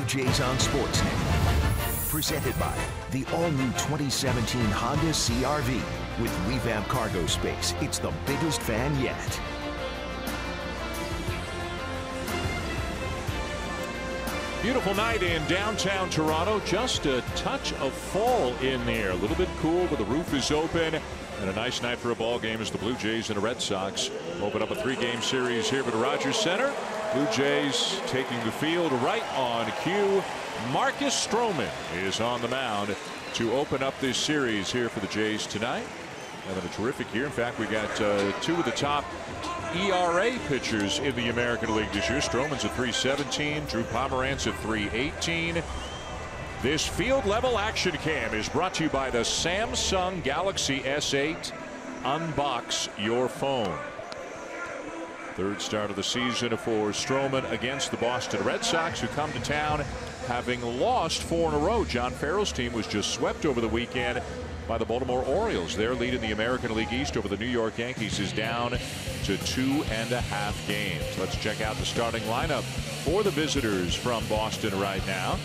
Jays on Sportsnet. Presented by the all-new 2017 Honda CR-V. With revamped cargo space, it's the biggest van yet. Beautiful night in downtown Toronto. Just a touch of fall in there. A little bit cool, but the roof is open. And a nice night for a ball game as the Blue Jays and the Red Sox open up a 3-game series here at Rogers Center. Blue Jays taking the field right on cue. Marcus Stroman is on the mound to open up this series here for the Jays tonight. Having a terrific year. In fact, we got two of the top ERA pitchers in the American League this year. Stroman's at 3.17, Drew Pomeranz at 3.18. This field level action cam is brought to you by the Samsung Galaxy S8. Unbox your phone. Third start of the season for Stroman against the Boston Red Sox, who come to town having lost 4 in a row. John Farrell's team was just swept over the weekend by the Baltimore Orioles. Their lead in the American League East over the New York Yankees is down to 2.5 games. Let's check out the starting lineup for the visitors from Boston right now.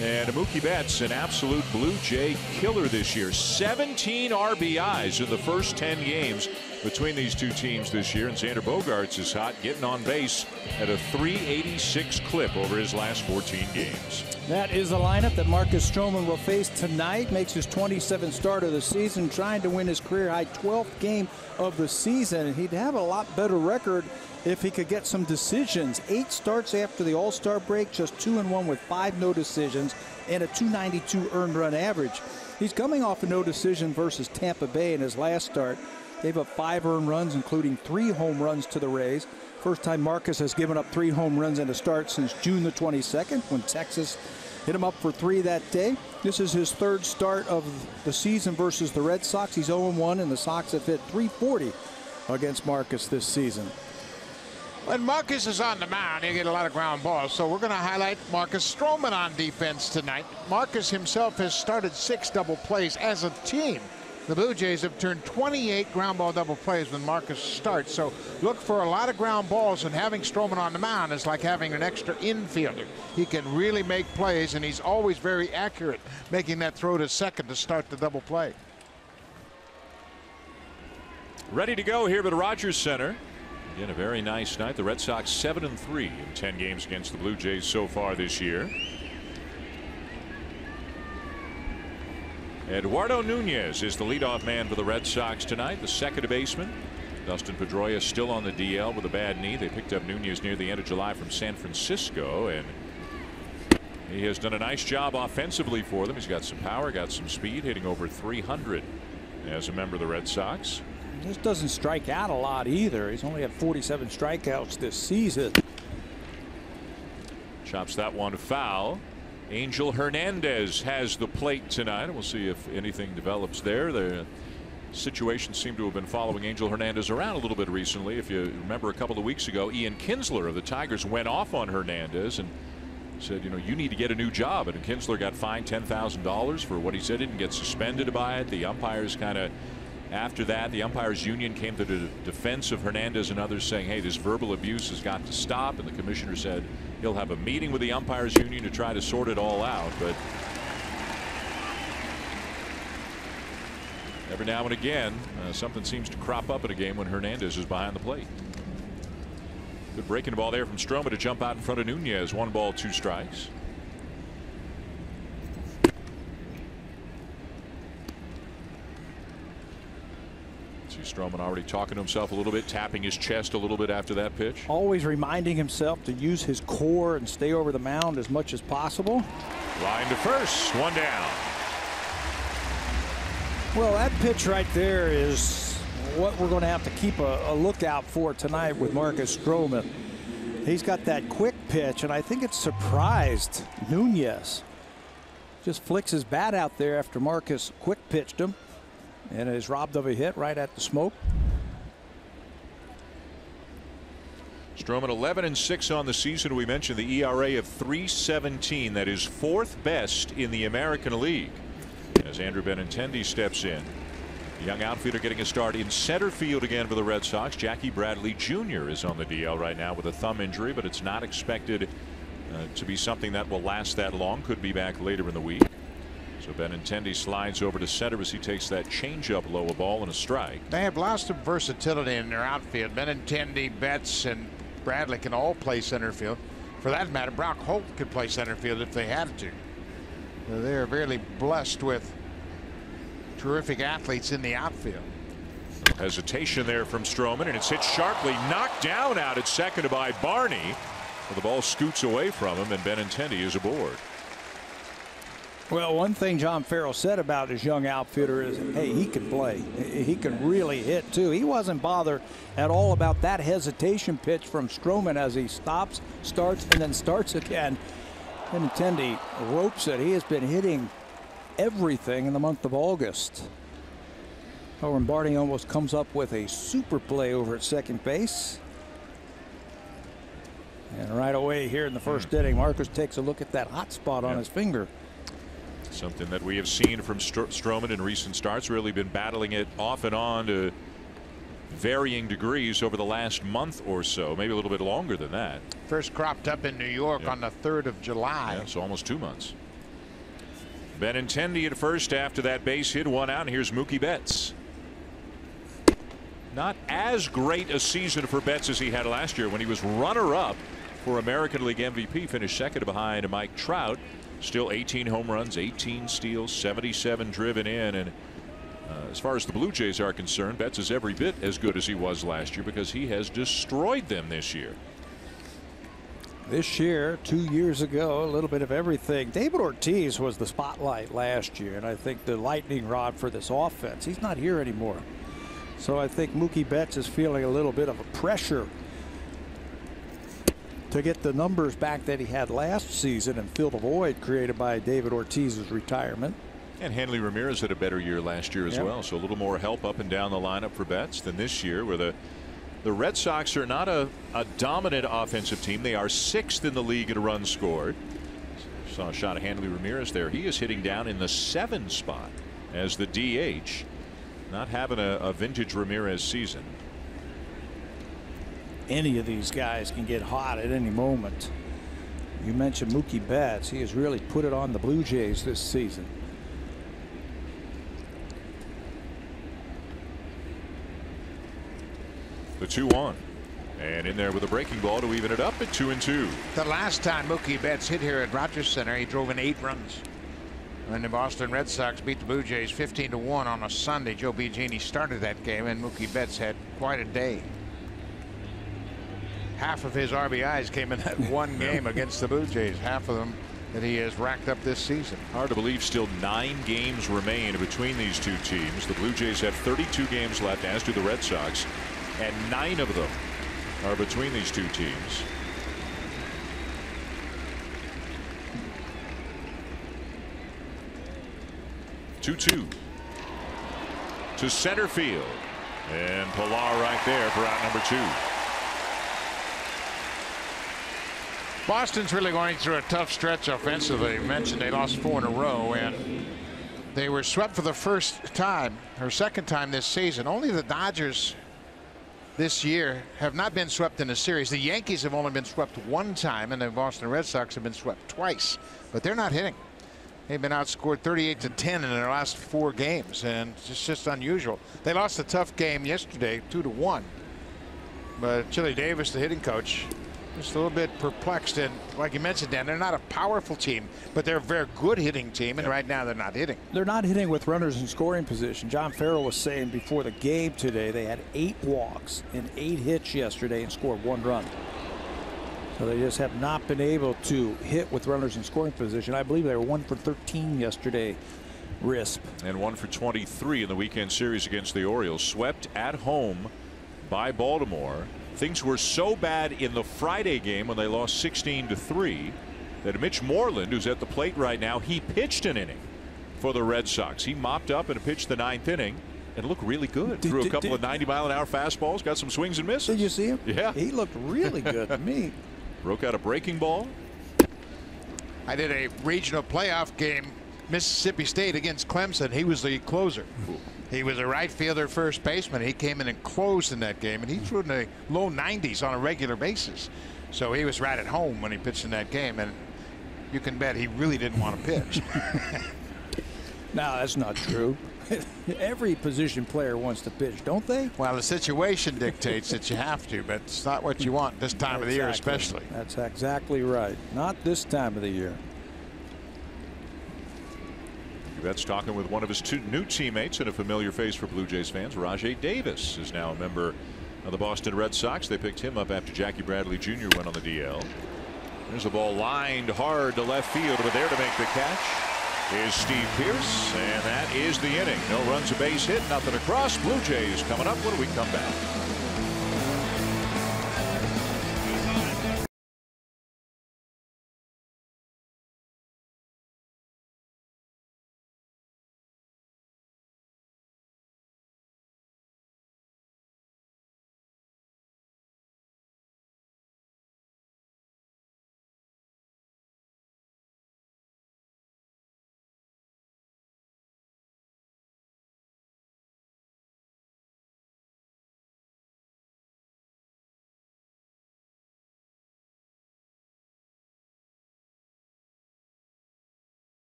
And Mookie Betts, an absolute Blue Jay killer this year. 17 RBIs in the first 10 games between these two teams this year. And Xander Bogaerts is hot, getting on base at a 386 clip over his last 14 games. That is the lineup that Marcus Stroman will face tonight. Makes his 27th start of the season, trying to win his career-high 12th game of the season. He'd have a lot better record if he could get some decisions. 8 starts after the All-Star break, just 2-1 with 5 no decisions and a .292 earned run average. He's coming off a no decision versus Tampa Bay in his last start. Gave up 5 earned runs, including 3 home runs to the Rays. First time Marcus has given up 3 home runs in a start since June the 22nd, when Texas hit him up for 3 that day. This is his 3rd start of the season versus the Red Sox. He's 0-1, and the Sox have hit .340 against Marcus this season. When Marcus is on the mound, you get a lot of ground balls. So we're going to highlight Marcus Stroman on defense tonight. Marcus himself has started 6 double plays as a team. The Blue Jays have turned 28 ground ball double plays when Marcus starts. So look for a lot of ground balls, and having Stroman on the mound is like having an extra infielder. He can really make plays, and he's always very accurate, making that throw to second to start the double play. Ready to go here at Rogers Center. Again, a very nice night. The Red Sox 7-3 in 10 games against the Blue Jays so far this year. Eduardo Nunez is the leadoff man for the Red Sox tonight, the second baseman. Dustin Pedroia still on the DL with a bad knee. They picked up Nunez near the end of July from San Francisco, and he has done a nice job offensively for them. He's got some power, got some speed, hitting over 300 as a member of the Red Sox. This doesn't strike out a lot either. He's only had 47 strikeouts this season. Chops that one foul. Angel Hernandez has the plate tonight. We'll see if anything develops there. The situation seemed to have been following Angel Hernandez around a little bit recently. If you remember, a couple of weeks ago, Ian Kinsler of the Tigers went off on Hernandez and said, you know, you need to get a new job. And Kinsler got fined $10,000 for what he said. Didn't get suspended by it. The umpires kind of, after that, the umpires union came to the defense of Hernandez and others, saying, hey, this verbal abuse has got to stop. And the commissioner said he'll have a meeting with the umpires union to try to sort it all out. But every now and again, something seems to crop up in a game when Hernandez is behind the plate. Good breaking ball there from Stroman to jump out in front of Nunez. 1 ball, 2 strikes. Stroman already talking to himself a little bit, tapping his chest a little bit after that pitch. Always reminding himself to use his core and stay over the mound as much as possible. Line to first, 1 down. Well, that pitch right there is what we're going to have to keep a lookout for tonight with Marcus Stroman. He's got that quick pitch, and I think it surprised Nunez. Just flicks his bat out there after Marcus quick pitched him, and is robbed of a hit right at the Smoak. Stroman 11-6 on the season. We mentioned the ERA of 3.17. That is 4th best in the American League. As Andrew Benintendi steps in, the young outfielder getting a start in center field again for the Red Sox. Jackie Bradley Jr. is on the DL right now with a thumb injury, but it's not expected to be something that will last that long. Could be back later in the week. So Benintendi slides over to center as he takes that changeup low, a ball and a strike. They have lots of versatility in their outfield. Benintendi, Betts, and Bradley can all play center field. For that matter, Brock Holt could play center field if they had to. They're really blessed with terrific athletes in the outfield. Hesitation there from Stroman, and it's hit sharply, knocked down out at second by Barney. Well, the ball scoots away from him, and Benintendi is aboard. Well, one thing John Farrell said about his young outfielder is, hey, he can play. He can really hit, too. He wasn't bothered at all about that hesitation pitch from Stroman as he stops, starts, and then starts again. Benintendi ropes it. He has been hitting everything in the month of August. Oh, and Barney almost comes up with a super play over at second base. And right away here in the first inning, Marcus takes a look at that hot spot on his finger. Something that we have seen from Stroman in recent starts. Really been battling it off and on to varying degrees over the last month or so, maybe a little bit longer than that. First cropped up in New York on the 3rd of July. Yeah, so almost 2 months. Benintendi at first after that base hit, one out, and here's Mookie Betts. Not as great a season for Betts as he had last year when he was runner-up for American League MVP, finished second behind Mike Trout. Still 18 home runs, 18 steals, 77 driven in, and as far as the Blue Jays are concerned, Betts is every bit as good as he was last year because he has destroyed them this year. This year, 2 years ago, a little bit of everything. David Ortiz was the spotlight last year, and I think the lightning rod for this offense. He's not here anymore. So I think Mookie Betts is feeling a little bit of a pressure to get the numbers back that he had last season and fill the void created by David Ortiz's retirement. And Hanley Ramirez had a better year last year as well, so a little more help up and down the lineup for Betts than this year, where the Red Sox are not a dominant offensive team. They are 6th in the league in runs scored. Saw a shot of Hanley Ramirez there. He is hitting down in the 7 spot as the DH. Not having a vintage Ramirez season. Any of these guys can get hot at any moment. You mentioned Mookie Betts. He has really put it on the Blue Jays this season. The 2-1. And in there with a breaking ball to even it up at 2-2. The last time Mookie Betts hit here at Rogers Center, he drove in 8 runs. When the Boston Red Sox beat the Blue Jays 15-1 on a Sunday. Joe Biagini started that game, and Mookie Betts had quite a day. Half of his RBIs came in that one game against the Blue Jays. Half of them that he has racked up this season. Hard to believe still 9 games remain between these two teams. The Blue Jays have 32 games left, as do the Red Sox, and 9 of them are between these two teams. Two to center field, and Pilar right there for out number 2. Boston's really going through a tough stretch offensively. You mentioned they lost 4 in a row, and they were swept for the first time or second time this season. Only the Dodgers this year have not been swept in a series. The Yankees have only been swept 1 time, and the Boston Red Sox have been swept twice, but they're not hitting. They've been outscored 38-10 in their last 4 games, and it's just unusual. They lost a tough game yesterday, 2-1. But Chili Davis, the hitting coach, just a little bit perplexed. And like you mentioned, Dan, they're not a powerful team, but they're a very good hitting team, and right now they're not hitting. They're not hitting with runners in scoring position. John Farrell was saying before the game today they had 8 walks and 8 hits yesterday and scored 1 run. So they just have not been able to hit with runners in scoring position. I believe they were 1 for 13 yesterday, RISP. And 1 for 23 in the weekend series against the Orioles. Swept at home by Baltimore. Things were so bad in the Friday game when they lost 16-3 that Mitch Moreland, who's at the plate right now, he pitched an inning for the Red Sox. He mopped up and pitched the 9th inning and looked really good. Threw a couple of 90-mile-an-hour fastballs, got some swings and misses. Did you see him? Yeah. He looked really good to me. Broke out a breaking ball. I did a regional playoff game, Mississippi State against Clemson. He was the closer. Cool. He was a right fielder, first baseman. He came in and closed in that game, and he threw in the low 90s on a regular basis. So he was right at home when he pitched in that game, and you can bet he really didn't want to pitch. No, that's not true. Every position player wants to pitch, don't they? Well, the situation dictates that you have to, but it's not what you want this time of the year especially. That's exactly right. Not this time of the year. That's talking with one of his two new teammates and a familiar face for Blue Jays fans. Rajai Davis is now a member of the Boston Red Sox. They picked him up after Jackie Bradley Jr. went on the DL. There's a ball lined hard to left field, but there to make the catch is Steve Pearce, and that is the inning. No runs, a base hit, nothing across. Blue Jays coming up when we come back.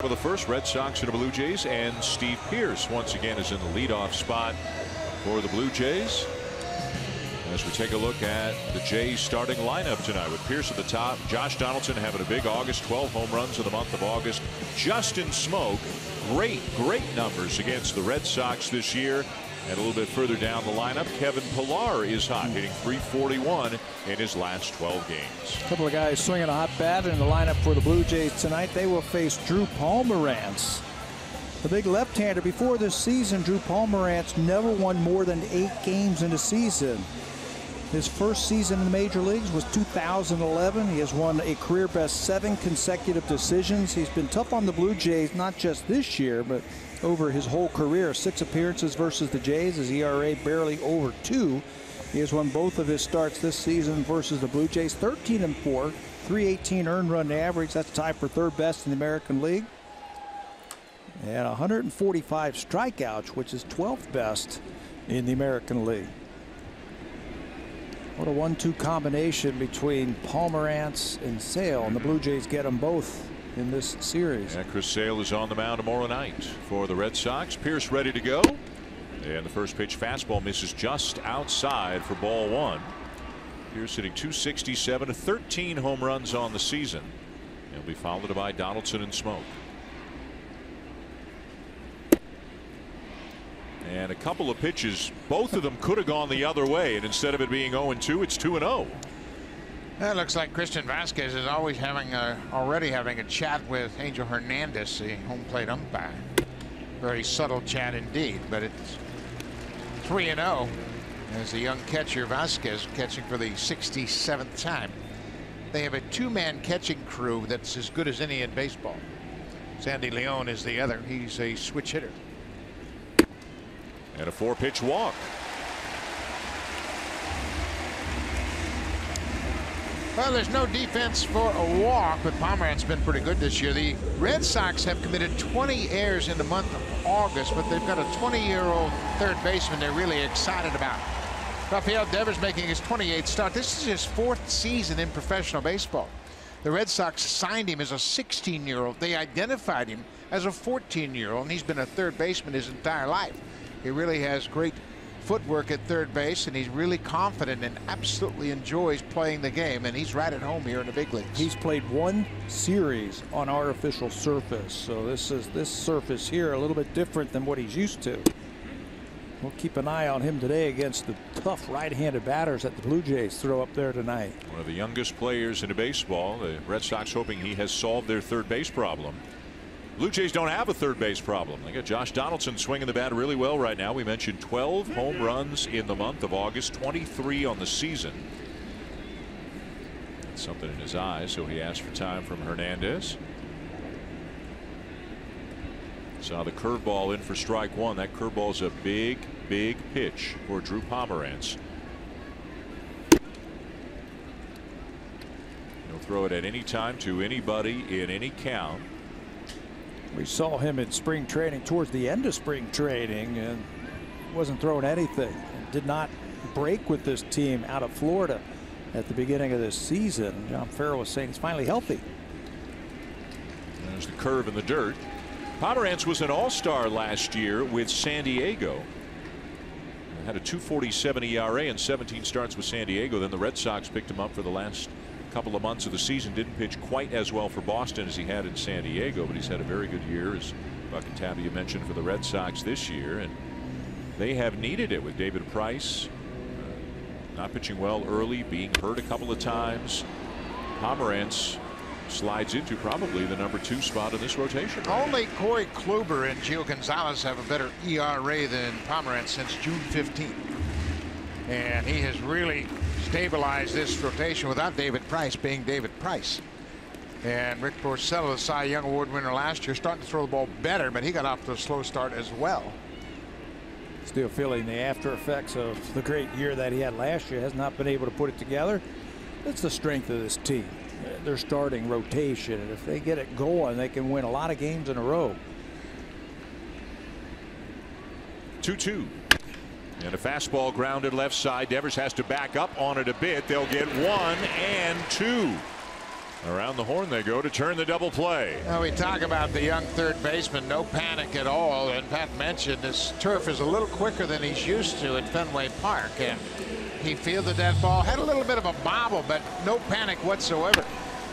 For the first, Red Sox and the Blue Jays, and Steve Pearce once again is in the leadoff spot for the Blue Jays. As we take a look at the Jays starting lineup tonight with Pearce at the top, Josh Donaldson having a big August, 12 home runs in the month of August. Justin Smoak, great numbers against the Red Sox this year. And a little bit further down the lineup, Kevin Pilar is hot, hitting .341 in his last 12 games. A couple of guys swinging a hot bat in the lineup for the Blue Jays tonight. They will face Drew Pomeranz, the big left-hander. Before this season, Drew Pomeranz never won more than 8 games in a season. His first season in the major leagues was 2011. He has won a career best 7 consecutive decisions. He's been tough on the Blue Jays, not just this year, but over his whole career. 6 appearances versus the Jays, his ERA barely over 2. He has won both of his starts this season versus the Blue Jays. 13-4, .318 earned run average. That's tied for 3rd best in the American League. And 145 strikeouts, which is 12th best in the American League. What a 1-2 combination between Pomeranz and Sale, and the Blue Jays get them both in this series. And Chris Sale is on the mound tomorrow night for the Red Sox. Pearce ready to go, and the first pitch fastball misses just outside for ball 1. Pearce hitting .267, 13 home runs on the season. He'll be followed by Donaldson and Smoak. And a couple of pitches, both of them could have gone the other way, and instead of it being 0-2, it's 2-0. That looks like Christian Vasquez is always already having a chat with Angel Hernandez, the home plate umpire. Very subtle chat indeed, but it's 3-0 as the young catcher Vasquez catching for the 67th time. They have a 2-man catching crew that's as good as any in baseball. Sandy Leon is the other. He's a switch hitter. And a 4-pitch walk. Well, there's no defense for a walk, but Pomeranz's been pretty good this year. The Red Sox have committed 20 errors in the month of August, but they've got a 20-year-old third baseman they're really excited about. Rafael Devers making his 28th start. This is his 4th season in professional baseball. The Red Sox signed him as a 16-year-old. They identified him as a 14-year-old, and he's been a third baseman his entire life. He really has great footwork at third base, and he's really confident and absolutely enjoys playing the game, and he's right at home here in the big leagues. He's played 1 series on artificial surface, so this surface here a little bit different than what he's used to. We'll keep an eye on him today against the tough right-handed batters that the Blue Jays throw up there tonight. One of the youngest players in baseball. The Red Sox hoping he has solved their third base problem. Blue Jays don't have a third base problem. They got Josh Donaldson swinging the bat really well right now. We mentioned 12 home runs in the month of August, 23 on the season. Something in his eyes, so he asked for time from Hernandez. Saw the curveball in for strike one. That curveball's a big pitch for Drew Pomerantz. He'll throw it at any time to anybody in any count. We saw him in spring training towards the end of spring training and wasn't throwing anything. Did not break with this team out of Florida at the beginning of this season. John Farrell was saying he's finally healthy. There's the curve in the dirt. Pomerantz was an all-star last year with San Diego. Had a 2.47 ERA and 17 starts with San Diego. Then the Red Sox picked him up for the last couple of months of the season. Didn't pitch quite as well for Boston as he had in San Diego, but he's had a very good year, as Buck and Tabby mentioned, for the Red Sox this year. And they have needed it with David Price not pitching well early, being hurt a couple of times. Pomerantz slides into probably the number 2 spot in this rotation. Only Corey Kluber and Gio Gonzalez have a better ERA than Pomerantz since June 15th. And he has really stabilized this rotation without David Price being David Price. And Rick Porcello, the Cy Young Award winner last year, starting to throw the ball better, but he got off to a slow start as well. Still feeling the after effects of the great year that he had last year. Has not been able to put it together. That's the strength of this team. Their starting rotation, and if they get it going, they can win a lot of games in a row. 2-2. And a fastball grounded left side. Devers has to back up on it a bit. They'll get 1 and 2. Around the horn they go to turn the double play. Well, we talk about the young third baseman, no panic at all. And Pat mentioned this turf is a little quicker than he's used to at Fenway Park. And he fielded that ball, had a little bit of a bobble, but no panic whatsoever.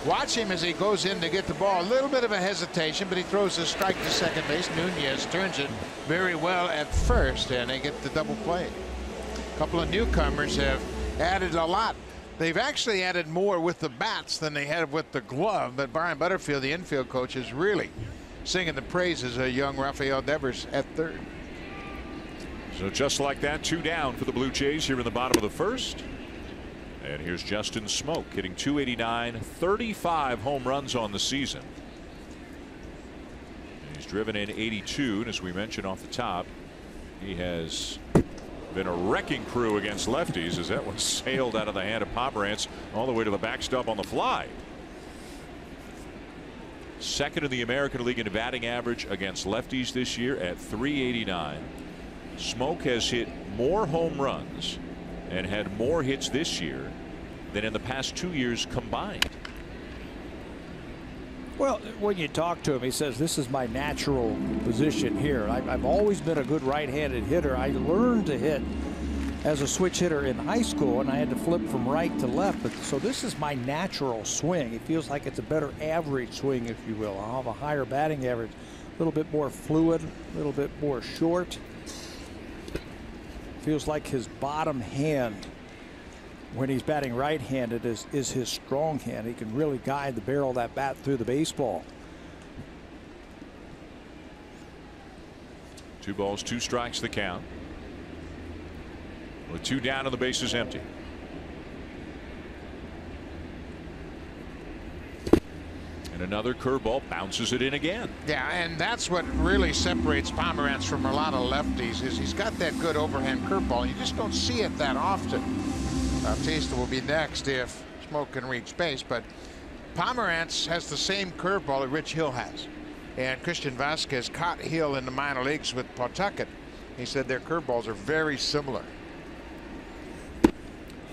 Watch him as he goes in to get the ball. A little bit of a hesitation, but he throws a strike to second base. Nunez turns it very well at first, and they get the double play. A couple of newcomers have added a lot. They've actually added more with the bats than they had with the glove, but Brian Butterfield, the infield coach, is really singing the praises of young Rafael Devers at third. So just like that, 2 down for the Blue Jays here in the bottom of the first. And here's Justin Smoak hitting .289, 35 home runs on the season. He's driven in 82, and as we mentioned off the top, he has been a wrecking crew against lefties as that one sailed out of the hand of Pomerantz all the way to the backstop on the fly. Second in the American League in batting average against lefties this year at .389. Smoak has hit more home runs and had more hits this year than in the past 2 years combined. Well, when you talk to him, he says, this is my natural position here. I've always been a good right-handed hitter. I learned to hit as a switch hitter in high school, and I had to flip from right to left. But so this is my natural swing. It feels like it's a better average swing, if you will. I'll have a higher batting average, a little bit more fluid, a little bit more short. Feels like his bottom hand, when he's batting right-handed, is his strong hand. He can really guide the barrel of that bat through the baseball. 2 balls, 2 strikes the count. With 2 down and the bases empty. And another curveball bounces it in again. Yeah, and that's what really separates Pomerantz from a lot of lefties, is he's got that good overhand curveball. You just don't see it that often. Bautista will be next if Smoak can reach base, but Pomerantz has the same curveball that Rich Hill has. And Christian Vasquez caught Hill in the minor leagues with Pawtucket. He said their curveballs are very similar.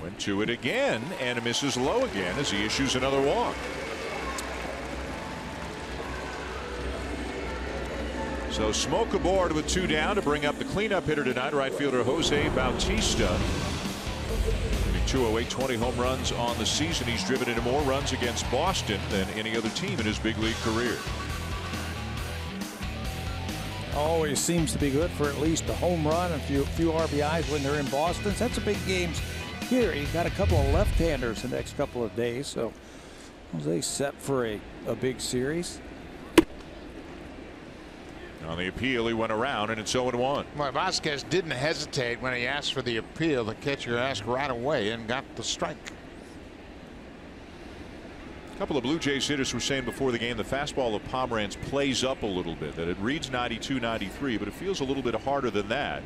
Went to it again and misses low again as he issues another walk. So Smoak aboard with 2 down to bring up the cleanup hitter tonight, right fielder Jose Bautista. 208, 20 home runs on the season. He's driven into more runs against Boston than any other team in his big league career. always seems to be good for at least a home run, a few RBIs when they're in Boston. That's a big games here. He got a couple of left-handers the next couple of days, so Jose set for a big series. On the appeal, he went around, and it's 0-1. Well, Vasquez didn't hesitate when he asked for the appeal. The catcher asked right away and got the strike. A couple of Blue Jays hitters were saying before the game the fastball of Pomeranz plays up a little bit, that it reads 92, 93, but it feels a little bit harder than that.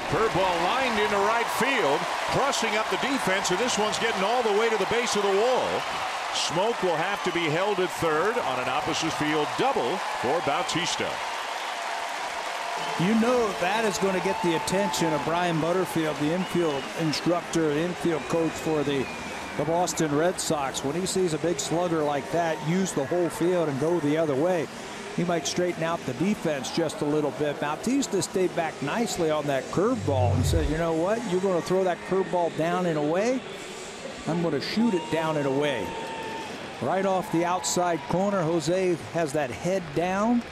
Curveball lined into right field, crossing up the defense, and this one's getting all the way to the base of the wall. Smoak will have to be held at third on an opposite field double for Bautista. You know that is going to get the attention of Brian Butterfield, the infield instructor, the infield coach for the Boston Red Sox. When he sees a big slugger like that use the whole field and go the other way, he might straighten out the defense just a little bit. Bautista stayed back nicely on that curveball and said, you know what, you're going to throw that curveball down and away. I'm going to shoot it down and away. Right off the outside corner, Jose has that head down.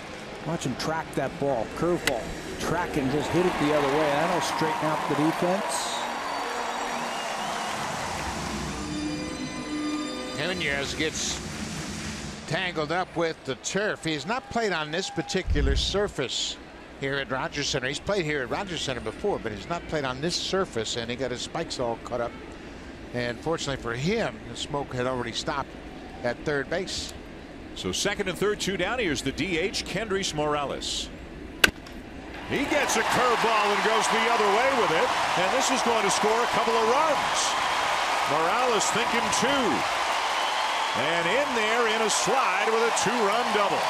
Watch him track that ball. Curveball. Track and just hit it the other way. That'll straighten out the defense. Nunez gets tangled up with the turf. He has not played on this particular surface here at Rogers Center. He's played here at Rogers Center before, but he's not played on this surface, and he got his spikes all cut up. And fortunately for him, the Smoak had already stopped at third base. So second and third, two down. Here's the DH, Kendrys Morales. He gets a curveball and goes the other way with it, and this is going to score a couple of runs. Morales thinking two, and in there in a slide with a two-run double.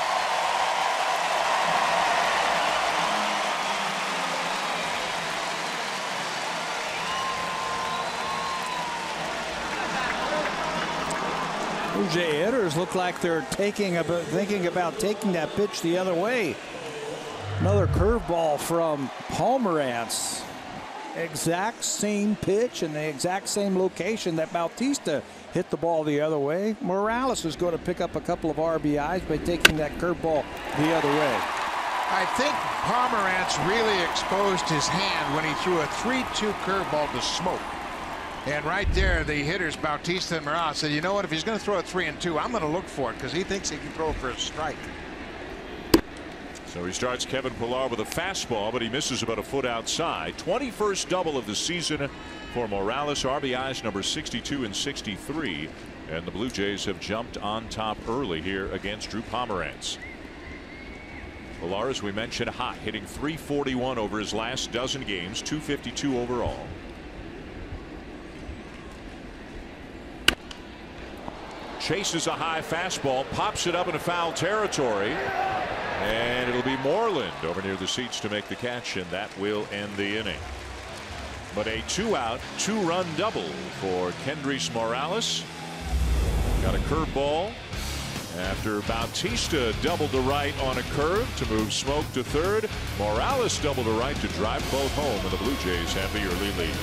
Blue Jay hitters look like they're thinking about taking that pitch the other way. Another curveball from Pomeranz. Exact same pitch and the exact same location that Bautista hit the ball the other way. Morales is going to pick up a couple of RBIs by taking that curveball the other way. I think Pomeranz really exposed his hand when he threw a 3-2 curveball to Smoak. And right there, the hitters, Bautista and Morales, said, you know what, if he's going to throw a 3-2, I'm going to look for it because he thinks he can throw for a strike. So he starts Kevin Pilar with a fastball, but he misses about a foot outside. 21st double of the season for Morales. RBIs number 62 and 63. And the Blue Jays have jumped on top early here against Drew Pomeranz. Pilar, as we mentioned, hot, hitting .341 over his last dozen games, .252 overall. Chases a high fastball, pops it up into foul territory, and it'll be Moreland over near the seats to make the catch, and that will end the inning. But a two-out, two-run double for Kendrys Morales. Got a curveball after Bautista doubled to right on a curve to move Smoak to third. Morales doubled to right to drive both home, and the Blue Jays have the early lead.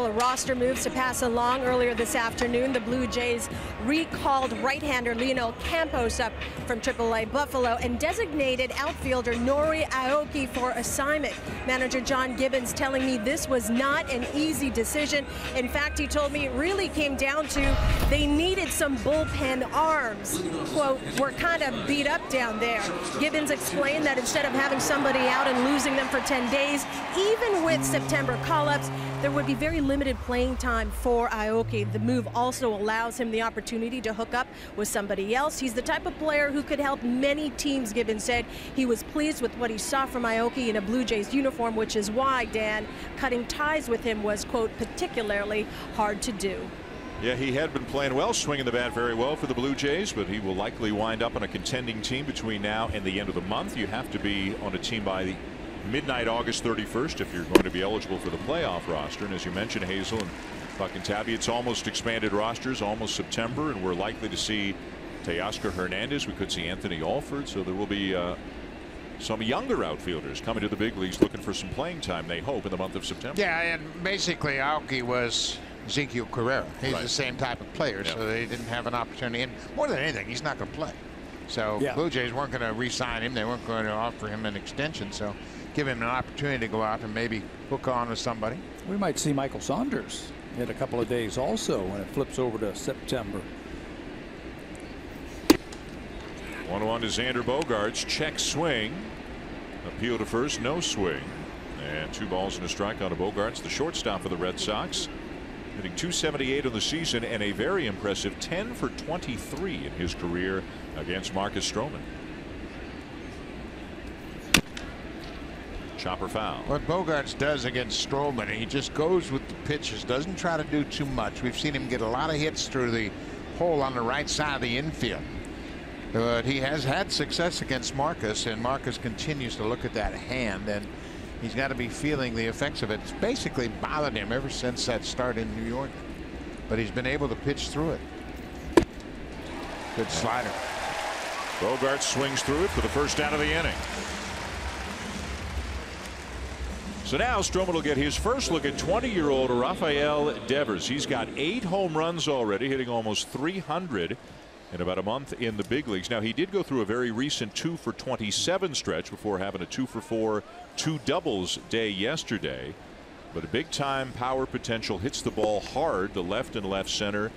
couple of roster moves to pass along. Earlier this afternoon, the Blue Jays recalled right-hander Lionel Campos up from AAA Buffalo and designated outfielder Nori Aoki for assignment. Manager John Gibbons telling me this was not an easy decision. In fact, he told me it really came down to they needed some bullpen arms. Quote, we're kind of beat up down there. Gibbons explained that instead of having somebody out and losing them for 10 days, even with September call-ups, there would be very limited playing time for Aoki. The move also allows him the opportunity to hook up with somebody else. He's the type of player who could help many teams, Gibbons said. He was pleased with what he saw from Aoki in a Blue Jays uniform, which is why, Dan, cutting ties with him was, quote, particularly hard to do. Yeah, he had been playing well, swinging the bat very well for the Blue Jays, but he will likely wind up on a contending team between now and the end of the month. You have to be on a team by the midnight August 31st if you're going to be eligible for the playoff roster. And as you mentioned, Hazel and Buck and Tabby, it's almost expanded rosters, almost September, and we're likely to see Teoscar Hernandez. We could see Anthony Alford, so there will be some younger outfielders coming to the big leagues looking for some playing time, they hope, in the month of September. Yeah, and basically Aoki was Ezekiel Carrera. He's right. The same type of player, so they didn't have an opportunity. And more than anything, he's not going to play. So Blue Jays weren't going to re-sign him. They weren't going to offer him an extension. So give him an opportunity to go out and maybe hook on with somebody. We might see Michael Saunders in a couple of days also when it flips over to September. 1-1 to Xander Bogaerts. Check swing. Appeal to first. No swing. And 2 balls and a strike on to Bogaerts, the shortstop for the Red Sox. Hitting .278 on the season and a very impressive 10 for 23 in his career against Marcus Stroman. Chopper foul. What Bogaerts does against Stroman, he just goes with the pitches, doesn't try to do too much. We've seen him get a lot of hits through the hole on the right side of the infield. But he has had success against Marcus, and Marcus continues to look at that hand, and he's got to be feeling the effects of it. It's basically bothered him ever since that start in New York, but he's been able to pitch through it. Good slider. Bogaerts swings through it for the first out of the inning. So now Stroman will get his first look at 20-year-old Rafael Devers. He's got 8 home runs already, hitting almost 300 in about a month in the big leagues. Now, he did go through a very recent 2 for 27 stretch before having a 2 for 4 2 doubles day yesterday. But a big time power potential, hits the ball hard to left and left center.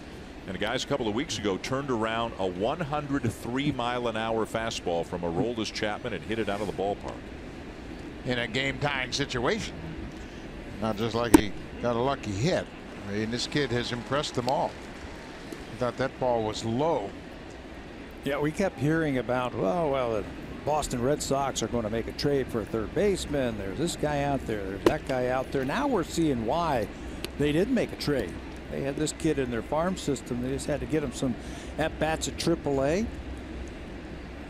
And guys, a couple of weeks ago turned around a 103-mile-an-hour fastball from Aroldis Chapman and hit it out of the ballpark. In a game-tying situation. Not just like he got a lucky hit. I mean, this kid has impressed them all. I thought that ball was low. Yeah, we kept hearing about, well, the Boston Red Sox are going to make a trade for a third baseman. There's this guy out there. There's that guy out there. Now we're seeing why they didn't make a trade. They had this kid in their farm system. They just had to get him some at-bats at AAA.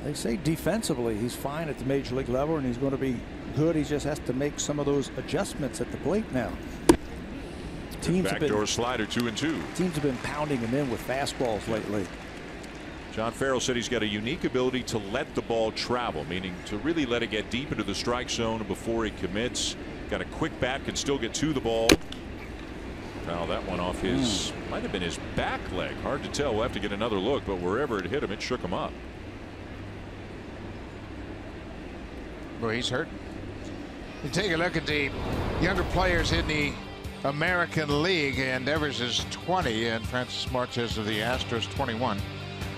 They say defensively he's fine at the major league level, and he's going to be good. He just has to make some of those adjustments at the plate now. Teams backdoor slider 2-2. Teams have been pounding him in with fastballs lately. John Farrell said he's got a unique ability to let the ball travel, meaning to really let it get deep into the strike zone before he commits. Got a quick bat, can still get to the ball. Now that one off his might have been his back leg. Hard to tell. We'll have to get another look, but wherever it hit him, it shook him up. Well, he's hurt. You take a look at the younger players in the American League, and Devers is 20, and Francis Marquez of the Astros 21.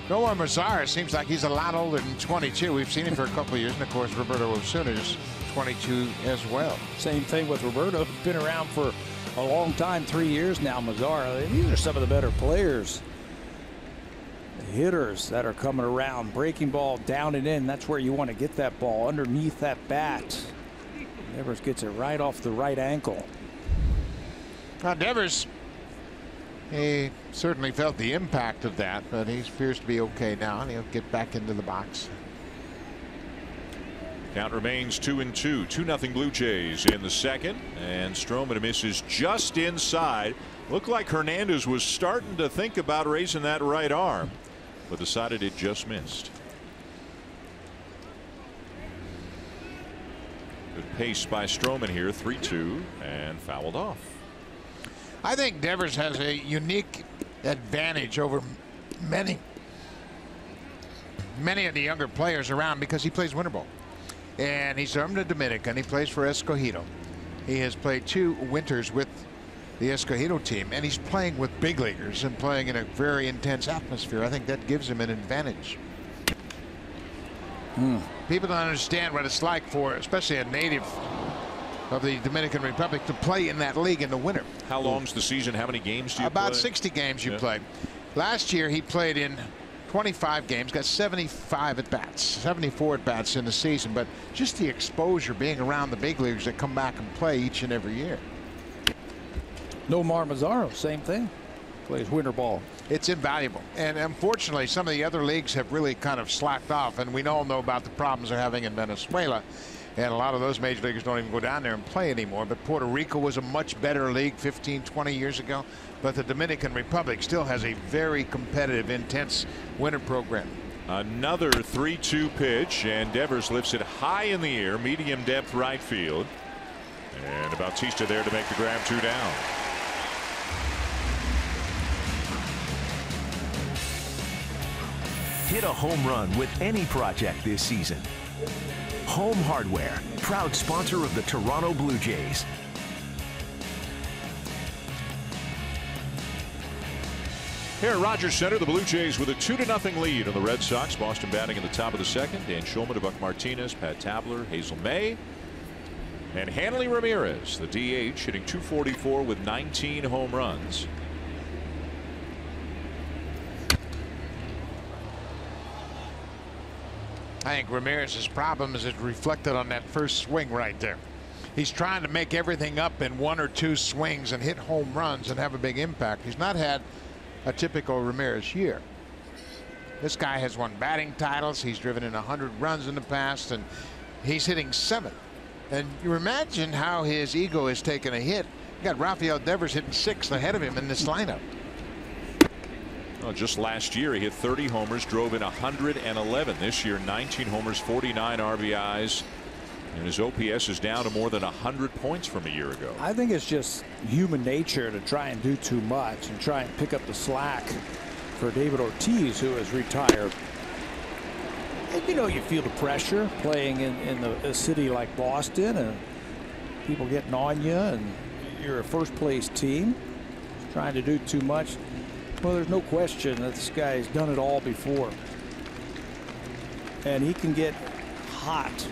Nomar Mazara seems like he's a lot older than 22. We've seen him for a couple of years, and of course Roberto Osuna is 22 as well. Same thing with Roberto. Been around for a long time, 3 years now. Mazara. These are some of the better players. The hitters that are coming around, breaking ball down and in. That's where you want to get that ball, underneath that bat. Devers gets it right off the right ankle. Now Devers, he certainly felt the impact of that, but he appears to be okay now, and he'll get back into the box. Count remains 2-2. 2-0 Blue Jays in the second, and Stroman misses just inside. Looked like Hernandez was starting to think about raising that right arm, but decided it just missed. Good pace by Stroman here, 3-2, and fouled off. I think Devers has a unique advantage over many of the younger players around because he plays winter ball. And he's from the Dominican. He plays for Escogido. He has played 2 winters with the Escogido team, and he's playing with big leaguers and playing in a very intense atmosphere. I think that gives him an advantage. People don't understand what it's like for, especially a native of the Dominican Republic, to play in that league in the winter. How long's the season? How many games do you play? About 60 games you play. Last year he played in 25 games, got 75 at bats, 74 at bats in the season. But just the exposure, being around the big leaguers that come back and play each and every year. Nomar Mazaro, same thing. Plays winter ball. It's invaluable. And unfortunately, some of the other leagues have really kind of slacked off. And we all know about the problems they're having in Venezuela. And a lot of those major leaguers don't even go down there and play anymore. But Puerto Rico was a much better league 15, 20 years ago. But the Dominican Republic still has a very competitive, intense winter program. Another 3-2 pitch, and Devers lifts it high in the air, medium depth right field. And Bautista there to make the grab, 2 down. Hit a home run with any project this season. Home Hardware, proud sponsor of the Toronto Blue Jays. Here at Rogers Center, the Blue Jays with a 2-0 lead on the Red Sox. Boston batting in the top of the second. Dan Shulman, Buck Martinez, Pat Tabler, Hazel May, and Hanley Ramirez, the DH, hitting .244 with 19 home runs. I think Ramirez's problem is reflected on that first swing right there. He's trying to make everything up in 1 or 2 swings and hit home runs and have a big impact. He's not had a typical Ramirez year. This guy has won batting titles. He's driven in 100 runs in the past, and he's hitting 7th. And you imagine how his ego has taken a hit. You got Rafael Devers hitting 6th ahead of him in this lineup. Well, just last year he hit 30 homers, drove in 111. This year 19 homers, 49 RBIs, and his OPS is down to more than 100 points from a year ago. I think it's just human nature to try and do too much and try and pick up the slack for David Ortiz, who has retired. And, you know, you feel the pressure playing in a city like Boston, and people getting on you, and you're a first place team trying to do too much. Well, there's no question that this guy's done it all before, and he can get hot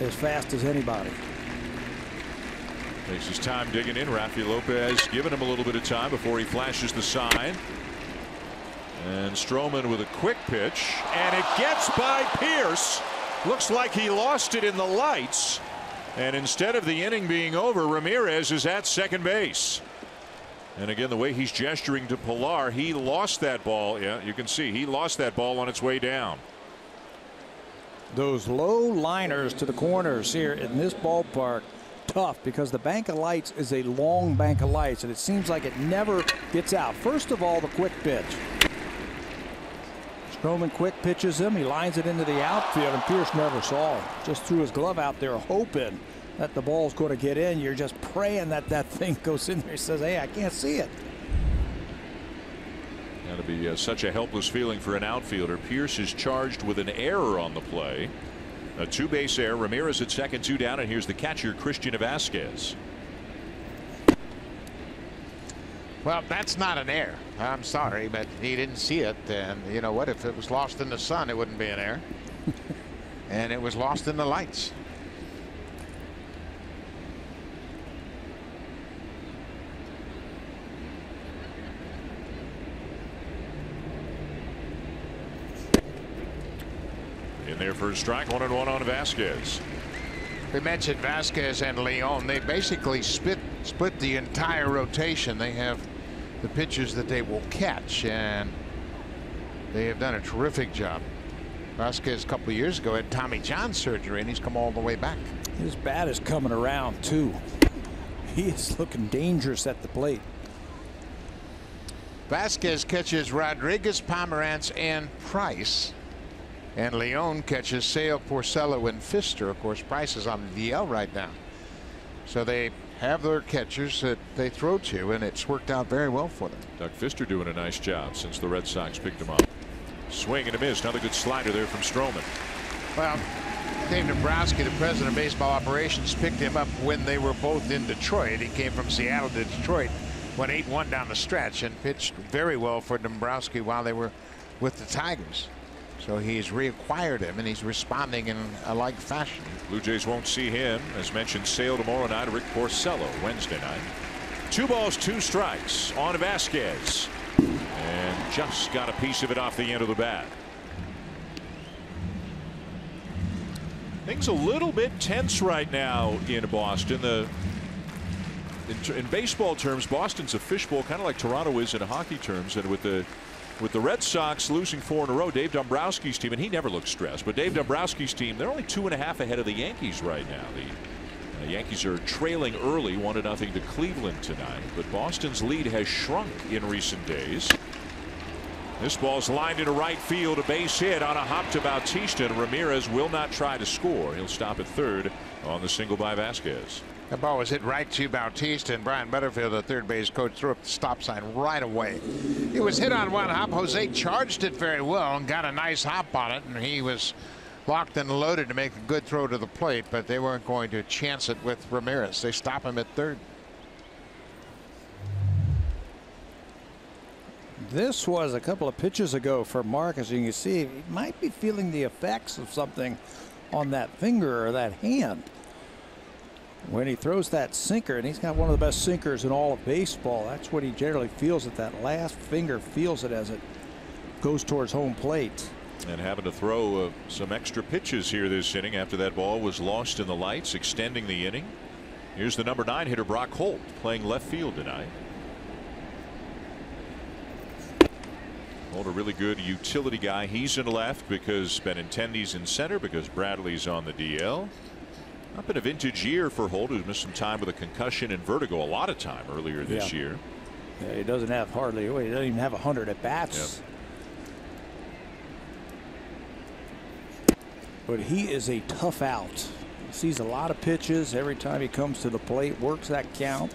as fast as anybody. Takes his time digging in. Rafi Lopez giving him a little bit of time before he flashes the sign. And Stroman with a quick pitch, and it gets by Pierce. Looks like he lost it in the lights, and instead of the inning being over, Ramirez is at second base. And again, the way he's gesturing to Pilar, he lost that ball. Yeah, you can see he lost that ball on its way down. Those low liners to the corners here in this ballpark, tough, because the bank of lights is a long bank of lights, and it seems like it never gets out. First of all, the quick pitch. Stroman quick pitches him. He lines it into the outfield, and Pierce never saw it. Just threw his glove out there hoping that the ball's going to get in. You're just praying that that thing goes in there. He says, hey, I can't see it. That'll be such a helpless feeling for an outfielder. Pierce is charged with an error on the play. A 2-base error. Ramirez at second, 2 down, and here's the catcher, Christian Vasquez. Well, that's not an error. I'm sorry, but he didn't see it. And you know what? If it was lost in the sun, it wouldn't be an error. And it was lost in the lights. In there for a strike, 1-1 on Vasquez. We mentioned Vasquez and Leon. They basically split the entire rotation. They have the pitchers that they will catch, and they have done a terrific job. Vasquez a couple of years ago had Tommy John surgery, and he's come all the way back. His bat is coming around too. He is looking dangerous at the plate. Vasquez catches Rodriguez, Pomerantz, and Price. And Leon catches Sale, Porcello, and Pfister. Of course, Price is on the DL right now. So they have their catchers that they throw to, and it's worked out very well for them. Doug Fister doing a nice job since the Red Sox picked him up. Swing and a miss. Another good slider there from Stroman. Well, Dave Dombrowski, the president of baseball operations, picked him up when they were both in Detroit. He came from Seattle to Detroit, went 8-1 down the stretch, and pitched very well for Dombrowski while they were with the Tigers. So he's reacquired him, and he's responding in a like fashion. Blue Jays won't see him. As mentioned, Sale tomorrow night. Rick Porcello Wednesday night. 2 balls, 2 strikes on Vasquez. And just got a piece of it off the end of the bat. Things a little bit tense right now in Boston. In baseball terms, Boston's a fishbowl, kind of like Toronto is in hockey terms. And with the Red Sox losing 4 in a row, Dave Dombrowski's team, and he never looks stressed, but Dave Dombrowski's team, they're only 2.5 ahead of the Yankees right now. The Yankees are trailing early, 1-0 to Cleveland tonight, but Boston's lead has shrunk in recent days. This ball's lined into right field, a base hit on a hop to Bautista, and Ramirez will not try to score. He'll stop at third on the single by Vasquez. The ball was hit right to Bautista, and Brian Butterfield, the third base coach, threw up the stop sign right away. It was hit on one hop. Jose charged it very well and got a nice hop on it, and he was locked and loaded to make a good throw to the plate, but they weren't going to chance it with Ramirez. They stop him at third. This was a couple of pitches ago for Marcus. You can see he might be feeling the effects of something on that finger or that hand when he throws that sinker, and he's got one of the best sinkers in all of baseball. That's what he generally feels, at that last finger feels it as it goes towards home plate. And having to throw some extra pitches here this inning after that ball was lost in the lights, extending the inning. Here's the number 9 hitter, Brock Holt, playing left field tonight. Holt, a really good utility guy. He's in left because Benintendi's in center because Bradley's on the DL. Not been a vintage year for Holt, who's missed some time with a concussion and vertigo, a lot of time earlier this year. Yeah, he doesn't have hardly, he doesn't even have 100 at bats. Yep. But he is a tough out. He sees a lot of pitches every time he comes to the plate, works that count,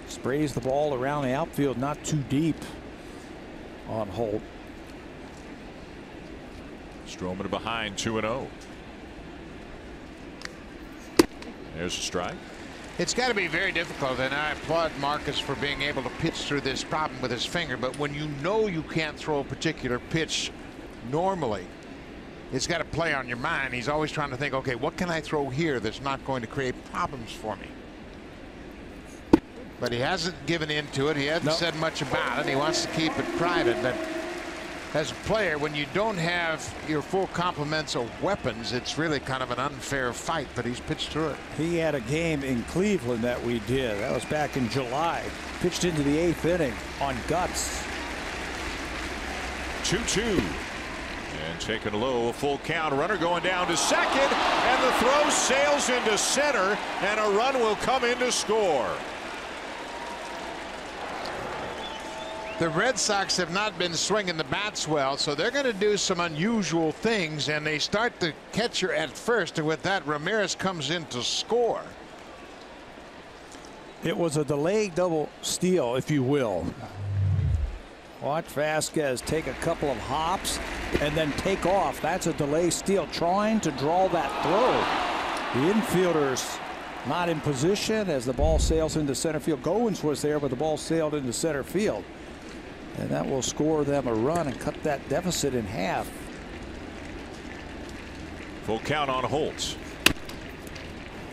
sprays the ball around the outfield, not too deep on Holt. Stroman behind 2-0. There's a strike. It's got to be very difficult, and I applaud Marcus for being able to pitch through this problem with his finger. But when you know you can't throw a particular pitch normally, it's got to play on your mind. He's always trying to think, okay, what can I throw here that's not going to create problems for me? But he hasn't given in to it. He hasn't said much about it. He wants to keep it private. But as a player, when you don't have your full complements of weapons, it's really kind of an unfair fight, but he's pitched through it. He had a game in Cleveland that we did. That was back in July. Pitched into the 8th inning on guts. 2-2. And taken low, a full count. Runner going down to second, and the throw sails into center, and a run will come in to score. The Red Sox have not been swinging the bats well, so they're going to do some unusual things, and they start the catcher at first, and with that, Ramirez comes in to score. It was a delayed double steal, if you will. Watch Vasquez take a couple of hops and then take off. That's a delay steal, trying to draw that throw. The infielder's not in position as the ball sails into center field. Goins was there, but the ball sailed into center field. And that will score them a run and cut that deficit in half. Full count on Holt.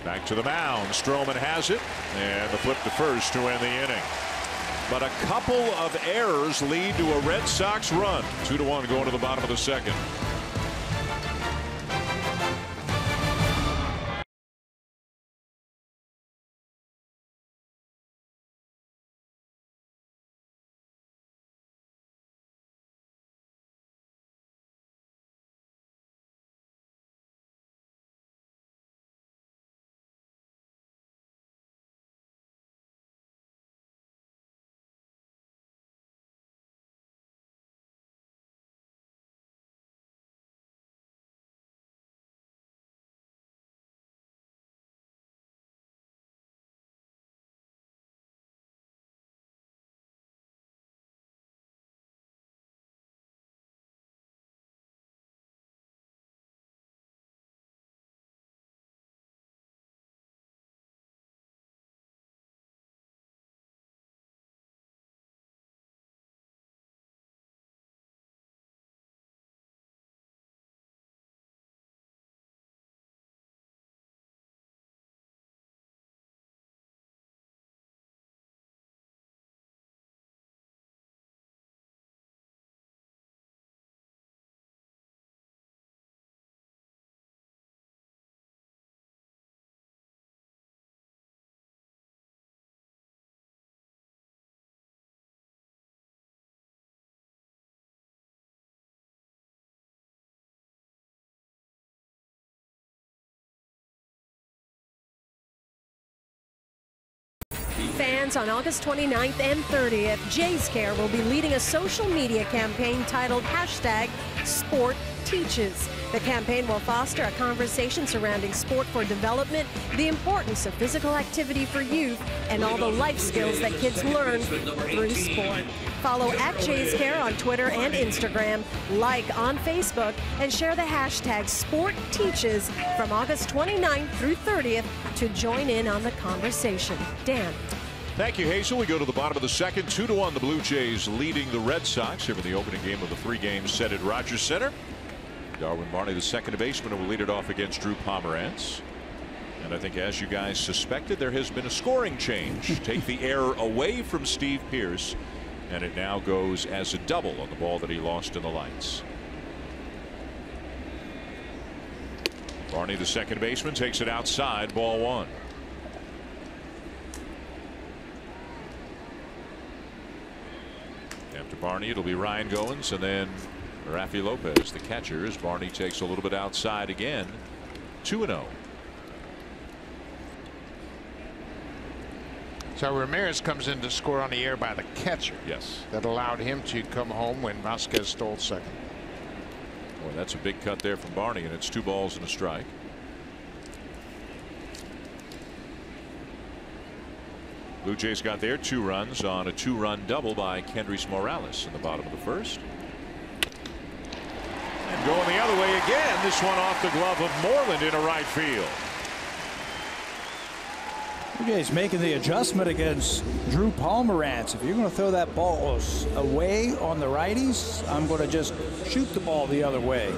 Back to the mound. Stroman has it, and the flip to first to end the inning. But a couple of errors lead to a Red Sox run. 2-1 going to the bottom of the second. Fans, on August 29th and 30th, Jays Care will be leading a social media campaign titled #SportTeaches. The campaign will foster a conversation surrounding sport for development, the importance of physical activity for youth, and all the life skills that kids learn through sport. Follow @JaysCare on Twitter and Instagram, like on Facebook, and share the hashtag #SportTeaches from August 29th through 30th to join in on the conversation. Dan. Thank you, Hazel. We go to the bottom of the second. 2-1, the Blue Jays leading the Red Sox here in the opening game of the 3-game set at Rogers Center. Darwin Barney, the second baseman, will lead it off against Drew Pomerantz. And I think, as you guys suspected, there has been a scoring change. Take the error away from Steve Pearce, and it now goes as a double on the ball that he lost in the lights. Barney, the second baseman, takes it outside, ball 1. After Barney, it'll be Ryan Goins and then Rafi Lopez, the catcher, as Barney takes a little bit outside again. 2-0. So Ramirez comes in to score on the air by the catcher. Yes. That allowed him to come home when Vasquez stole second. Boy, that's a big cut there from Barney, and it's 2 balls and a strike. Blue Jays got their 2 runs on a 2-run double by Kendrys Morales in the bottom of the first. And going the other way again, this one off the glove of Moreland into right field. Blue Jays making the adjustment against Drew Pomerantz. If you're going to throw that ball away on the righties, I'm going to just shoot the ball the other way.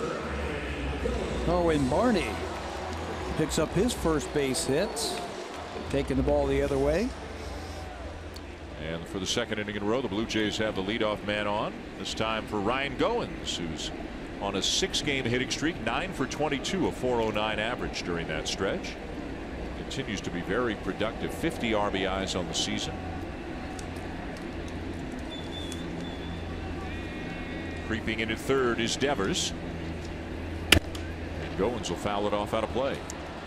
Oh, when Barney picks up his first base hit, taking the ball the other way. And for the second inning in a row, the Blue Jays have the leadoff man on. This time for Ryan Goins, who's on a 6-game hitting streak, 9 for 22, a .409 average during that stretch. Continues to be very productive, 50 RBIs on the season. Creeping into third is Devers. And Goins will foul it off out of play.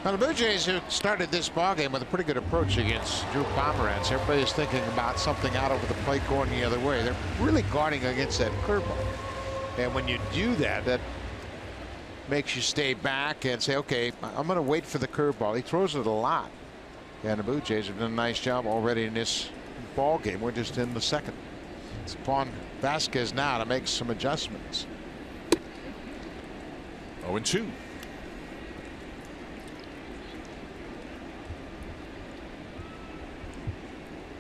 Now, the Blue Jays have started this ballgame with a pretty good approach against Drew Pomerantz. Everybody's thinking about something out over the plate going the other way. They're really guarding against that curveball. And when you do that, that makes you stay back and say, okay, I'm going to wait for the curveball. He throws it a lot. And the Blue Jays have done a nice job already in this ball game. We're just in the second. It's upon Vasquez now to make some adjustments. 0-2.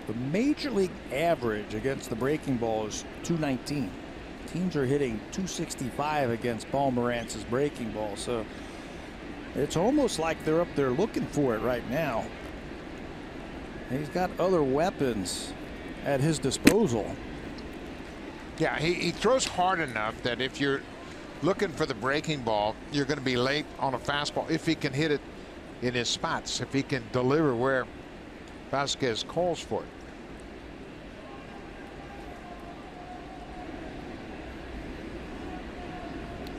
The major league average against the breaking ball is .219. Teams are hitting .265 against Pomerantz's breaking ball, so it's almost like they're up there looking for it right now. And he's got other weapons at his disposal. Yeah, he throws hard enough that if you're looking for the breaking ball, you're going to be late on a fastball if he can hit it in his spots, if he can deliver where Vasquez calls for it.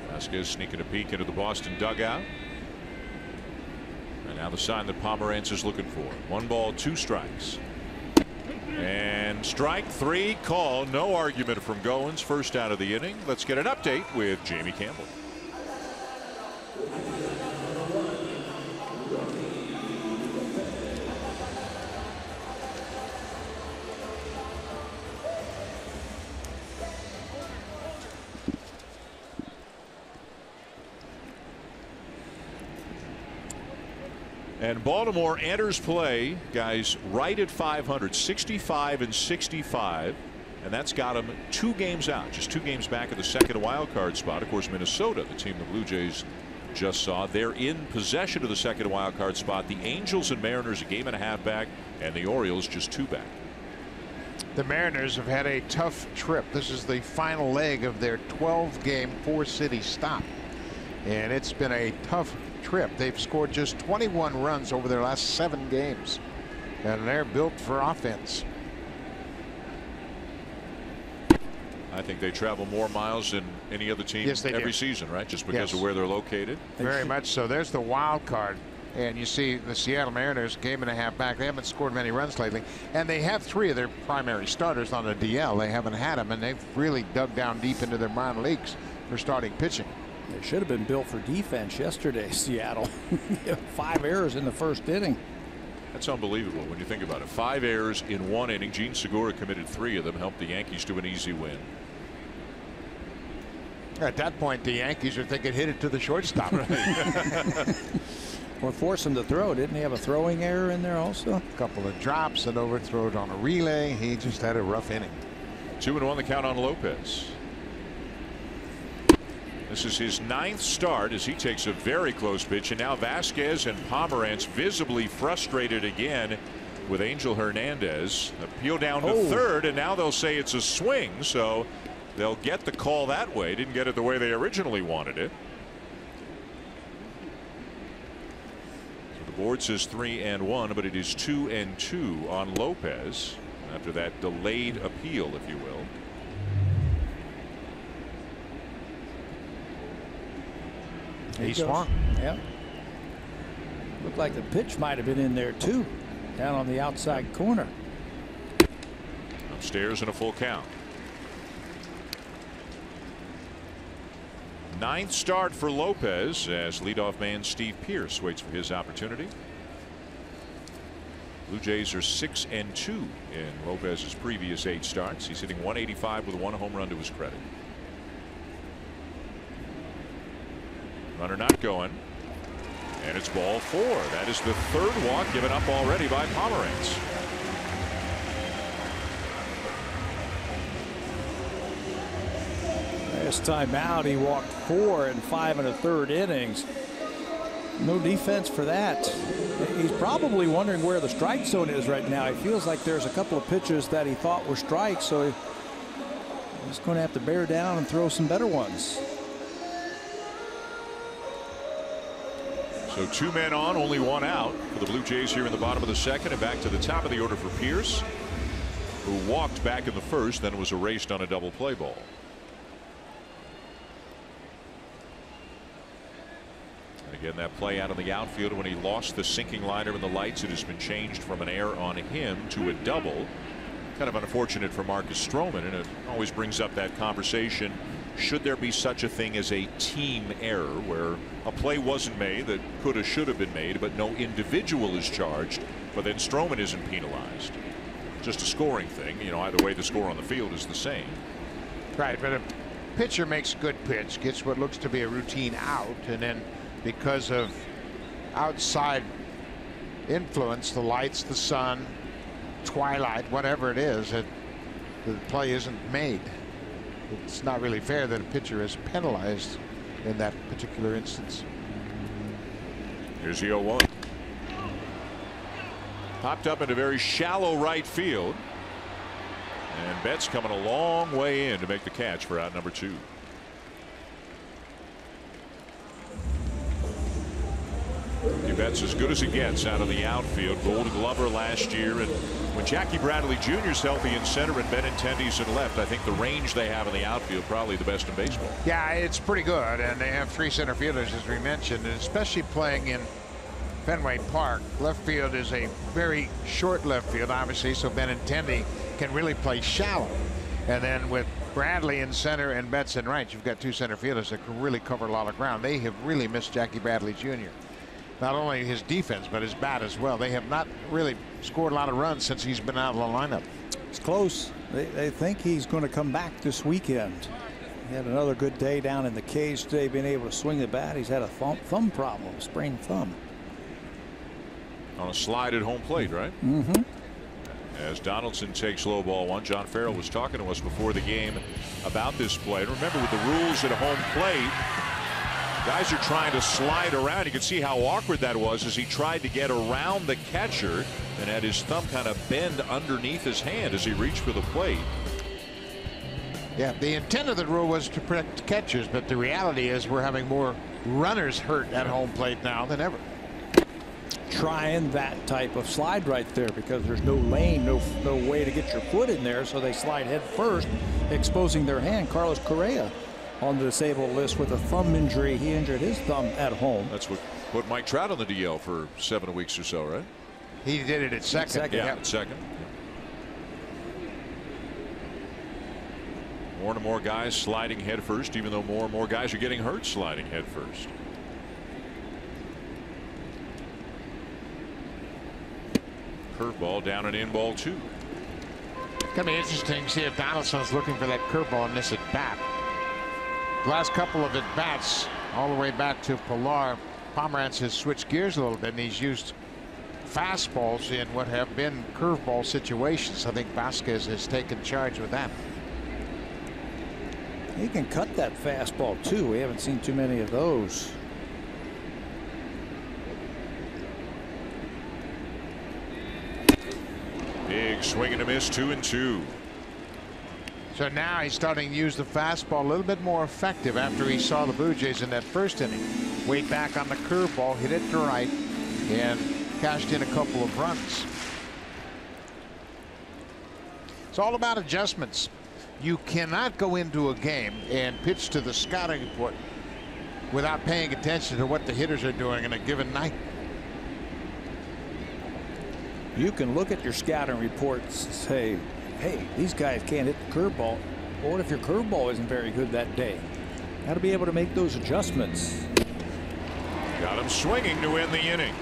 Vasquez sneaking a peek into the Boston dugout. And now the sign that Pomerantz is looking for. 1 ball, 2 strikes. And strike 3 call. No argument from Goins. First out of the inning. Let's get an update with Jamie Campbell. And Baltimore enters play, guys, right at 500, 65 and 65, and that's got them 2 games out, just 2 games back of the second wild card spot. Of course, Minnesota, the team the Blue Jays just saw, they're in possession of the second wild card spot. The Angels and Mariners a game and a half back, and the Orioles just 2 back. The Mariners have had a tough trip. This is the final leg of their 12-game 4-city stop, and it's been a tough trip. They've scored just 21 runs over their last 7 games, and they're built for offense. I think they travel more miles than any other team every season, right? Just because of where they're located. Very much so. There's the wild card And you see the Seattle Mariners, game and a half back. They haven't scored many runs lately. And they have 3 of their primary starters on the DL. They haven't had them, and they've really dug down deep into their minor leagues for starting pitching. They should have been built for defense yesterday, Seattle. 5 errors in the first inning. That's unbelievable when you think about it. 5 errors in 1 inning. Gene Segura committed 3 of them, helped the Yankees to an easy win. At that point, the Yankees are thinking hit it to the shortstop. Or force him to throw. Didn't he have a throwing error in there also? A couple of drops, and overthrown on a relay. He just had a rough inning. 2-1 the count on Lopez. This is his 9th start as he takes a very close pitch, and now Vasquez and Pomerantz visibly frustrated again with Angel Hernandez. Appeal down to third, and now they'll say it's a swing, so they'll get the call that way. Didn't get it the way they originally wanted it. The board says 3-1, but it is 2-2 on Lopez after that delayed appeal, if you will. He swung. Yeah. Looked like the pitch might have been in there too, down on the outside corner. Upstairs in a full count. 9th start for Lopez as leadoff man Steve Pearce waits for his opportunity. Blue Jays are 6-2 in Lopez's previous 8 starts. He's hitting .185 with 1 home run to his credit. Runner not going, and it's ball 4. That is the 3rd walk given up already by Pomerantz. Last time out, he walked 4 in 5 1/3 innings. No defense for that. He's probably wondering where the strike zone is right now. He feels like there's a couple of pitches that he thought were strikes, so he's going to have to bear down and throw some better ones. So 2 men on, only 1 out for the Blue Jays here in the bottom of the 2nd, and back to the top of the order for Pearce, who walked back in the 1st, then was erased on a double play ball. And again, that play out in the outfield when he lost the sinking liner in the lights. It has been changed from an error on him to a double. Kind of unfortunate for Marcus Stroman, and it always brings up that conversation. Should there be such a thing as a team error where a play wasn't made that could have should have been made, but no individual is charged, but then Stroman isn't penalized? Just a scoring thing. You know, either way the score on the field is the same. Right, but a pitcher makes a good pitch, gets what looks to be a routine out, and then because of outside influence, the lights, the sun, twilight, whatever it is, the play isn't made. It's not really fair that a pitcher is penalized in that particular instance. Here's the 0-1. Popped up into very shallow right field, and Betts coming a long way in to make the catch for out number 2. Betts as good as it gets out of the outfield. Gold Glover last year, and when Jackie Bradley Jr. is healthy in center and Benintendi's in left, I think the range they have in the outfield probably the best in baseball. Yeah, it's pretty good, and they have 3 center fielders, as we mentioned, and especially playing in Fenway Park. Left field is a very short left field, obviously, so Benintendi can really play shallow. And then with Bradley in center and Betts in right, you've got 2 center fielders that can really cover a lot of ground. They have really missed Jackie Bradley Jr. Not only his defense, but his bat as well. They have not really scored a lot of runs since he's been out of the lineup. It's close. They think he's going to come back this weekend. He had another good day down in the cage today, being able to swing the bat. He's had a thumb problem, a sprained thumb. On a slide at home plate, right? Mm-hmm. As Donaldson takes low ball 1. John Farrell was talking to us before the game about this play. And remember, with the rules at home plate, guys are trying to slide around. You can see how awkward that was as he tried to get around the catcher and had his thumb kind of bend underneath his hand as he reached for the plate. Yeah, the intent of the rule was to protect catchers, but the reality is we're having more runners hurt at home plate now than ever. Trying that type of slide right there because there's no lane, no way to get your foot in there, so they slide head first, exposing their hand. Carlos Correa on the disabled list with a thumb injury. He injured his thumb at home. That's what put Mike Trout on the DL for 7 weeks or so, right? He did it at second. Yeah, at second. More and more guys sliding head first, even though more and more guys are getting hurt sliding head first. Curveball down and in, ball 2. It's going to be interesting to see if Donaldson's looking for that curveball in this at bat. The last couple of at bats, all the way back to Pilar, Pomerantz has switched gears a little bit, and he's used fastballs in what have been curveball situations. I think Vasquez has taken charge with that. He can cut that fastball too. We haven't seen too many of those. Big swing and a miss, 2-2. So now he's starting to use the fastball a little bit more effective after he saw the Blue Jays in that first inning. Way back on the curveball, hit it to right, and cashed in a couple of runs. It's all about adjustments. You cannot go into a game and pitch to the scouting report without paying attention to what the hitters are doing in a given night. You can look at your scouting reports and say, hey, these guys can't hit the curveball. Well, what if your curveball isn't very good that day? Got to be able to make those adjustments. Got him swinging to end the inning.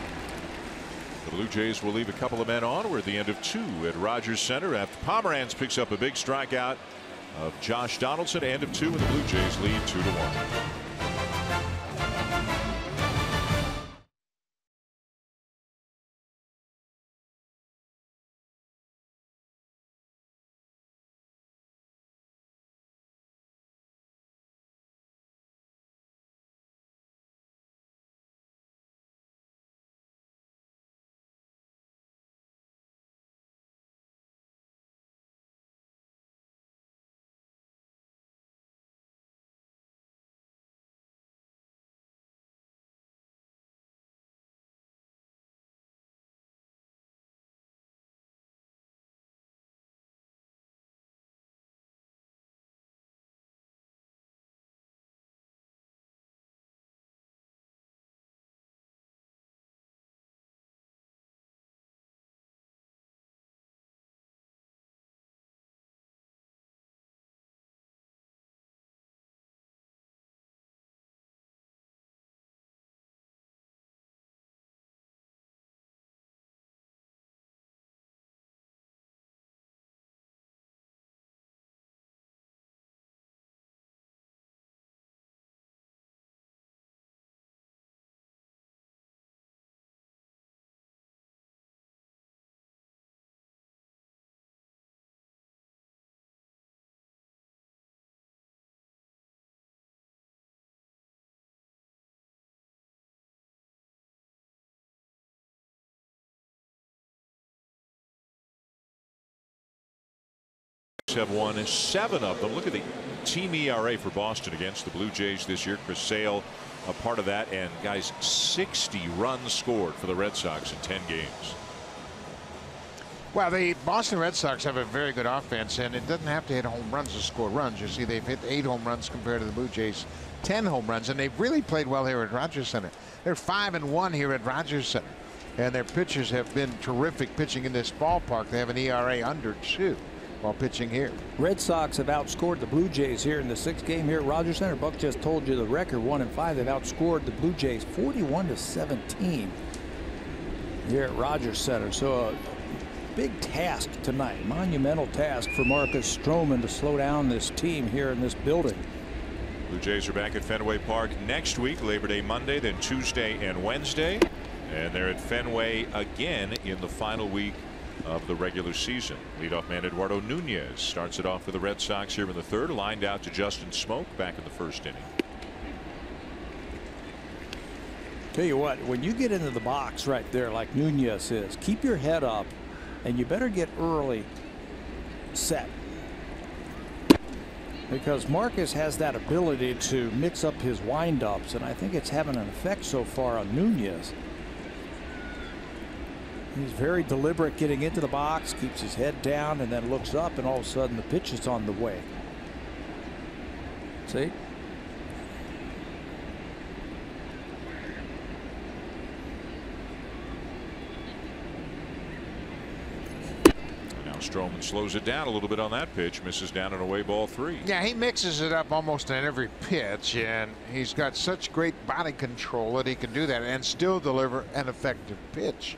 The Blue Jays will leave a couple of men on. We're at the end of 2 at Rogers Center after Pomerantz picks up a big strikeout of Josh Donaldson. End of 2, and the Blue Jays lead 2-1. Have won 7 of them. Look at the team ERA for Boston against the Blue Jays this year. Chris Sale a part of that, and guys, 60 runs scored for the Red Sox in 10 games. Well, the Boston Red Sox have a very good offense, and it doesn't have to hit home runs to score runs. You see, they've hit 8 home runs compared to the Blue Jays 10 home runs, and they've really played well here at Rogers Center. They're 5-1 here at Rogers Center, and their pitchers have been terrific pitching in this ballpark. They have an ERA under 2 while pitching here. Red Sox have outscored the Blue Jays here in the 6th game here at Rogers Center. Buck just told you the record, 1-5. They've outscored the Blue Jays 41-17 here at Rogers Center. So a big task tonight, monumental task for Marcus Stroman to slow down this team here in this building. Blue Jays are back at Fenway Park next week, Labor Day Monday, then Tuesday and Wednesday, and they're at Fenway again in the final week of the regular season. Leadoff man Eduardo Nunez starts it off for the Red Sox here in the 3rd, lined out to Justin Smoak back in the 1st inning. Tell you what, when you get into the box right there like Nunez is, keep your head up, and you better get early set, because Marcus has that ability to mix up his windups, and I think it's having an effect so far on Nunez. He's very deliberate getting into the box, keeps his head down, and then looks up, and all of a sudden the pitch is on the way. See? Stroman slows it down a little bit on that pitch, misses down and away, ball 3. Yeah, he mixes it up almost on every pitch, and he's got such great body control that he can do that and still deliver an effective pitch.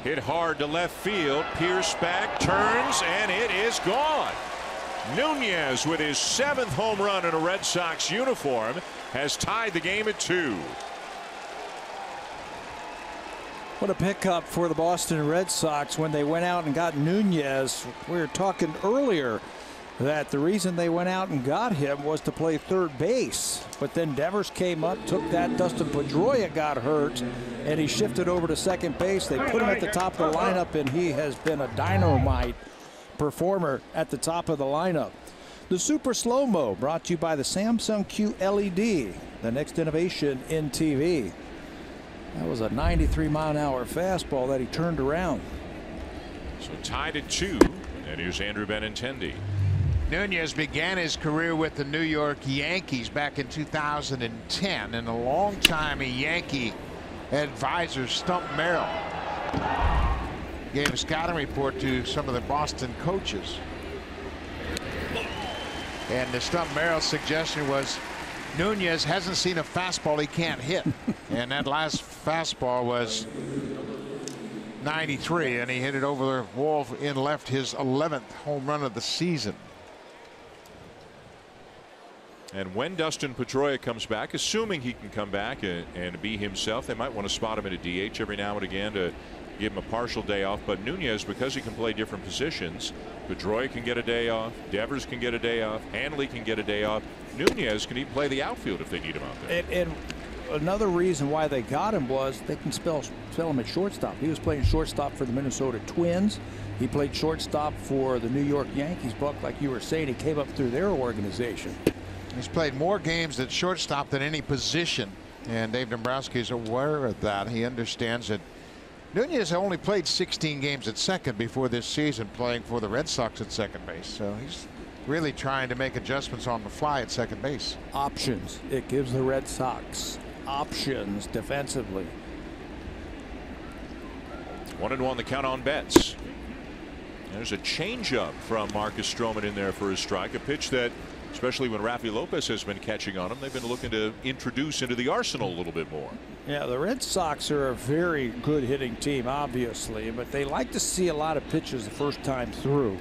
Hit hard to left field. Pierce back, turns, and it is gone. Nunez, with his 7th home run in a Red Sox uniform, has tied the game at 2. What a pickup for the Boston Red Sox when they went out and got Nunez. We were talking earlier that the reason they went out and got him was to play third base. But then Devers came up, took that. Dustin Pedroia got hurt, and he shifted over to second base. They put him at the top of the lineup, and he has been a dynamite performer at the top of the lineup. The Super Slow-Mo, brought to you by the Samsung QLED, the next innovation in TV. That was a 93-mile-an-hour fastball that he turned around. So tied at 2, and here's Andrew Benintendi. Nunez began his career with the New York Yankees back in 2010, and a long-time Yankee advisor, Stump Merrill, gave a scouting report to some of the Boston coaches. And the Stump Merrill suggestion was Nunez hasn't seen a fastball he can't hit. And that last fastball was 93, and he hit it over the wall in left, his 11th home run of the season. And when Dustin Pedroia comes back, assuming he can come back and be himself, they might want to spot him at a DH every now and again to give him a partial day off. But Nunez, because he can play different positions, Pedroia can get a day off, Devers can get a day off, Hanley can get a day off. Nunez can even play the outfield if they need him out there. And another reason why they got him was they can spell him at shortstop. He was playing shortstop for the Minnesota Twins. He played shortstop for the New York Yankees. Buck, like you were saying, he came up through their organization. He's played more games at shortstop than any position, and Dave Dombrowski is aware of that. He understands that Nunez only played 16 games at second before this season, playing for the Red Sox at second base. So he's really trying to make adjustments on the fly at second base. Options. It gives the Red Sox options defensively. 1-1 the count on Betts. There's a changeup from Marcus Stroman in there for his strike, a pitch that, especially when Rafi Lopez has been catching on him, they've been looking to introduce into the arsenal a little bit more. Yeah, the Red Sox are a very good hitting team, obviously, but they like to see a lot of pitches the first time through.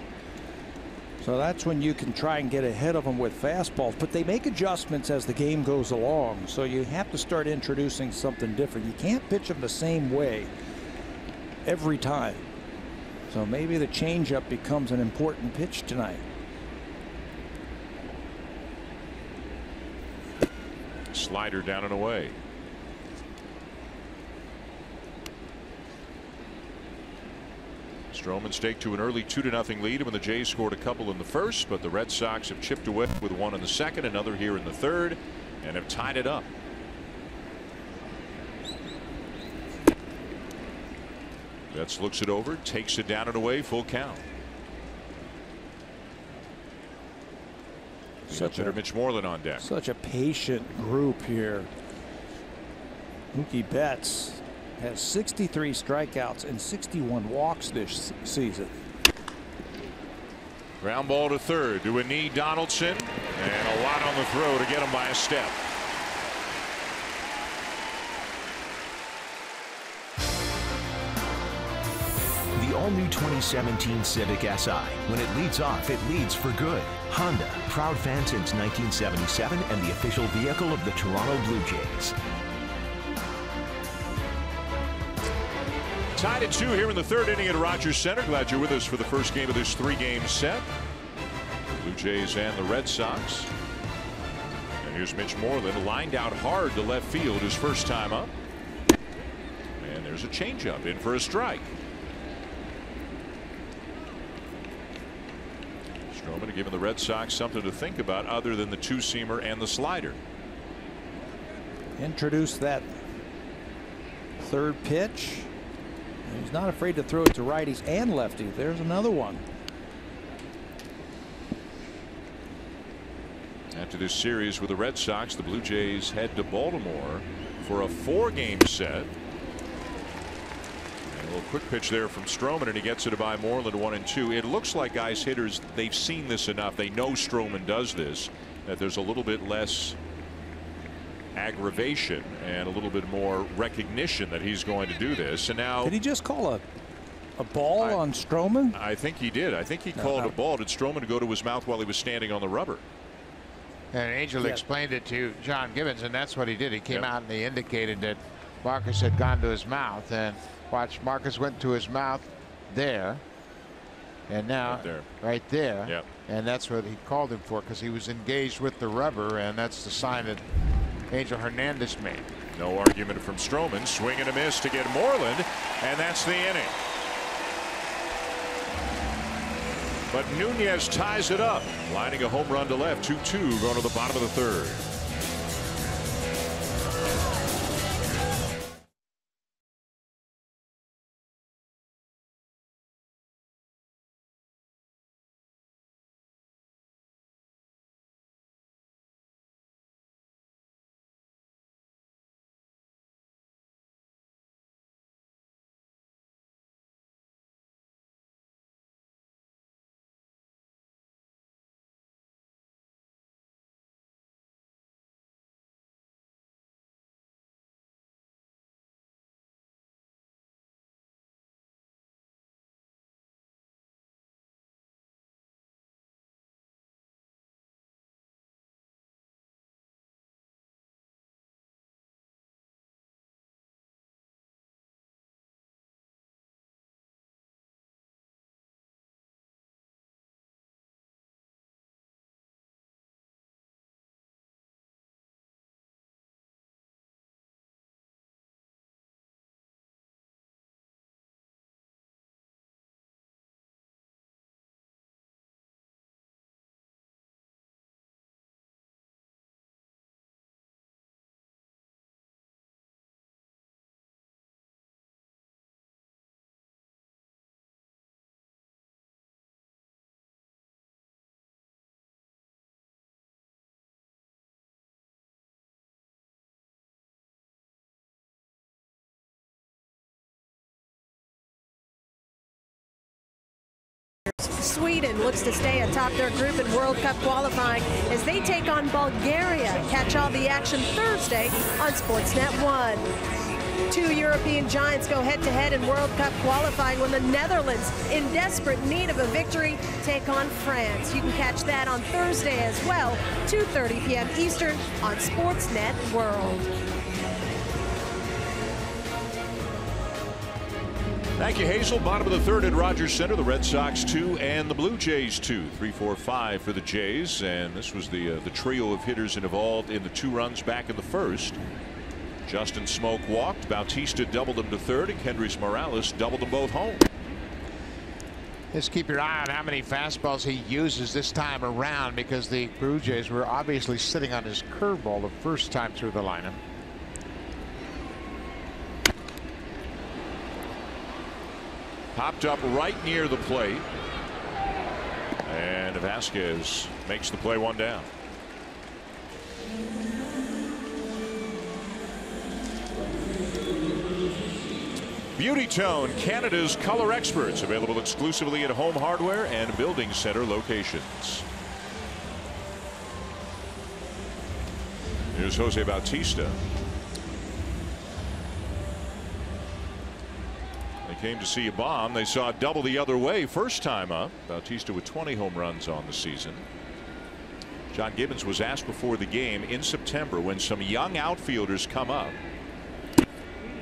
So that's when you can try and get ahead of them with fastballs, but they make adjustments as the game goes along. So you have to start introducing something different. You can't pitch them the same way every time. So maybe the changeup becomes an important pitch tonight. Slider down and away. Stroman staked to an early 2-0 lead when the Jays scored a couple in the first, but the Red Sox have chipped away with one in the second, another here in the third, and have tied it up. Betts looks it over, takes it down and away, full count. Such a Mitch Moreland on deck. Such a patient group here. Mookie Betts has 63 strikeouts and 61 walks this season. Ground ball to third to a knee, Donaldson, and a lot on the throw to get him by a step. The all-new 2017 Civic Si. When it leads off, it leads for good. Honda, proud fan since 1977 and the official vehicle of the Toronto Blue Jays. Tied at 2 here in the third inning at Rogers Center. Glad you're with us for the first game of this 3-game set. Blue Jays and the Red Sox. And here's Mitch Moreland, lined out hard to left field his first time up. And there's a changeup in for a strike. Stroman giving the Red Sox something to think about other than the two-seamer and the slider. Introduce that third pitch. He's not afraid to throw it to righties and lefties. There's another one. After this series with the Red Sox, the Blue Jays head to Baltimore for a 4-game set. little quick pitch there from Stroman, and he gets it by Moreland, 1-2. It looks like guys hitters, they've seen this enough. They know Stroman does this, that there's a little bit less aggravation and a little bit more recognition that he's going to do this. And now, did he just call a ball on Stroman? I think he did. I think he called a ball. Did Stroman go to his mouth while he was standing on the rubber? And Angel explained it to John Gibbons, and that's what he did. He came out and he indicated that Marcus had gone to his mouth, and watch, Marcus went to his mouth there, and now right there. Yep. And that's what he called him for, because he was engaged with the rubber, and that's the sign that Angel Hernandez made. No argument from Stroman. Swing and a miss to get Moreland, and that's the inning. But Nunez ties it up, lining a home run to left. 2-2 going to the bottom of the third. Sweden looks to stay atop their group in World Cup qualifying as they take on Bulgaria. Catch all the action Thursday on Sportsnet 1. Two European giants go head-to-head in World Cup qualifying when the Netherlands, in desperate need of a victory, take on France. You can catch that on Thursday as well, 2:30 p.m. Eastern on Sportsnet World. Thank you, Hazel. Bottom of the third at Rogers Center. The Red Sox 2 and the Blue Jays 2. 3-4-5 for the Jays, and this was the trio of hitters involved in the 2 runs back in the first. Justin Smoak walked. Bautista doubled them to third, and Kendrys Morales doubled them both home. Just keep your eye on how many fastballs he uses this time around, because the Blue Jays were obviously sitting on his curveball the first time through the lineup. Popped up right near the plate, and Vasquez makes the play, 1 down. Beauty Tone, Canada's color experts, available exclusively at Home Hardware and Building Center locations. Here's Jose Bautista. Came to see a bomb. They saw it double the other way first time up. Bautista with 20 home runs on the season. John Gibbons was asked before the game in September, when some young outfielders come up,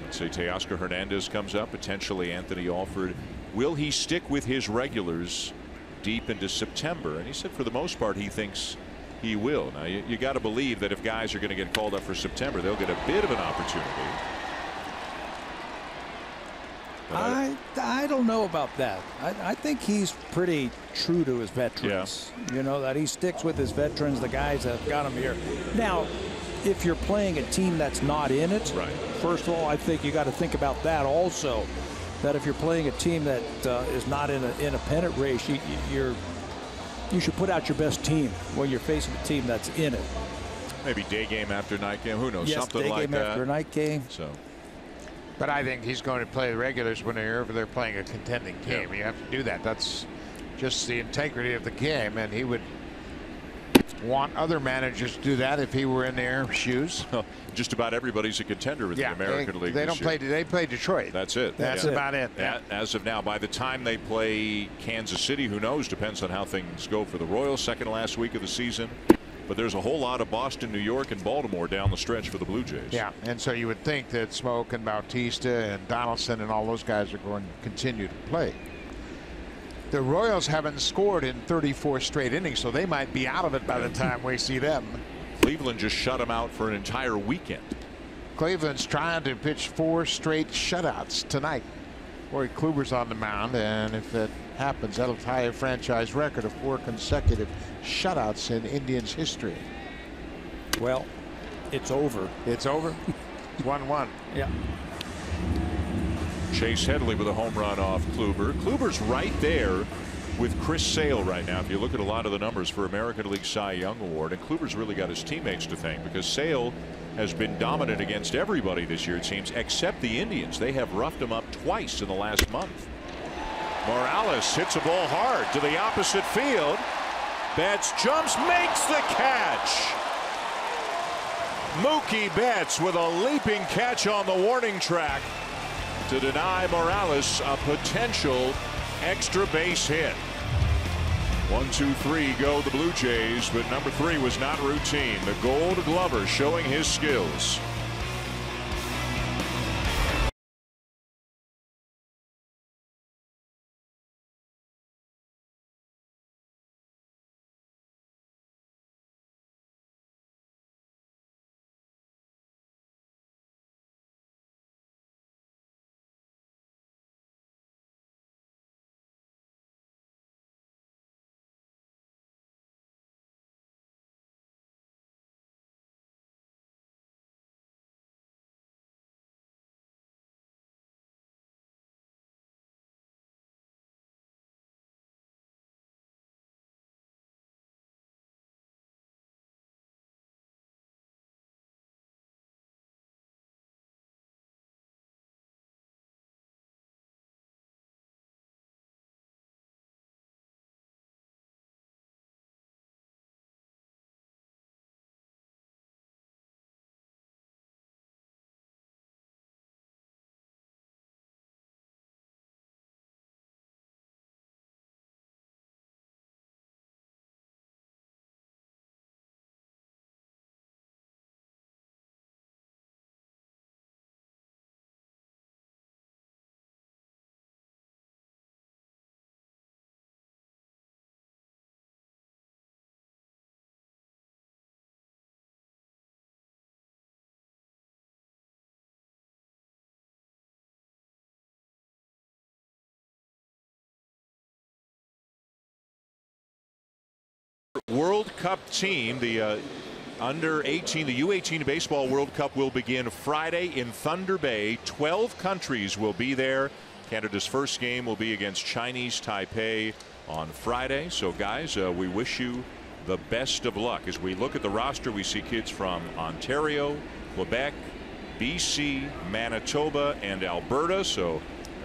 let's say Teoscar Hernandez comes up, potentially Anthony Alford, will he stick with his regulars deep into September? And he said for the most part he thinks he will. Now you got to believe that if guys are going to get called up for September, they'll get a bit of an opportunity. I don't know about that. I think he's pretty true to his veterans. Yeah. You know, that he sticks with his veterans, the guys that have got him here. Now, if you're playing a team that's not in it, right, first of all, I think you got to think about that also. That if you're playing a team that is not in a pennant race, you should put out your best team when you're facing a team that's in it. Maybe day game after night game. Who knows? Yes, something day like game that. After night game. So. But I think he's going to play the regulars whenever they're playing a contending game. You have to do that. That's just the integrity of the game, and he would want other managers to do that if he were in their shoes. Just about everybody's a contender with the American League. They don't play. They play Detroit. That's it. That's about it. As of now, by the time they play Kansas City, who knows? Depends on how things go for the Royals. Second to last week of the season. But there's a whole lot of Boston, New York, and Baltimore down the stretch for the Blue Jays. Yeah, and so you would think that Smoak and Bautista and Donaldson and all those guys are going to continue to play. The Royals haven't scored in 34 straight innings, so they might be out of it by the time we see them. Cleveland just shut them out for an entire weekend. Cleveland's trying to pitch 4 straight shutouts tonight. Corey Kluber's on the mound, and if that happens, that'll tie a franchise record of 4 consecutive shutouts in Indians history. Well, it's over. It's over. It's 1-1. Yeah. Chase Headley with a home run off Kluber. Kluber's right there with Chris Sale right now. If you look at a lot of the numbers for American League Cy Young Award, and Kluber's really got his teammates to thank, because Sale has been dominant against everybody this year, it seems, except the Indians. They have roughed him up twice in the last month. Morales hits a ball hard to the opposite field. Betts jumps, makes the catch. Mookie Betts with a leaping catch on the warning track to deny Morales a potential extra base hit. 1, 2, 3 go the Blue Jays, but number 3 was not routine. The Gold Glover showing his skills. World Cup team, the under 18, the U18 Baseball World Cup will begin Friday in Thunder Bay. 12 countries will be there. Canada's first game will be against Chinese Taipei on Friday. So guys, we wish you the best of luck. As we look at the roster, we see kids from Ontario, Quebec, BC, Manitoba, and Alberta. So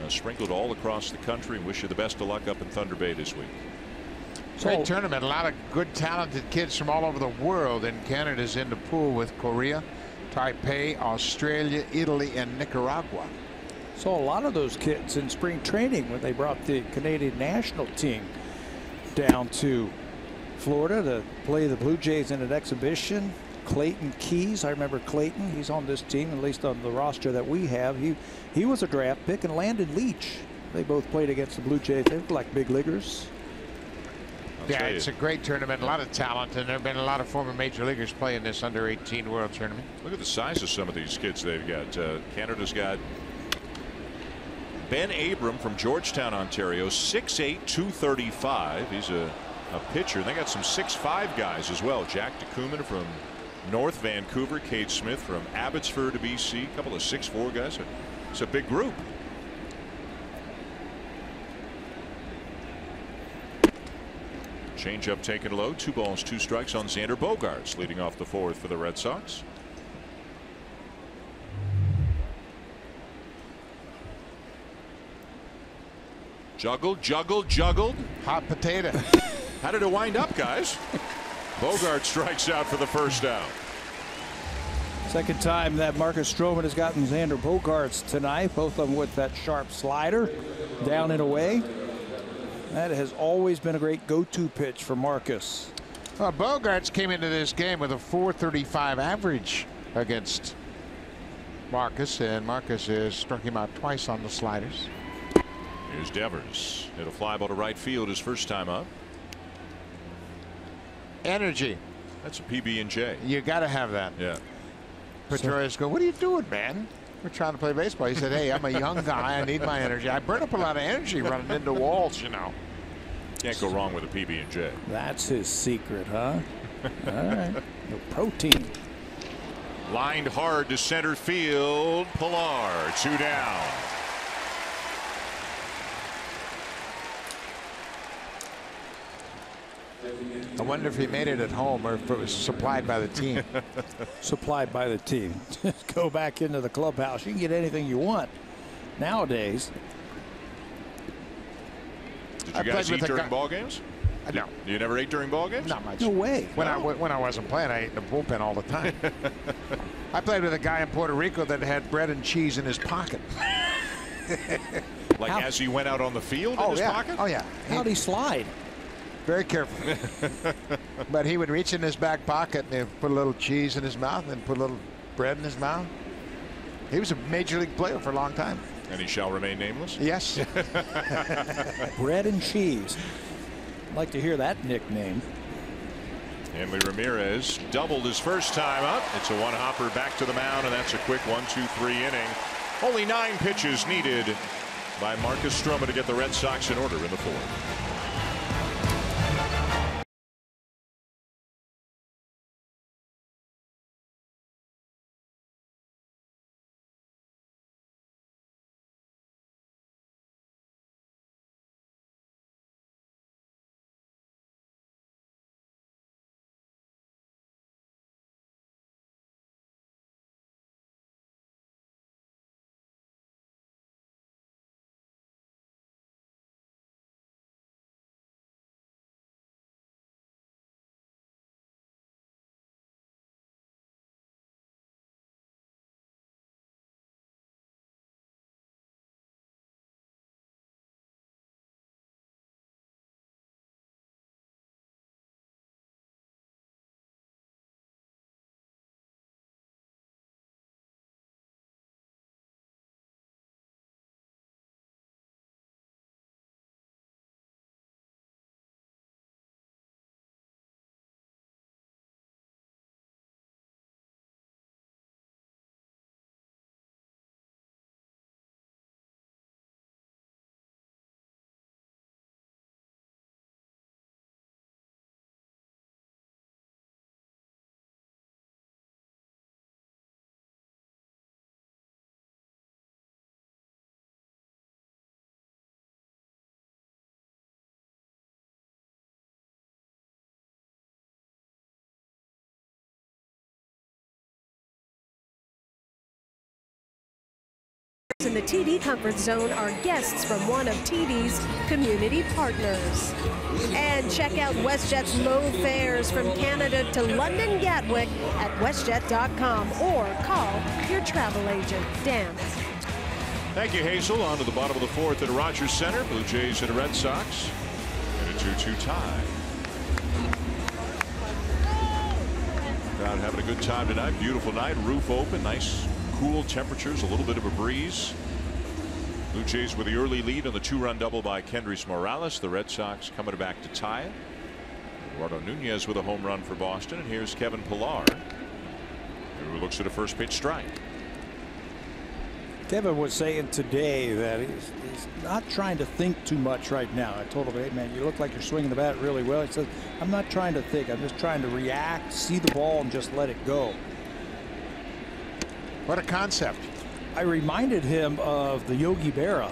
sprinkled all across the country. Wish you the best of luck up in Thunder Bay this week. Great tournament. A lot of good, talented kids from all over the world. And Canada's in the pool with Korea, Taipei, Australia, Italy, and Nicaragua. So a lot of those kids in spring training when they brought the Canadian national team down to Florida to play the Blue Jays in an exhibition. Clayton Keys, I remember Clayton. He's on this team, at least on the roster that we have. He was a draft pick, and Landon Leach. They both played against the Blue Jays. They look like big leaguers. Yeah, it's a great tournament, a lot of talent, and there have been a lot of former major leaguers playing this under 18 World Tournament. Look at the size of some of these kids they've got. Canada's got Ben Abram from Georgetown, Ontario, 6'8", 235. He's a pitcher. They got some 6'5" guys as well. Jack DeCooman from North Vancouver, Cade Smith from Abbotsford, BC, a couple of 6'4" guys. It's a big group. Changeup taken low. 2 balls, 2 strikes on Xander Bogaerts, leading off the 4th for the Red Sox. Juggled, juggled, juggled. Hot potato. How did it wind up, guys? Bogart strikes out for the first out. Second time that Marcus Stroman has gotten Xander Bogaerts tonight, both of them with that sharp slider down and away. That has always been a great go-to pitch for Marcus. Well, Bogaerts came into this game with a .435 average against Marcus, and Marcus has struck him out twice on the sliders. Here's Devers. Hit a fly ball to right field his first time up. Energy. That's a PB&J. You got to have that. Yeah. Pedroia's go, what are you doing, man? We're trying to play baseball. He said, hey, I'm a young guy. I need my energy. I burn up a lot of energy running into walls, you know. Can't go wrong with a PB&J. That's his secret, huh? All right. No protein. Lined hard to center field. Pilar, 2 down. I wonder if he made it at home or if it was supplied by the team. Supplied by the team. Just go back into the clubhouse. You can get anything you want nowadays. Did you guys eat during ball games? No. You never ate during ball games? Not much. No way. When I wasn't playing, I ate in the bullpen all the time. I played with a guy in Puerto Rico that had bread and cheese in his pocket. Like as he went out on the field in his pocket? Oh, yeah. How'd he slide? Very careful. But he would reach in his back pocket and put a little cheese in his mouth and put a little bread in his mouth. He was a major league player for a long time. And he shall remain nameless? Yes. Bread and cheese. I'd like to hear that nickname. Hanley Ramirez doubled his first time up. It's a one-hopper back to the mound, and that's a quick 1-2-3 inning. Only 9 pitches needed by Marcus Stroman to get the Red Sox in order in the 4th. In the TD Comfort Zone are guests from one of TD's community partners. And check out WestJet's low fares from Canada to London Gatwick at westjet.com or call your travel agent. Dan. Thank you, Hazel. On to the bottom of the 4th at Rogers Center. Blue Jays and the Red Sox in a 2-2 tie. Crowd having a good time tonight. Beautiful night. Roof open. Nice cool temperatures, a little bit of a breeze. Blue Jays with the early lead on the 2-run double by Kendrys Morales. The Red Sox coming back to tie it. Eduardo Nunez with a home run for Boston. And here's Kevin Pilar, who looks at a first pitch strike. Kevin was saying today that he's not trying to think too much right now. I told him, hey, man, you look like you're swinging the bat really well. He says, I'm not trying to think. I'm just trying to react, see the ball, and just let it go. What a concept. I reminded him of the Yogi Berra.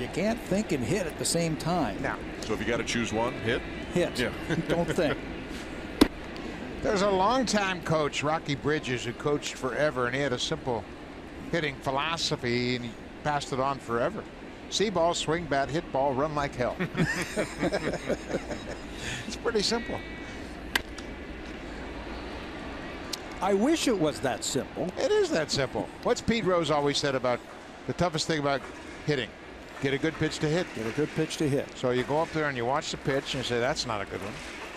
You can't think and hit at the same time. No. So if you got to choose one, hit? Hit. Yeah. Don't think. There's a longtime coach, Rocky Bridges, who coached forever, and he had a simple hitting philosophy, and he passed it on forever. See ball, swing bat, hit ball, run like hell. It's pretty simple. I wish it was that simple. It is that simple. What's Pete Rose always said about the toughest thing about hitting? Get a good pitch to hit. Get a good pitch to hit. So you go up there and you watch the pitch and you say, that's not a good one.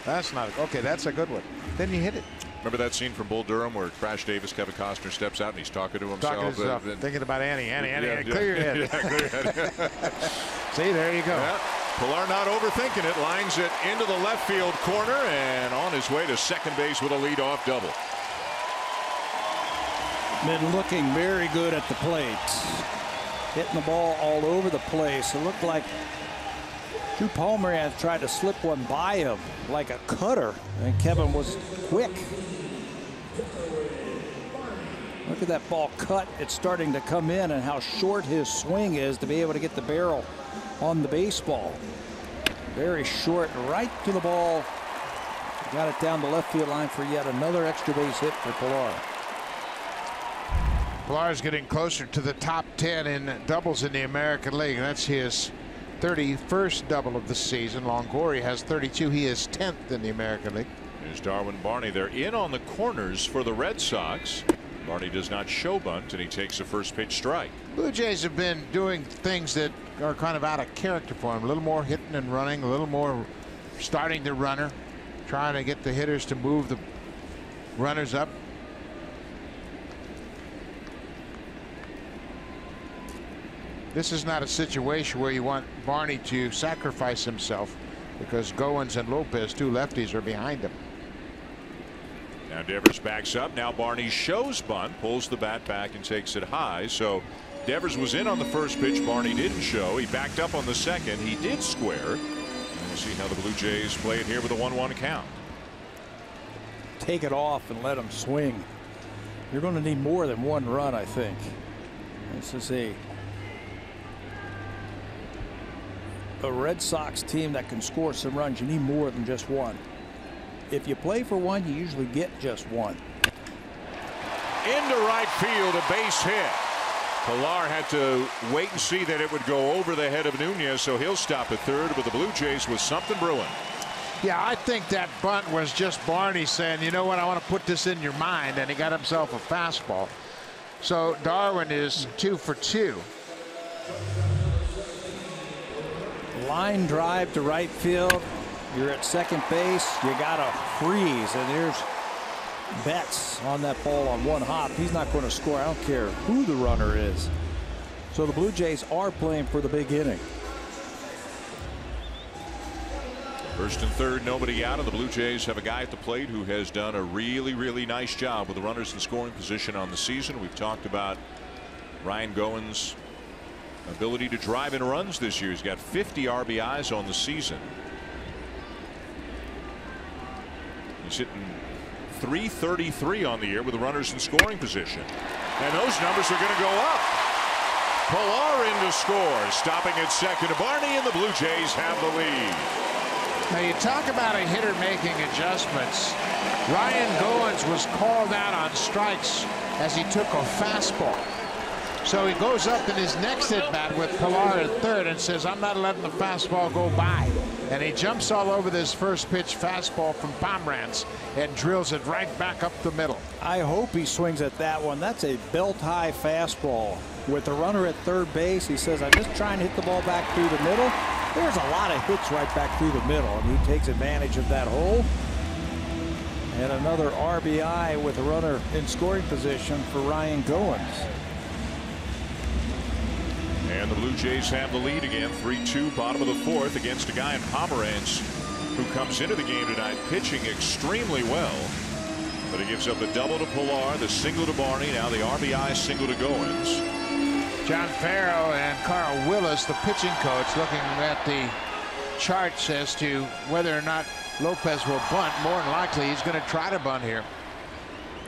That's not a, okay, that's a good one. Then you hit it. Remember that scene from Bull Durham where Crash Davis, Kevin Costner, steps out and he's talking to himself? Thinking about Annie, yeah, clear your head. Yeah, clear your head. See, there you go. Yeah. Pilar not overthinking it, lines it into the left field corner and on his way to second base with a leadoff double. Been looking very good at the plate. Hitting the ball all over the place. It looked like Drew Palmer tried to slip one by him like a cutter, and Kevin was quick. Look at that ball cut. It's starting to come in, and how short his swing is to be able to get the barrel on the baseball. Very short, right to the ball. Got it down the left field line for yet another extra base hit for Pilar. Pilar's getting closer to the top 10 in doubles in the American League. That's his 31st double of the season. Longoria has 32. He is 10th in the American League. Here's Darwin Barney. They're in on the corners for the Red Sox. Barney does not show bunt, and he takes a first pitch strike. Blue Jays have been doing things that are kind of out of character for him. A little more hitting and running, a little more starting the runner, trying to get the hitters to move the runners up. This is not a situation where you want Barney to sacrifice himself, because Goins and Lopez, two lefties, are behind him. Now Devers backs up. Now Barney shows bunt, pulls the bat back and takes it high. So Devers was in on the first pitch. Barney didn't show. He backed up on the second. He did square. And we'll see how the Blue Jays play it here with a 1-1 count. Take it off and let him swing. You're going to need more than one run, I think. This is a Red Sox team that can score some runs. You need more than just one. If you play for one, you usually get just one. Into right field, a base hit. Pilar had to wait and see that it would go over the head of Nunez, so he'll stop at third. But the Blue Jays with something brewing. Yeah, I think that bunt was just Barney saying, you know what, I want to put this in your mind, and he got himself a fastball. So Darwin is 2 for 2. Line drive to right field. You're at second base. You got to freeze. And there's Betts on that ball on one hop. He's not going to score. I don't care who the runner is. So the Blue Jays are playing for the big inning. First and third, nobody out, and the Blue Jays have a guy at the plate who has done a really nice job with the runners in scoring position on the season. We've talked about Ryan Goins' ability to drive in runs this year. He's got 50 RBIs on the season. He's hitting .333 on the year with the runners in scoring position. And those numbers are going to go up. Pilar in to score. Stopping at second. Barney and the Blue Jays have the lead. Now you talk about a hitter making adjustments. Ryan Goins was called out on strikes as he took a fastball. So he goes up in his next at bat with Pilar at third and says, I'm not letting the fastball go by. And he jumps all over this first pitch fastball from Pomeranz and drills it right back up the middle. I hope he swings at that one. That's a belt-high fastball. With the runner at third base, he says, I'm just trying to hit the ball back through the middle. There's a lot of hits right back through the middle, and he takes advantage of that hole. And another RBI with a runner in scoring position for Ryan Goins. And the Blue Jays have the lead again, 3-2, bottom of the fourth, against a guy in Pomeranz who comes into the game tonight pitching extremely well. But he gives up the double to Pilar, the single to Barney, now the RBI single to Goins. John Farrow and Carl Willis, the pitching coach, looking at the charts as to whether or not Lopez will bunt. More than likely, he's going to try to bunt here.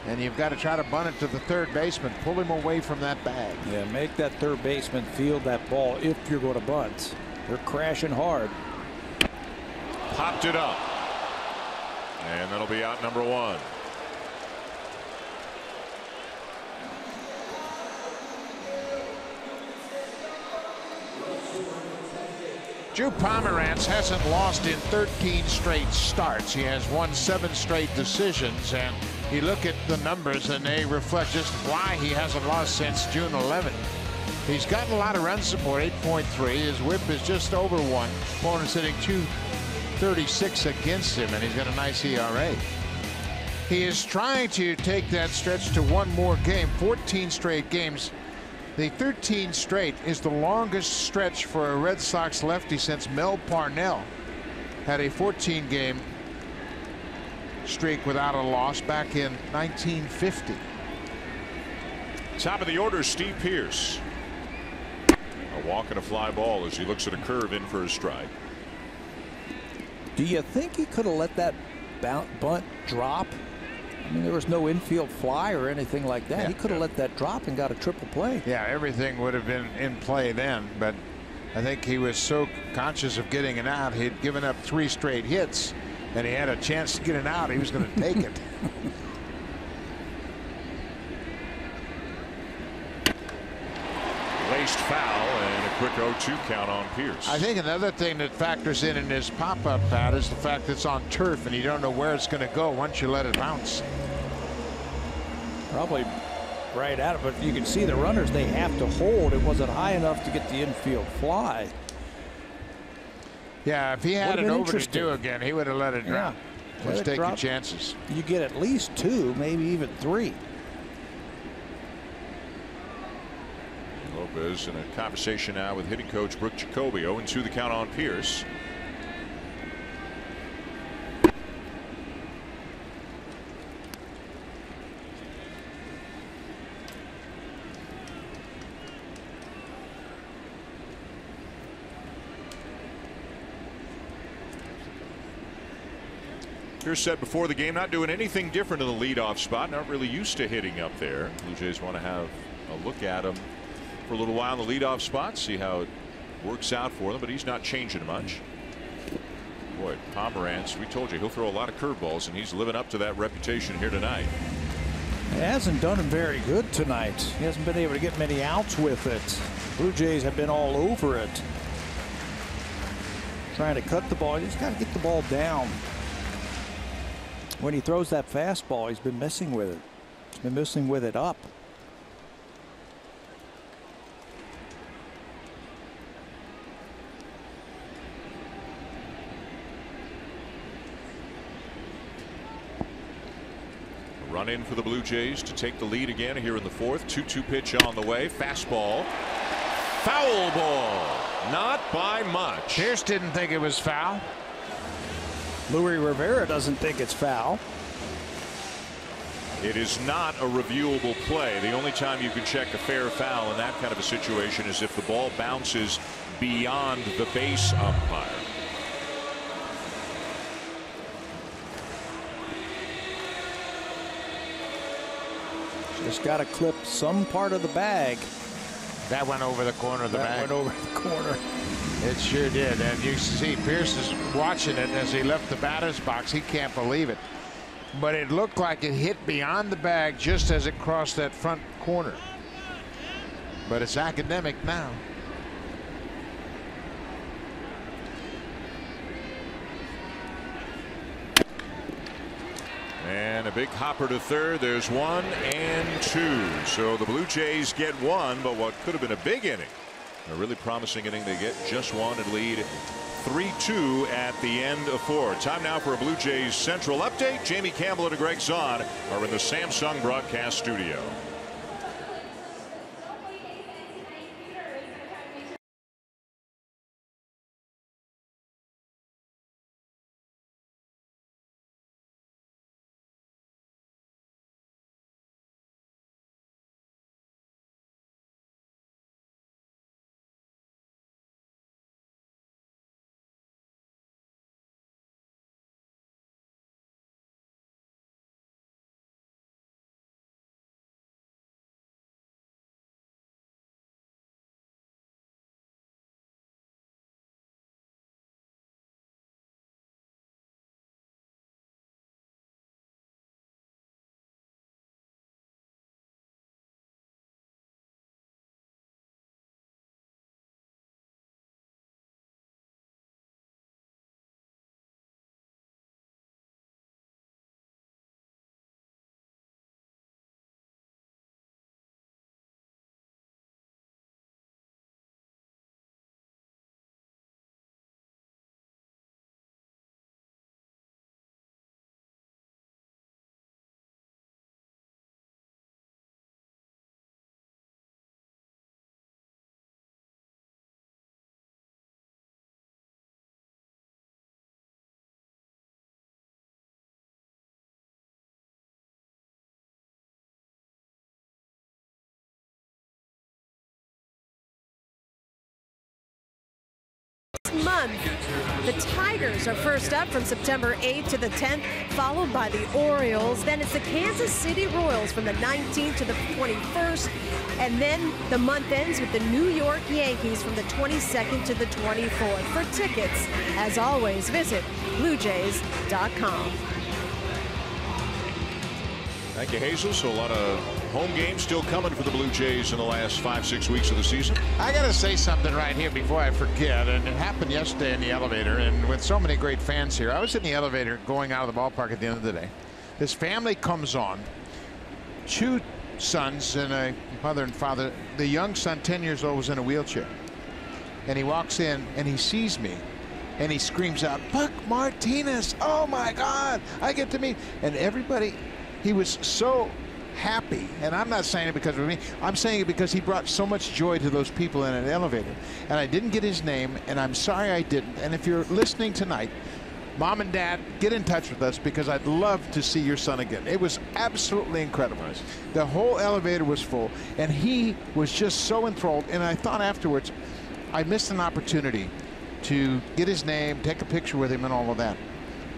And you've got to try to bunt it to the third baseman. Pull him away from that bag. Yeah, make that third baseman field that ball if you're going to bunt. They're crashing hard. Popped it up. And that'll be out number one. Drew Pomeranz hasn't lost in 13 straight starts. He has won 7 straight decisions, and you look at the numbers and they reflect just why he hasn't lost since June 11th. He's gotten a lot of run support, 8.3. His whip is just over 1. Opponent's hitting 236 against him, and he's got a nice ERA. He is trying to take that stretch to one more game, 14 straight games. The 13 straight is the longest stretch for a Red Sox lefty since Mel Parnell had a 14-game streak without a loss back in 1950. Top of the order, Steve Pearce. A walk and a fly ball as he looks at a curve in for a strike. Do you think he could have let that bunt drop? I mean, there was no infield fly or anything like that. He could have let that drop and got a triple play. Yeah, everything would have been in play then, but I think he was so conscious of getting it out. He'd given up 3 straight hits, and he had a chance to get it out. He was going to take it. Laced foul and a quick 0-2 count on Pearce. I think another thing that factors in his pop-up, Pat, is the fact that it's on turf and you don't know where it's going to go once you let it bounce. Probably right at it, but you can see the runners they have to hold. It wasn't high enough to get the infield fly. Yeah, if he had it over to do again, he would have let it drop. Let's take your chances. You get at least 2, maybe even 3. Lopez in a conversation now with hitting coach Brooke Jacoby. 0-2 the count on Pearce. Pearce said before the game, not doing anything different in the leadoff spot. Not really used to hitting up there. Blue Jays want to have a look at him for a little while in the leadoff spot, see how it works out for them, but he's not changing much. Boy, Pomeranz, we told you he'll throw a lot of curveballs, and he's living up to that reputation here tonight. It hasn't done him very good tonight. He hasn't been able to get many outs with it. Blue Jays have been all over it. Trying to cut the ball. He's got to get the ball down. When he throws that fastball, he's been messing with it. He's been messing with it up. Run in for the Blue Jays to take the lead again here in the 4th. 2-2 pitch on the way. Fastball. Foul ball. Not by much. Pearce didn't think it was foul. Luis Rivera doesn't think it's foul. It is not a reviewable play. The only time you can check a fair foul in that kind of a situation is if the ball bounces beyond the base umpire. Just got to clip some part of the bag. That went over the corner of the bag. That went over the corner. It sure did. And you see Pearce is watching it as he left the batter's box. He can't believe it. But it looked like it hit beyond the bag just as it crossed that front corner. But it's academic now. And a big hopper to third. There's 1 and 2. So the Blue Jays get 1, but what could have been a big inning. A really promising inning. They get just 1 and lead 3-2 at the end of 4. Time now for a Blue Jays Central update. Jamie Campbell and Greg Zahn are in the Samsung broadcast studio. month. The Tigers are first up from September 8th to the 10th, followed by the Orioles. Then it's the Kansas City Royals from the 19th to the 21st. And then the month ends with the New York Yankees from the 22nd to the 24th. For tickets, as always, visit BlueJays.com. Thank you, Hazel. So a lot of home games still coming for the Blue Jays in the last 5-6 weeks of the season. I got to say something right here before I forget, and it happened yesterday in the elevator, and with so many great fans here. I was in the elevator going out of the ballpark at the end of the day. This family comes on, 2 sons and a mother and father. The young son, 10 years old, was in a wheelchair, and he walks in and he sees me. And he screams out, "Buck Martinez, oh my God, I get to meet." And everybody, he was so happy. And I'm not saying it because of me. I'm saying it because he brought so much joy to those people in an elevator. And I didn't get his name, and I'm sorry I didn't. And if you're listening tonight, Mom and Dad, get in touch with us because I'd love to see your son again. It was absolutely incredible. Nice. The whole elevator was full, and he was just so enthralled. And I thought afterwards, I missed an opportunity to get his name, take a picture with him, and all of that.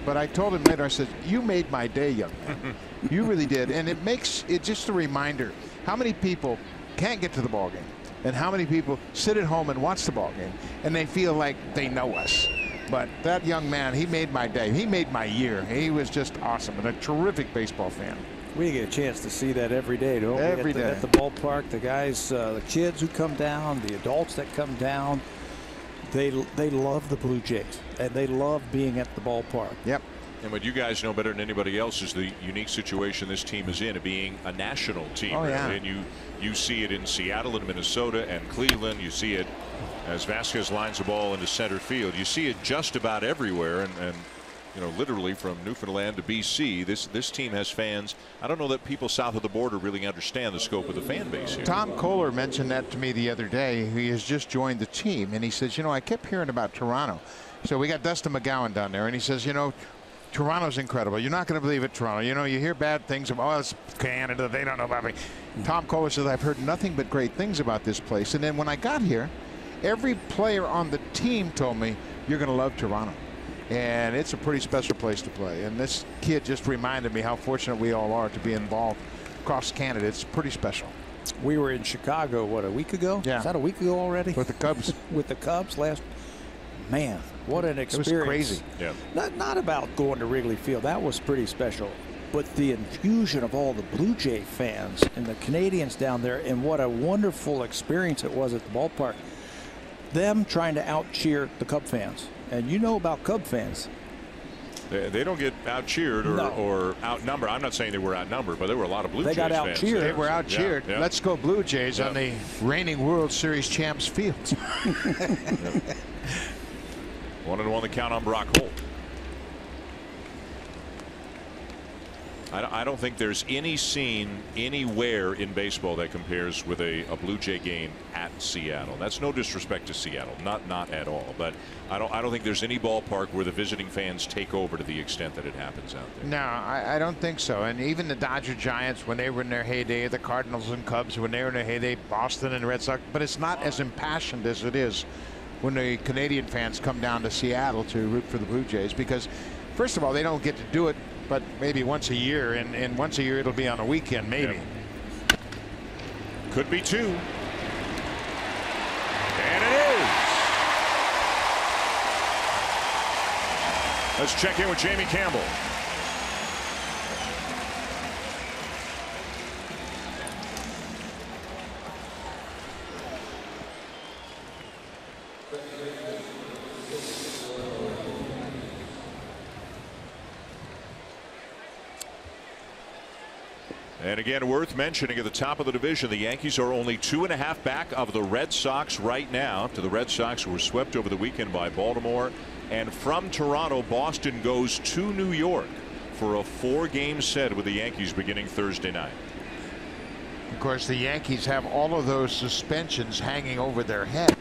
But I told him later, I said, "You made my day, young man." You really did. And it makes it just a reminder how many people can't get to the ball game and how many people sit at home and watch the ball game and they feel like they know us. But that young man, he made my day. He made my year. He was just awesome and a terrific baseball fan. We get a chance to see that every day, don't we? Every day. At the ballpark, the guys, the kids who come down, the adults that come down, they love the Blue Jays, and they love being at the ballpark. Yep. And what you guys know better than anybody else is the unique situation this team is in, of being a national team. Oh, yeah. And you see it in Seattle and Minnesota and Cleveland. You see it as Vasquez lines the ball into center field. You see it just about everywhere, and you know, literally from Newfoundland to BC, this team has fans. I don't know that people south of the border really understand the scope of the fan base here. Tom Kohler mentioned that to me the other day. He has just joined the team, and he says, "You know, I kept hearing about Toronto." So we got Dustin McGowan down there, and he says, "You know, Toronto's incredible. You're not going to believe it, Toronto. You know, you hear bad things about, oh, it's Canada. They don't know about me." Tom Kohler says, "I've heard nothing but great things about this place." And then when I got here, every player on the team told me, "You're going to love Toronto." And it's a pretty special place to play. And this kid just reminded me how fortunate we all are to be involved across Canada. It's pretty special. We were in Chicago, what, a week ago? Yeah. Is that a week ago already? With the Cubs. With the Cubs last. Man, what an experience. It was crazy. Yeah. Not about going to Wrigley Field. That was pretty special. But the infusion of all the Blue Jay fans and the Canadians down there, and what a wonderful experience it was at the ballpark. Them trying to out-cheer the Cub fans. And you know about Cub fans. They don't get out-cheered or outnumbered. I'm not saying they were outnumbered, but there were a lot of Blue Jays fans. They got out-cheered. They were out-cheered. Yeah. Let's go Blue Jays on the reigning World Series champs field. 1-1 the count on Brock Holt. I don't think there's any scene anywhere in baseball that compares with a Blue Jay game at Seattle. That's no disrespect to Seattle, not at all. But I don't think there's any ballpark where the visiting fans take over to the extent that it happens out there. No, I don't think so. And even the Dodger Giants, when they were in their heyday, the Cardinals and Cubs, when they were in their heyday, Boston and Red Sox. But it's not as impassioned as it is when the Canadian fans come down to Seattle to root for the Blue Jays, because first of all, they don't get to do it but maybe once a year, and once a year it'll be on a weekend, maybe. Yep. Could be 2. And it is. Let's check in with Jamie Campbell. And again, worth mentioning at the top of the division, the Yankees are only 2.5 back of the Red Sox right now. To the Red Sox, who were swept over the weekend by Baltimore. And from Toronto, Boston goes to New York for a 4-game set with the Yankees beginning Thursday night. Of course, the Yankees have all of those suspensions hanging over their head.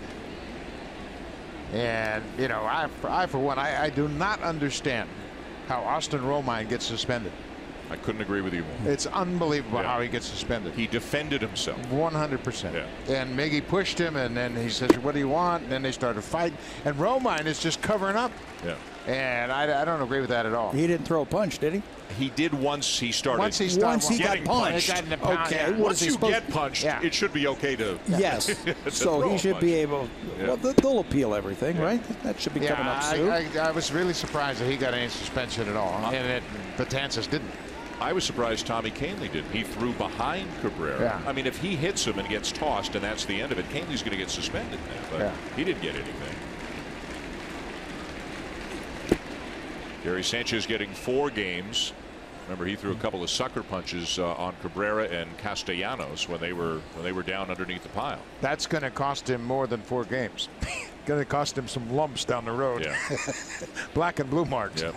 And, you know, I for one, I do not understand how Austin Romine gets suspended. I couldn't agree with you more. It's unbelievable how he gets suspended. He defended himself. 100%. Yeah. And Miggy pushed him, and then he says, "What do you want?" And then they started fighting. And Romine is just covering up. Yeah. And I don't agree with that at all. He didn't throw a punch, did he? He did once he started. Once he got punched. Okay. Once you get punched, it should be okay to. Yes. So he should be able. Well, they'll appeal everything, right? That should be coming up soon. I was really surprised that he got any suspension at all, and Betances didn't. I was surprised Tommy Kahnle didn't. He threw behind Cabrera. Yeah. I mean, if he hits him and gets tossed, and that's the end of it, Kahnle's going to get suspended now. But he didn't get anything. Gary Sanchez getting 4 games. Remember, he threw a couple of sucker punches on Cabrera and Castellanos when they were down underneath the pile. That's going to cost him more than 4 games. Going to cost him some lumps down the road. Yeah. Black and blue marks. Yep.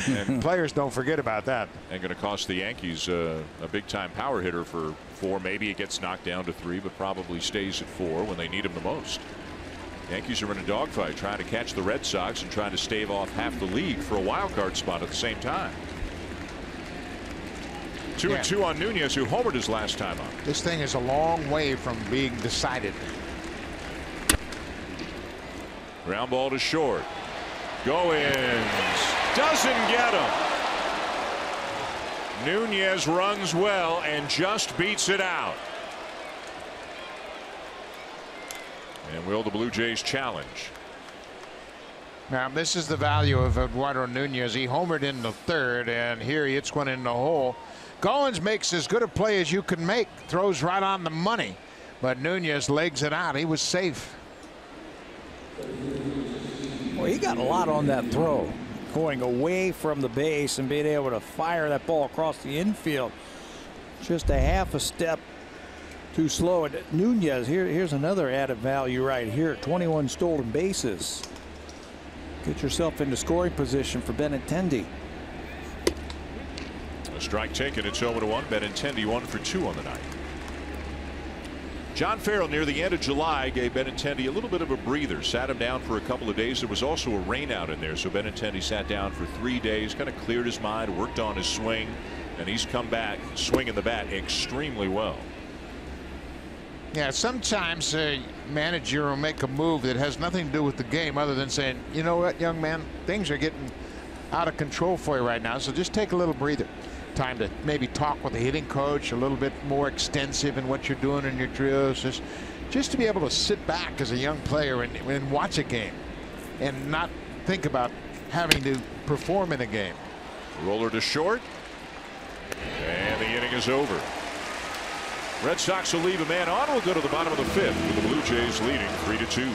And players don't forget about that. And going to cost the Yankees a big-time power hitter for 4. Maybe it gets knocked down to 3, but probably stays at 4 when they need him the most. Yankees are in a dogfight trying to catch the Red Sox and trying to stave off half the league for a wild card spot at the same time. 2-2 on Nunez, who homered his last time up. This thing is a long way from being decided. Ground ball to short. Goins doesn't get him. Nunez runs well and just beats it out. And will the Blue Jays challenge? Now, this is the value of Eduardo Nunez. He homered in the 3rd, and here he hits one in the hole. Goins makes as good a play as you can make. Throws right on the money. But Nunez legs it out. He was safe. Well, he got a lot on that throw. Going away from the base and being able to fire that ball across the infield. Just a half a step too slow. And Nunez, here's another added value right here. 21 stolen bases. Get yourself into scoring position for Benintendi. A strike taken. It's 0-1. Benintendi 1 for 2 on the night. John Farrell near the end of July gave Benintendi a little bit of a breather. Sat him down for a couple of days. There was also a rain out in there, so Benintendi sat down for 3 days, kind of cleared his mind, worked on his swing, and he's come back swinging the bat extremely well. Yeah, sometimes a manager will make a move that has nothing to do with the game other than saying, you know what, young man, things are getting out of control for you right now, so just take a little breather. Time to maybe talk with the hitting coach a little bit more extensive in what you're doing in your drills. Just to be able to sit back as a young player and watch a game and not think about having to perform in a game. Roller to short. And the inning is over. Red Sox will leave a man on. We'll go to the bottom of the 5th with the Blue Jays leading 3-2.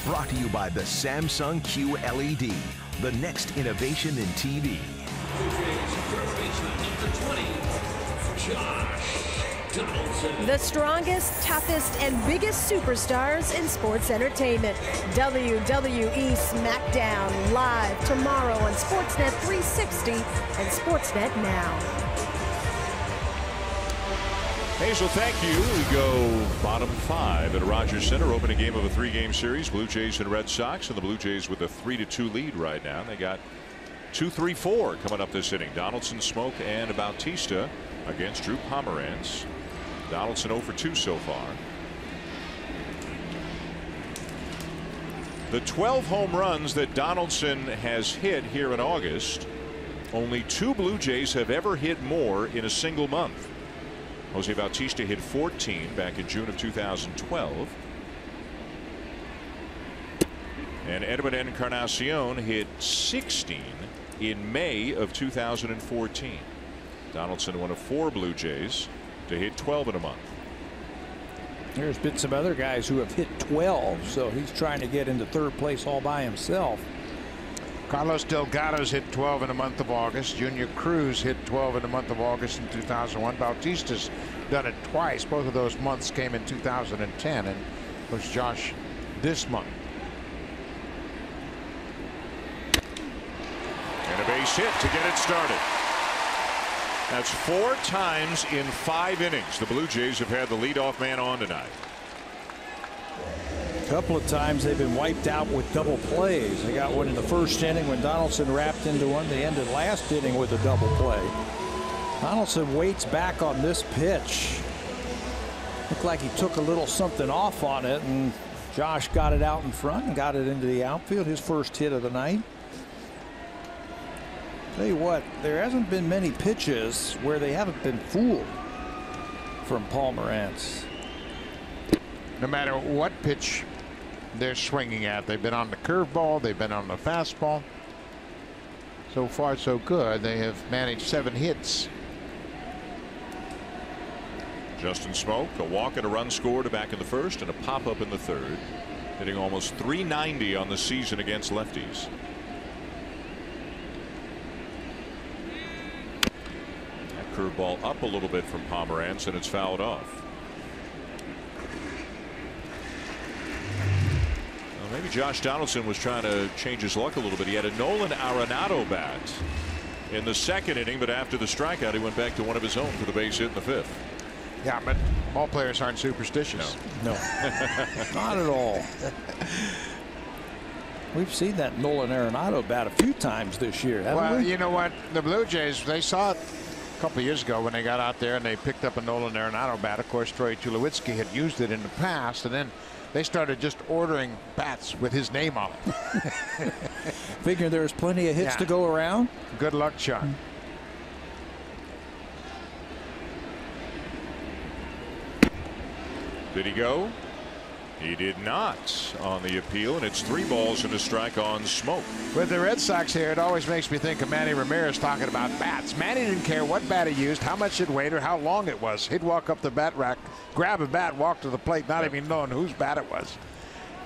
Brought to you by the Samsung QLED, the next innovation in TV. The strongest, toughest, and biggest superstars in sports entertainment. WWE SmackDown live tomorrow on Sportsnet 360 and Sportsnet Now. Hazel, thank you. We go bottom 5 at Rogers Center, opening game of a 3-game series. Blue Jays and Red Sox, and the Blue Jays with a 3-2 lead right now. They got 2-3-4 coming up this inning. Donaldson, Smoak, and Bautista against Drew Pomeranz. Donaldson 0 for 2 so far. The 12 home runs that Donaldson has hit here in August, only 2 Blue Jays have ever hit more in a single month. Jose Bautista hit 14 back in June of 2012. And Edwin Encarnacion hit 16 in May of 2014. Donaldson, one of 4 Blue Jays to hit 12 in a month. There's been some other guys who have hit 12, so he's trying to get into 3rd place all by himself. Carlos Delgado's hit 12 in the month of August. Junior Cruz hit 12 in the month of August in 2001. Bautista's done it twice. Both of those months came in 2010, and of course Josh this month. And a base hit to get it started. That's 4 times in 5 innings the Blue Jays have had the leadoff man on tonight. A couple of times they've been wiped out with double plays. They got one in the 1st inning when Donaldson wrapped into one. They ended last inning with a double play. Donaldson waits back on this pitch. Looked like he took a little something off on it, and Josh got it out in front and got it into the outfield. His first hit of the night. Tell you what, there hasn't been many pitches where they haven't been fooled from Pomeranz. No matter what pitch they're swinging at, they've been on the curveball, they've been on the fastball. So far, so good. They have managed 7 hits. Justin Smoak, a walk and a run scored back in the 1st and a pop up in the 3rd, hitting almost .390 on the season against lefties. That curveball up a little bit from Pomeranz, and it's fouled off. Maybe Josh Donaldson was trying to change his luck a little bit. He had a Nolan Arenado bat in the 2nd inning, but after the strikeout, he went back to one of his own for the base hit in the 5th. Yeah, but ball players aren't superstitious. No, not at all. We've seen that Nolan Arenado bat a few times this year, haven't we? You know what? The Blue Jays, they saw it a couple of years ago when they got out there and they picked up a Nolan Arenado bat. Of course, Troy Tulowitzki had used it in the past, and then they started just ordering bats with his name on it. Figuring there's plenty of hits to go around. Good luck, Chuck. Did he go? He did not on the appeal, and it's 3 balls and a strike on Smoak. With the Red Sox here, it always makes me think of Manny Ramirez talking about bats. Manny didn't care what bat he used, how much it weighed, or how long it was. He'd walk up the bat rack, grab a bat, walk to the plate, not even knowing whose bat it was.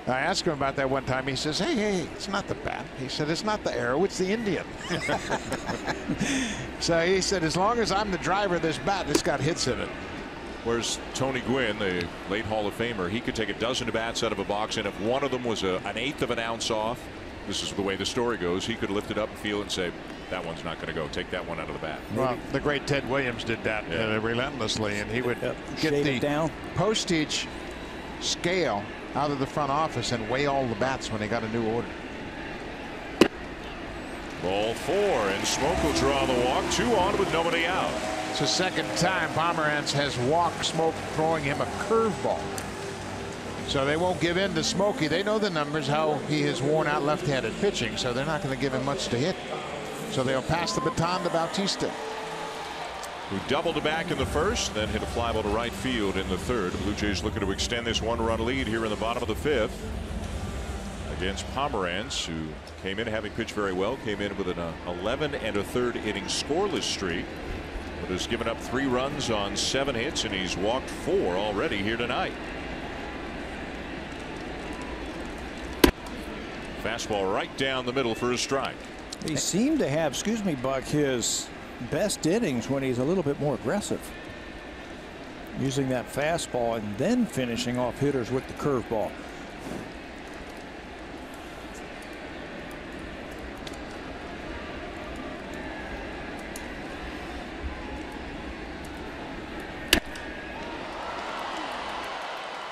I asked him about that one time. He says, hey, it's not the bat. He said, it's not the arrow, it's the Indian. So he said, as long as I'm the driver of this bat, it's got hits in it. Whereas Tony Gwynn, the late Hall of Famer, he could take a dozen bats out of a box, and if one of them was an 1/8 of an ounce off, this is the way the story goes, he could lift it up and feel it and say, that one's not going to go. Take that one out of the bat. Well, the great Ted Williams did that relentlessly, and he would get the postage scale out of the front office and weigh all the bats when they got a new order. Ball 4, and Smoak will draw the walk. 2 on with nobody out. It's the 2nd time Pomeranz has walked Smoak, throwing him a curveball. So they won't give in to Smokey. They know the numbers, how he has worn out left-handed pitching, so they're not going to give him much to hit. So they'll pass the baton to Bautista, who doubled back in the 1st, then hit a fly ball to right field in the 3rd. The Blue Jays looking to extend this 1-run lead here in the bottom of the 5th against Pomeranz, who came in having pitched very well, came in with an 11 1/3 inning scoreless streak, but has given up 3 runs on 7 hits, and he's walked 4 already here tonight. Fastball right down the middle for a strike. He seemed to have, excuse me, Buck, his best innings when he's a little bit more aggressive. using that fastball and then finishing off hitters with the curveball.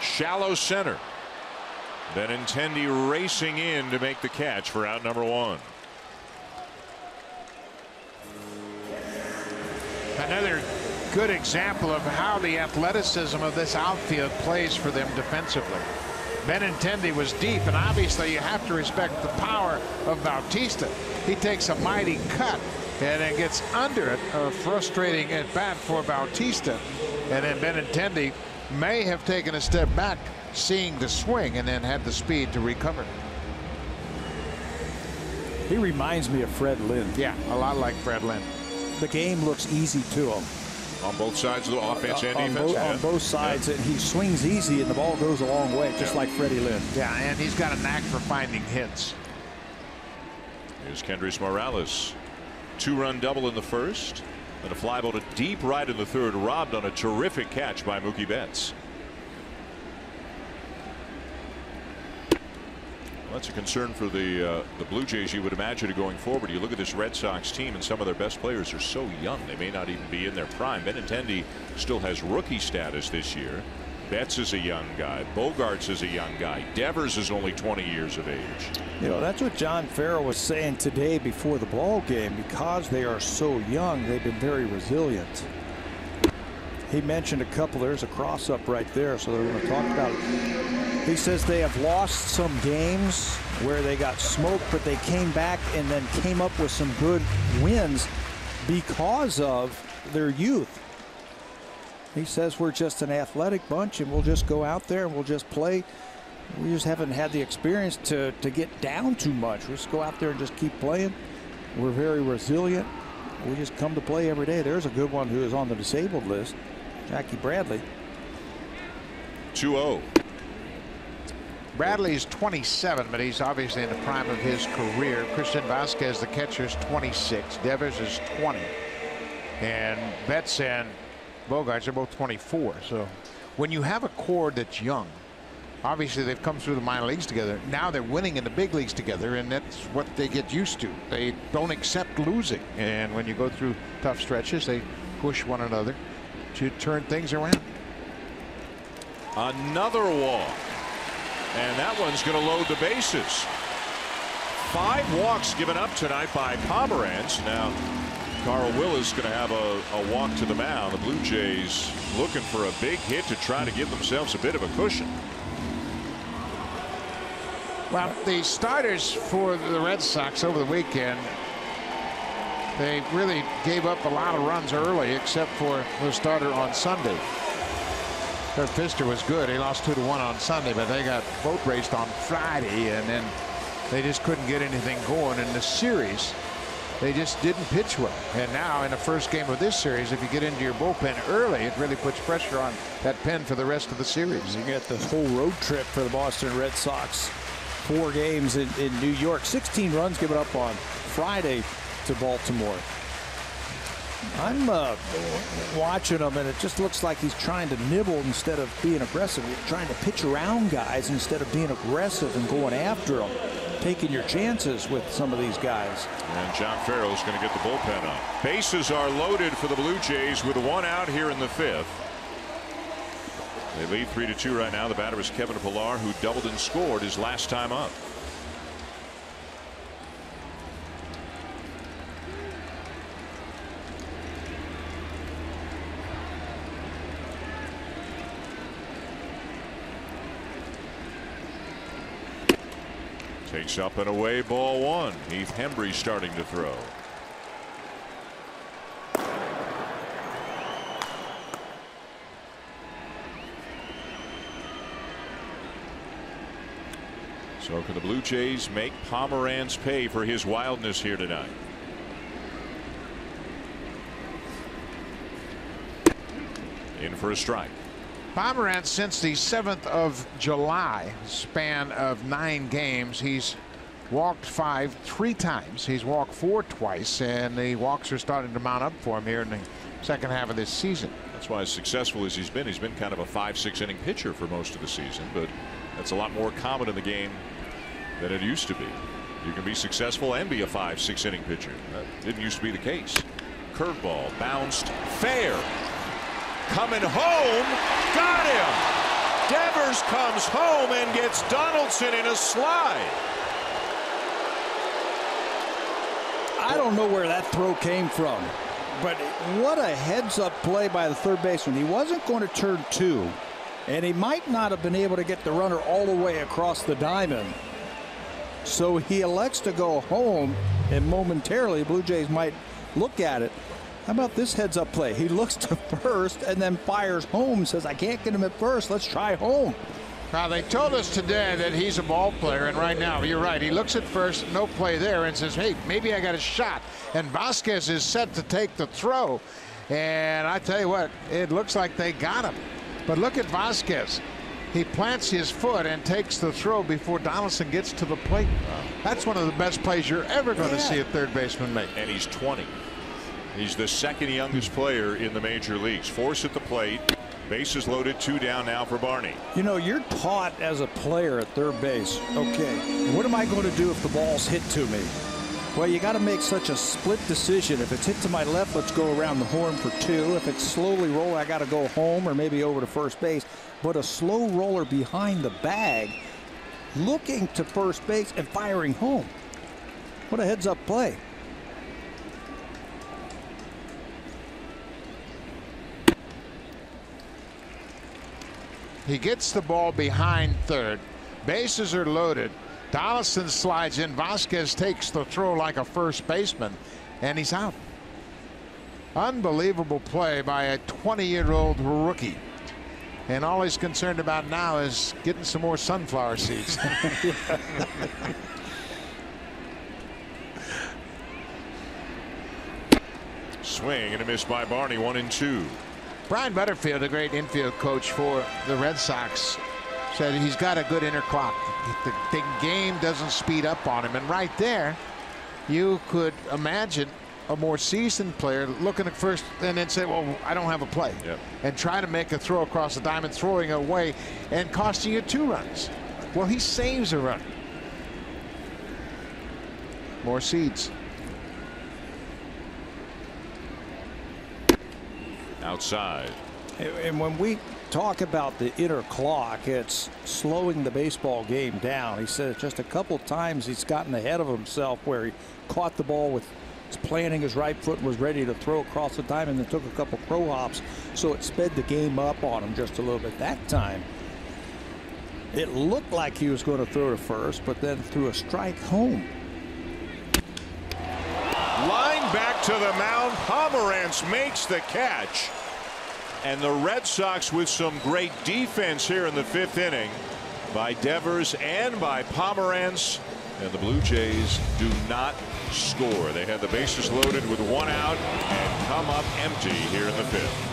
Shallow center. Benintendi racing in to make the catch for out number 1. Another good example of how the athleticism of this outfield plays for them defensively. Benintendi was deep, and obviously you have to respect the power of Bautista. He takes a mighty cut and then gets under it, a frustrating at bat for Bautista. And then Benintendi may have taken a step back, seeing the swing, and then had the speed to recover. He reminds me of Fred Lynn. Yeah, a lot like Fred Lynn. The game looks easy to him. On both sides of the offense and defense. On both sides, and he swings easy, and the ball goes a long way, just like Freddie Lynn. Yeah, and he's got a knack for finding hits. Here's Kendrys Morales. 2-run double in the first. And a fly ball to deep right in the third, robbed on a terrific catch by Mookie Betts. Well, that's a concern for the Blue Jays, you would imagine, going forward. You look at this Red Sox team, and some of their best players are so young. They may not even be in their prime. Benintendi still has rookie status this year. Betts is a young guy. Bogarts is a young guy. Devers is only 20 years of age. You know, that's what John Farrell was saying today before the ball game. Because they are so young, they've been very resilient. He mentioned a couple. There's a cross up right there, so they're going to talk about it. He says they have lost some games where they got smoked, but they came back and then came up with some good wins because of their youth. He says we're just an athletic bunch, and we'll just go out there and we'll just play. We just haven't had the experience to get down too much. We just go out there and just keep playing. We're very resilient. We just come to play every day. There's a good one who is on the disabled list, Jackie Bradley. 2-0. Bradley's 27, but he's obviously in the prime of his career. Christian Vasquez, the catcher, is 26. Devers is 20. And Betts and Bogarts are both 24. So when you have a core that's young, obviously they've come through the minor leagues together. Now they're winning in the big leagues together, and that's what they get used to. They don't accept losing. And when you go through tough stretches, they push one another to turn things around. Another walk. And that one's going to load the bases. 5 walks given up tonight by Pomeranz. Now Carl Willis going to have a walk to the mound. The Blue Jays looking for a big hit to try to give themselves a bit of a cushion. Well, the starters for the Red Sox over the weekend, they really gave up a lot of runs early, except for the starter on Sunday. Their Pfister was good. He lost 2-1 on Sunday, but they got boat raced on Friday, and then they just couldn't get anything going in the series. They just didn't pitch well. And now in the first game of this series, if you get into your bullpen early, it really puts pressure on that pen for the rest of the series. You get this whole road trip for the Boston Red Sox. 4 games in New York. 16 runs given up on Friday to Baltimore. I'm watching him, and it just looks like he's trying to nibble instead of being aggressive. He's trying to pitch around guys instead of being aggressive and going after them, taking your chances with some of these guys. And John Farrell's going to get the bullpen up. Bases are loaded for the Blue Jays with 1 out here in the 5th. They lead 3-2 right now. The batter is Kevin Pilar, who doubled and scored his last time up. Takes up and away, ball 1. Heath Hembry starting to throw. So can the Blue Jays make Pomeranz pay for his wildness here tonight? In for a strike. Pomeranz, since the 7th of July, span of 9 games, he's walked 3 times. He's walked 4 twice, and the walks are starting to mount up for him here in the second half of this season. That's why, as successful as he's been kind of a 5-6 inning pitcher for most of the season. But that's a lot more common in the game than it used to be. You can be successful and be a 5-6 inning pitcher. That didn't used to be the case. Curveball bounced fair. Coming home, got him. Devers comes home and gets Donaldson in a slide. I don't know where that throw came from, but what a heads-up play by the third baseman. He wasn't going to turn two, and he might not have been able to get the runner all the way across the diamond. So he elects to go home, and momentarily Blue Jays might look at it. How about this heads-up play? He looks to first and then fires home, says, I can't get him at first. Let's try home. Now, they told us today that he's a ball player, and right now, you're right. He looks at first, no play there, and says, hey, maybe I got a shot. And Vasquez is set to take the throw. And I tell you what, it looks like they got him. But look at Vasquez. He plants his foot and takes the throw before Donaldson gets to the plate. That's one of the best plays you're ever going to see a third baseman make. And he's 20. He's the second youngest player in the major leagues. Force at the plate. Bases loaded, 2 down now for Barney. You know, you're taught as a player at third base, okay, what am I going to do if the ball's hit to me? Well, you got to make such a split decision. If it's hit to my left, let's go around the horn for 2. If it's slowly rolling, I got to go home or maybe over to first base. But a slow roller behind the bag, looking to first base and firing home. What a heads-up play. He gets the ball behind third. Bases are loaded. Donaldson slides in. Vasquez takes the throw like a first baseman, and he's out. Unbelievable play by a 20-year-old rookie. And all he's concerned about now is getting some more sunflower seeds. Swing and a miss by Barney, 1-2. Brian Butterfield, a great infield coach for the Red Sox, said he's got a good inner clock. The game doesn't speed up on him. And right there, you could imagine a more seasoned player looking at first and then say, well, I don't have a play. Yep. And try to make a throw across the diamond, throwing away and costing you 2 runs. Well, he saves a run. More seeds. Outside. And when we talk about the inner clock, it's slowing the baseball game down. He said just a couple times he's gotten ahead of himself where he caught the ball with planting his right foot and was ready to throw across the diamond and then took a couple crow hops, so it sped the game up on him just a little bit. That time it looked like he was going to throw to first, but then threw a strike home. Line back to the mound. Pomerantz makes the catch. And the Red Sox with some great defense here in the 5th inning by Devers and by Pomerantz. And the Blue Jays do not score. They had the bases loaded with 1 out and come up empty here in the 5th.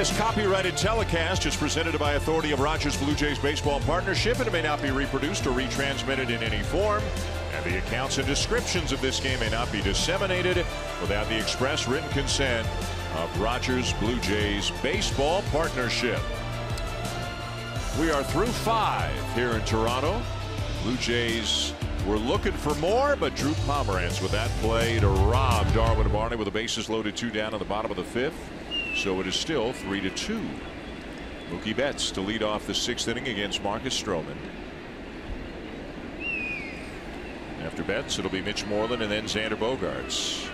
This copyrighted telecast is presented by authority of Rogers Blue Jays Baseball Partnership, and it may not be reproduced or retransmitted in any form. And the accounts and descriptions of this game may not be disseminated without the express written consent of Rogers Blue Jays Baseball Partnership. We are through 5 here in Toronto. Blue Jays were looking for more, but Drew Pomeranz with that play to rob Darwin Barney with the bases loaded 2 down in the bottom of the 5th. So it is still 3-2. Mookie Betts to lead off the 6th inning against Marcus Stroman. After Betts, it'll be Mitch Moreland and then Xander Bogaerts.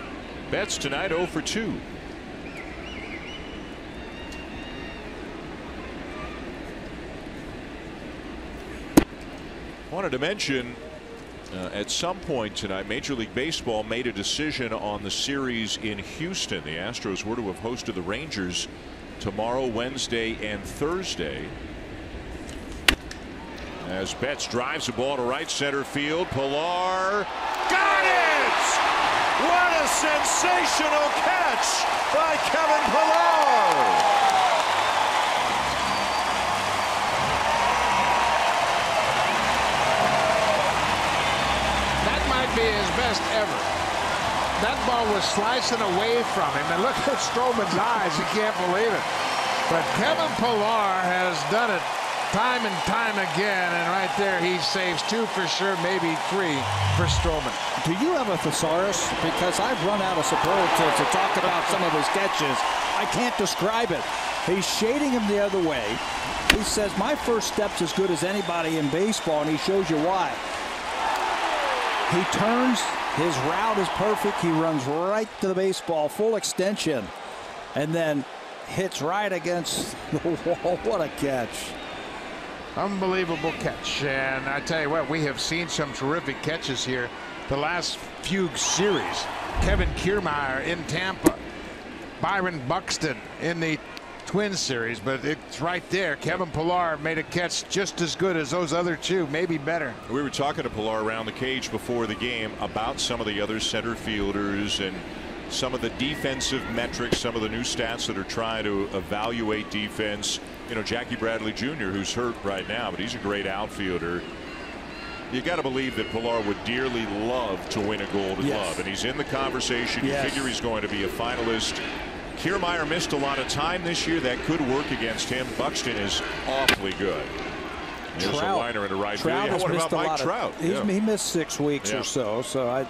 Betts tonight 0 for 2. Wanted to mention at some point tonight, Major League Baseball made a decision on the series in Houston. The Astros were to have hosted the Rangers tomorrow, Wednesday, and Thursday. As Betts drives the ball to right center field, Pilar got it! What a sensational catch by Kevin Pilar! Be his best ever. That ball was slicing away from him, and look at Stroman's eyes. You can't believe it. But Kevin Pilar has done it time and time again, and right there he saves 2 for sure, maybe 3 for Stroman. Do you have a thesaurus? Because I've run out of superlatives to talk about some of his catches. I can't describe it. He's shading him the other way. He says my first step's as good as anybody in baseball, and he shows you why. He turns, his route is perfect. He runs right to the baseball, full extension, and then hits right against the wall. What a catch. Unbelievable catch. And I tell you what, we have seen some terrific catches here the last few series. Kevin Kiermaier in Tampa, Byron Buxton in the Twins series, but it's right there. Kevin Pilar made a catch just as good as those other 2, maybe better. We were talking to Pilar around the cage before the game about some of the other center fielders and some of the defensive metrics, some of the new stats that are trying to evaluate defense. You know, Jackie Bradley Jr., who's hurt right now, but he's a great outfielder. You got to believe that Pilar would dearly love to win a Gold Glove, and he's in the conversation. You figure he's going to be a finalist. Kiermaier missed a lot of time this year. That could work against him. Buxton is awfully good. There's a liner in the right field. What about Mike Trout? He missed 6 weeks or so. So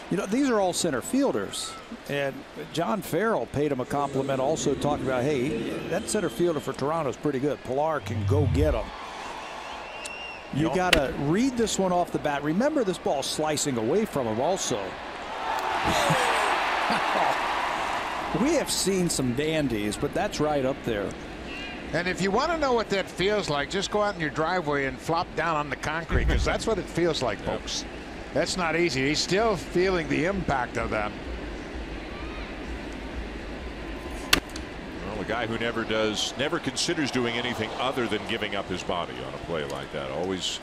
you know, these are all center fielders, and John Farrell paid him a compliment, also talking about, hey, that center fielder for Toronto is pretty good. Pilar can go get him. You got to read this one off the bat. Remember, this ball slicing away from him also. We have seen some dandies, but that's right up there. And if you want to know what that feels like, just go out in your driveway and flop down on the concrete, because that's what it feels like, folks. That's not easy. He's still feeling the impact of that. Well, a guy who never considers doing anything other than giving up his body on a play like that. Always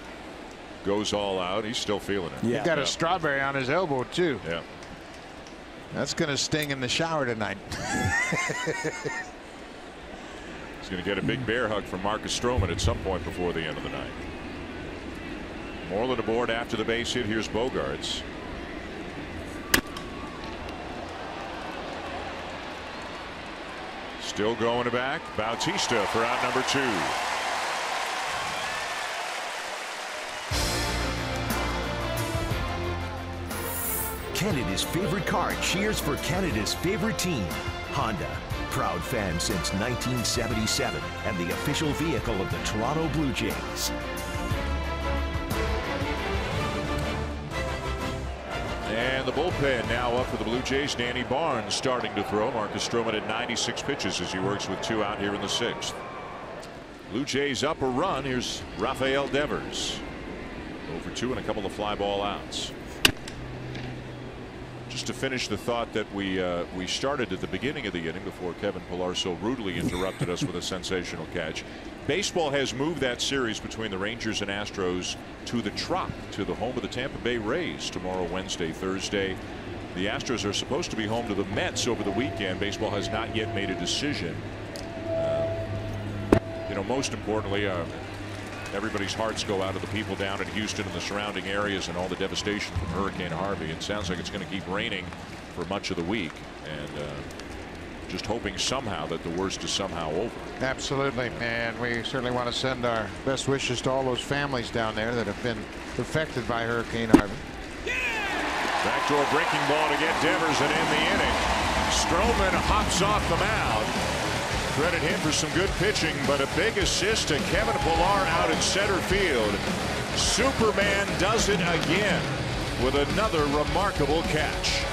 goes all out. He's still feeling it. He got a strawberry on his elbow, too. Yeah. That's going to sting in the shower tonight. He's going to get a big bear hug from Marcus Stroman at some point before the end of the night. Moreland aboard after the base hit. Here's Bogaerts. Still going to back. Bautista for out number 2. Canada's favorite car cheers for Canada's favorite team, Honda. Proud fan since 1977 and the official vehicle of the Toronto Blue Jays. And the bullpen now up for the Blue Jays. Danny Barnes starting to throw. Marcus Stroman at 96 pitches as he works with 2 out here in the 6th. Blue Jays up a run. Here's Rafael Devers. 0 for 2 and a couple of fly ball outs. Just to finish the thought that we started at the beginning of the inning before Kevin Pilar so rudely interrupted us with a sensational catch. Baseball has moved that series between the Rangers and Astros to the Trop, to the home of the Tampa Bay Rays tomorrow, Wednesday, Thursday. The Astros are supposed to be home to the Mets over the weekend. Baseball has not yet made a decision. know, most importantly, everybody's hearts go out to the people down in Houston and the surrounding areas and all the devastation from Hurricane Harvey. It sounds like it's going to keep raining for much of the week, and just hoping somehow that the worst is somehow over. Absolutely, and we certainly want to send our best wishes to all those families down there that have been affected by Hurricane Harvey. Backdoor breaking ball to get Devers and end the inning. Stroman hops off the mound. Credit him for some good pitching, but a big assist to Kevin Pilar out in center field. Superman does it again with another remarkable catch.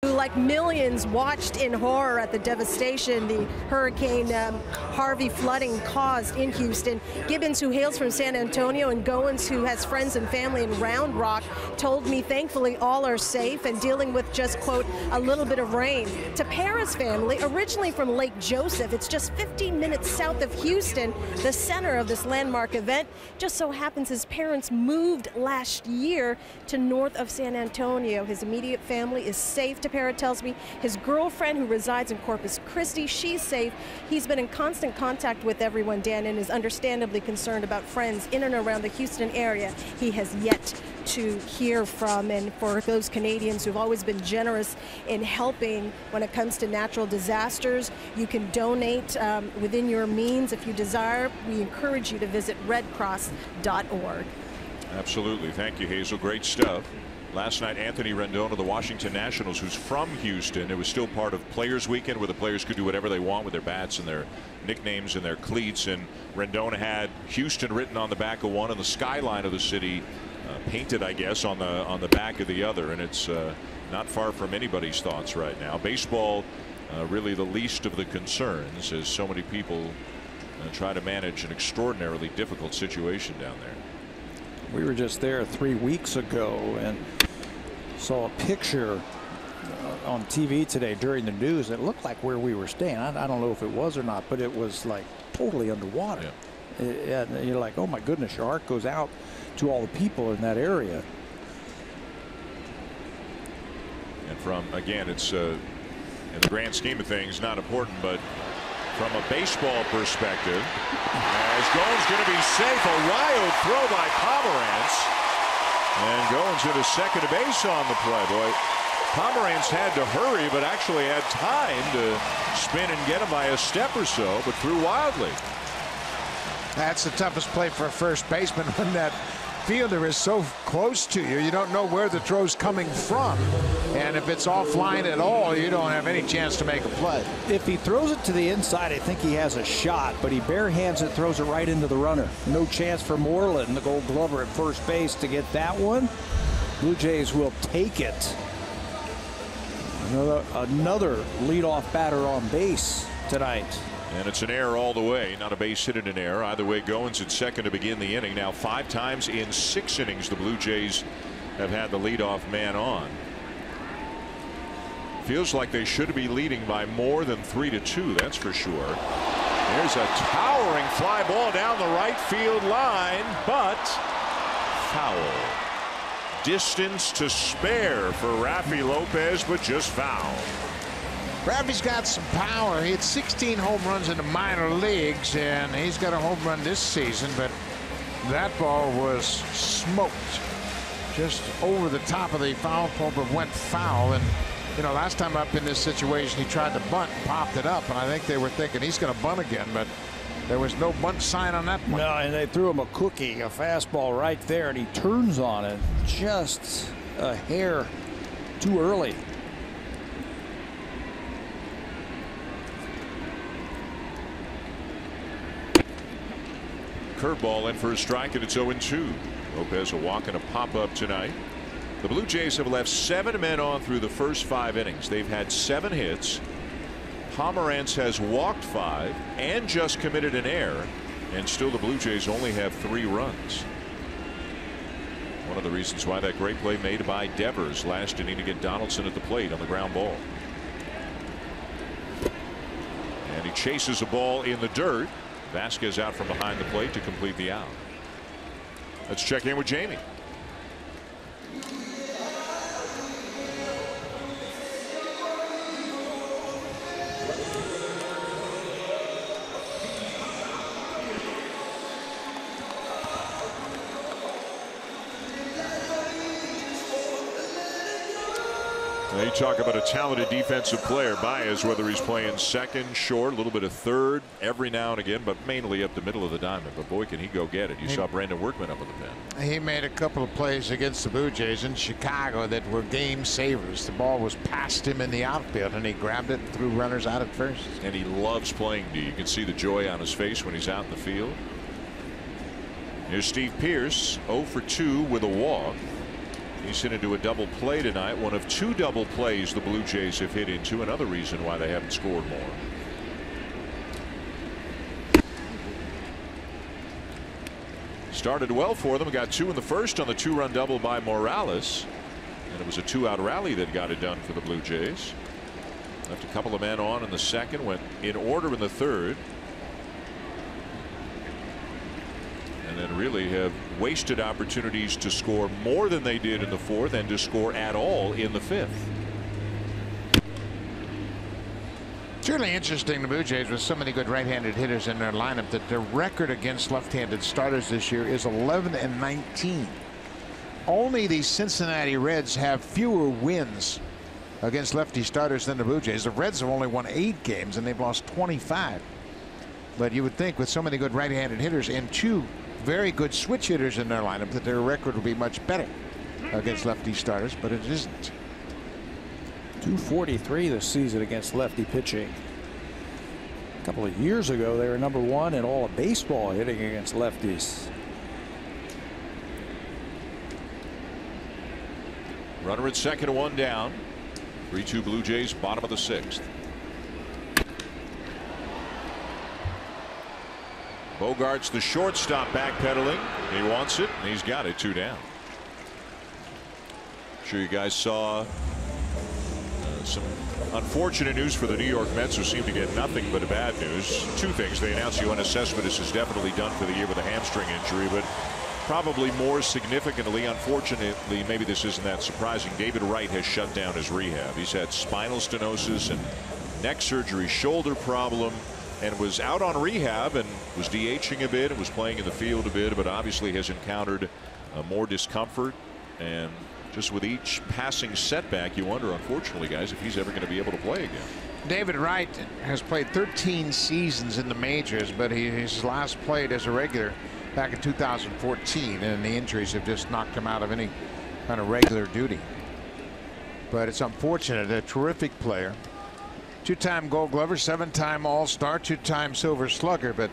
Like millions watched in horror at the devastation the Hurricane Harvey flooding caused in Houston. Gibbons, who hails from San Antonio, and Goins, who has friends and family in Round Rock, told me thankfully all are safe and dealing with just, quote, a little bit of rain. To Paris' family, originally from Lake Joseph, it's just 15 minutes south of Houston, the center of this landmark event. Just so happens his parents moved last year to north of San Antonio. His immediate family is safe. To Paris tells me his girlfriend, who resides in Corpus Christi, she's safe. He's been in constant contact with everyone, Dan, and is understandably concerned about friends in and around the Houston area he has yet to hear from. And for those Canadians who've always been generous in helping when it comes to natural disasters, you can donate within your means if you desire. We encourage you to visit redcross.org. Absolutely. Thank you, Hazel. Great stuff. Last night, Anthony Rendon of the Washington Nationals, who's from Houston. It was still part of Players Weekend, where the players could do whatever they want with their bats and their nicknames and their cleats. And Rendon had Houston written on the back of one and the skyline of the city painted, I guess, on the back of the other. And it's not far from anybody's thoughts right now. Baseball, really the least of the concerns, as so many people try to manage an extraordinarily difficult situation down there. We were just there 3 weeks ago and saw a picture on TV today during the news. It looked like where we were staying. I don't know if it was or not, but it was like totally underwater. Yeah. And you're like, oh my goodness, your heart goes out to all the people in that area. And from, again, it's in the grand scheme of things not important, but from a baseball perspective, as Goins going to be safe, a wild throw by Pomerantz, and Goins into second base on the play. Boy, Pomerantz had to hurry, but actually had time to spin and get him by a step or so, but threw wildly. That's the toughest play for a first baseman when that fielder is so close to you. You don't know where the throw's coming from, and if it's offline at all, you don't have any chance to make a play. If he throws it to the inside, I think he has a shot, but he barehands it, throws it right into the runner. No chance for Moreland, the Gold Glover, at first base to get that one. Blue Jays will take it. Another leadoff batter on base tonight. And it's an error all the way, not a base hit and an error. Either way, Goins at second to begin the inning. Now 5 times in 6 innings the Blue Jays have had the leadoff man on. Feels like they should be leading by more than 3-2, that's for sure. There's a towering fly ball down the right field line, but foul. Distance to spare for Raffy Lopez, but just foul. Raffy's got some power. He had 16 home runs in the minor leagues, and he's got a home run this season, but that ball was smoked just over the top of the foul pole, but went foul. And you know, last time up in this situation, he tried to bunt and popped it up, and I think they were thinking he's going to bunt again, but there was no bunt sign on that one. No, and they threw him a cookie, a fastball right there, and he turns on it just a hair too early. Curveball in for a strike, and it's 0-2. Lopez a walk and a pop-up tonight. The Blue Jays have left 7 men on through the first 5 innings. They've had 7 hits. Pomerantz has walked 5 and just committed an error, and still the Blue Jays only have 3 runs. One of the reasons why that great play made by Devers last inning to get Donaldson at the plate on the ground ball. And he chases a ball in the dirt. Vasquez out from behind the plate to complete the out. Let's check in with Jamie. You talk about a talented defensive player, Baez, whether he's playing second, short, a little bit of third every now and again, but mainly up the middle of the diamond. But boy, can he go get it. You saw Brandon Workman up in the pen. He made a couple of plays against the Blue Jays in Chicago that were game savers. The ball was past him in the outfield, and he grabbed it and threw runners out at first. And he loves playing D. You can see the joy on his face when he's out in the field. Here's Steve Pearce, 0 for 2 with a walk. He's hit into a double play tonight. One of 2 double plays the Blue Jays have hit into. Another reason why they haven't scored more. Started well for them. Got 2 in the first on the 2-run double by Morales. And it was a 2-out rally that got it done for the Blue Jays. Left a couple of men on in the second. Went in order in the third. And then really have wasted opportunities to score more than they did in the fourth and to score at all in the fifth. It's really interesting, the Blue Jays with so many good right-handed hitters in their lineup, that their record against left-handed starters this year is 11-19. Only the Cincinnati Reds have fewer wins against lefty starters than the Blue Jays. The Reds have only won 8 games and they've lost 25. But you would think with so many good right-handed hitters and 2 very good switch hitters in their lineup that their record would be much better against lefty starters, but it isn't. .243 this season against lefty pitching. A couple of years ago they were #1 in all of baseball hitting against lefties. Runner at second, 1 down. 3-2 Blue Jays, bottom of the 6th. Bogart's the shortstop backpedaling. He wants it, and he's got it. 2 down. I'm sure you guys saw some unfortunate news for the New York Mets, who seem to get nothing but bad news. 2 things. They announced Yoenis Cespedes is definitely done for the year with a hamstring injury, but probably more significantly, unfortunately, maybe this isn't that surprising, David Wright has shut down his rehab. He's had spinal stenosis and neck surgery, shoulder problem, and was out on rehab and was DHing a bit and was playing in the field a bit, but obviously has encountered more discomfort. And just with each passing setback, you wonder, unfortunately, guys, if he's ever going to be able to play again. David Wright has played 13 seasons in the majors, but he's last played as a regular back in 2014, and the injuries have just knocked him out of any kind of regular duty. But it's unfortunate. A terrific player. 2-time Gold Glover, 7-time All-Star, 2-time Silver Slugger, but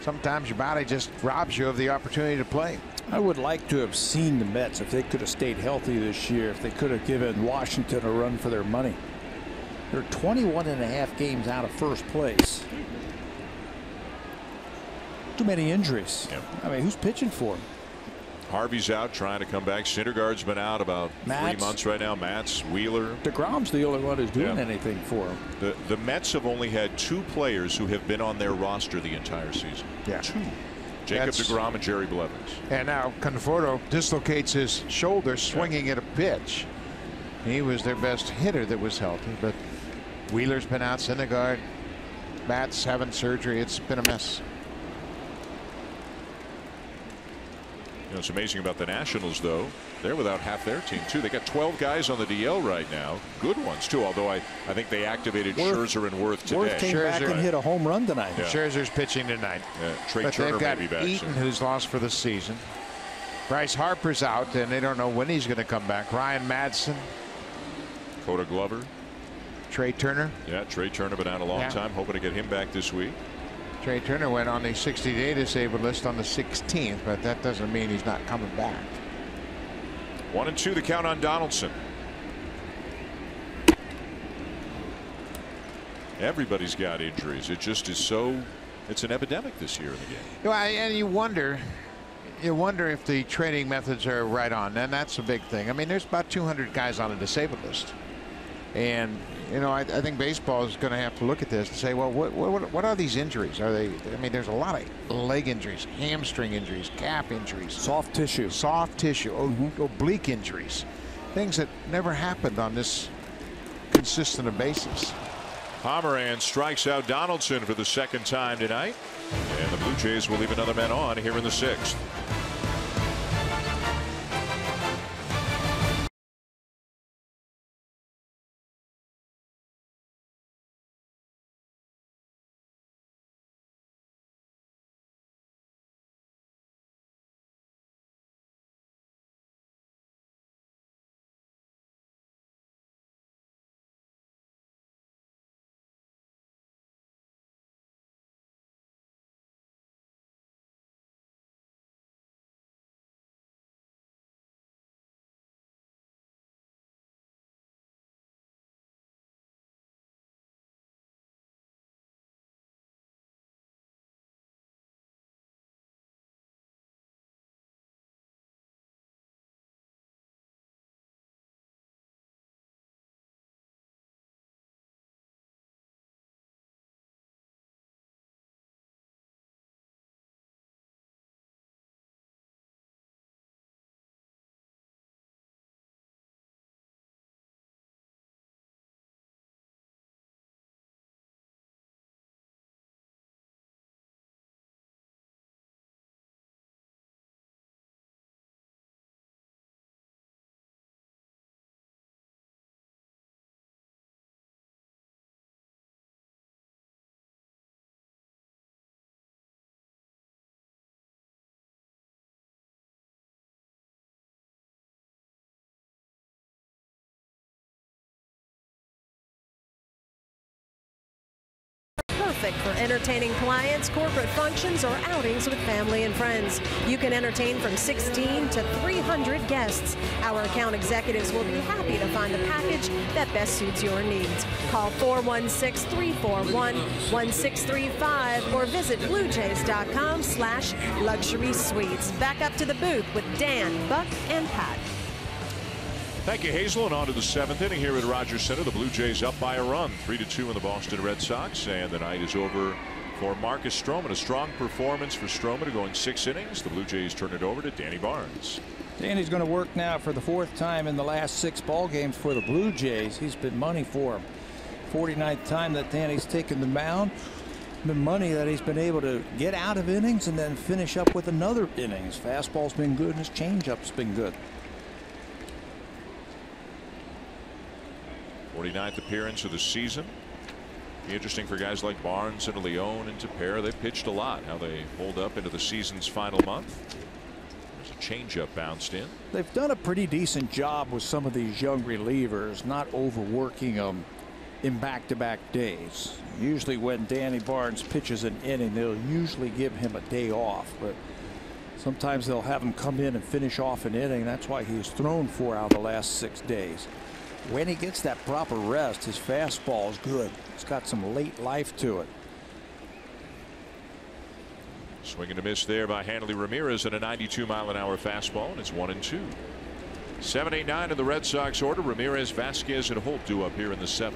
sometimes your body just robs you of the opportunity to play. I would like to have seen the Mets, if they could have stayed healthy this year, if they could have given Washington a run for their money. They're 21.5 games out of first place. Too many injuries. Yeah. I mean, who's pitching for him? Harvey's out trying to come back. Syndergaard's been out about 3 months right now. Matz, Wheeler. DeGrom's the only one who's doing anything for him. The Mets have only had 2 players who have been on their roster the entire season. Yeah. 2. Jacob deGrom and Jerry Blevins. And now Conforto dislocates his shoulder swinging at a pitch. He was their best hitter that was healthy, but Wheeler's been out, Syndergaard, Matt's having surgery. It's been a mess. You know, it's amazing about the Nationals, though. They're without half their team, too. They got 12 guys on the DL right now. Good ones, too, although I think they activated Scherzer and Worth today. Worth came back and hit a home run tonight. Yeah. Scherzer's pitching tonight. Trey but Turner they've got may be back Eaton, soon. who's lost for the season. Bryce Harper's out, and they don't know when he's going to come back. Ryan Madsen. Coda Glover. Trey Turner. Yeah, Trey Turner been out a long time. Hoping to get him back this week. Trey Turner went on the 60-day disabled list on the 16th, but that doesn't mean he's not coming back. 1-2 the count on Donaldson. Everybody's got injuries. It just is so. It's an epidemic this year in the game. Well, and you wonder if the training methods are right on, and that's a big thing. I mean, there's about 200 guys on a disabled list, and you know, I think baseball is going to have to look at this and say, well, what are these injuries? Are they? I mean, there's a lot of leg injuries, hamstring injuries, calf injuries, soft tissue, oblique injuries, things that never happened on this consistent a basis. Pomeranz strikes out Donaldson for the 2nd time tonight, and the Blue Jays will leave another man on here in the 6th. Perfect for entertaining clients, corporate functions, or outings with family and friends. You can entertain from 16 to 300 guests. Our account executives will be happy to find the package that best suits your needs. Call 416-341-1635 or visit bluejays.com/luxury suites. Back up to the booth with Dan, Buck, and Pat. Thank you, Hazel. And on to the 7th inning here at Rogers Center. The Blue Jays up by a run, 3-2 in the Boston Red Sox. And the night is over for Marcus Stroman. A strong performance for Stroman, going 6 innings. The Blue Jays turn it over to Danny Barnes. Danny's going to work now for the 4th time in the last 6 ball games for the Blue Jays. He's been money for him. 49th time that Danny's taken the mound. Been money that he's been able to get out of innings and then finish up with another inning. His fastball's been good and his changeup's been good. 49th appearance of the season. Be interesting for guys like Barnes and Leone and Tepera. They've pitched a lot. How they hold up into the season's final month. There's a changeup bounced in. They've done a pretty decent job with some of these young relievers, not overworking them in back-to-back days. Usually when Danny Barnes pitches an inning, they'll usually give him a day off, but sometimes they'll have him come in and finish off an inning. That's why he's thrown 4 out of the last 6 days. When he gets that proper rest, his fastball is good. It's got some late life to it. Swing and a miss there by Hanley Ramirez and a 92-mile-an-hour fastball, and it's 1-2. 7, 8, 9 in the Red Sox order. Ramirez, Vasquez, and Holt due up here in the 7th.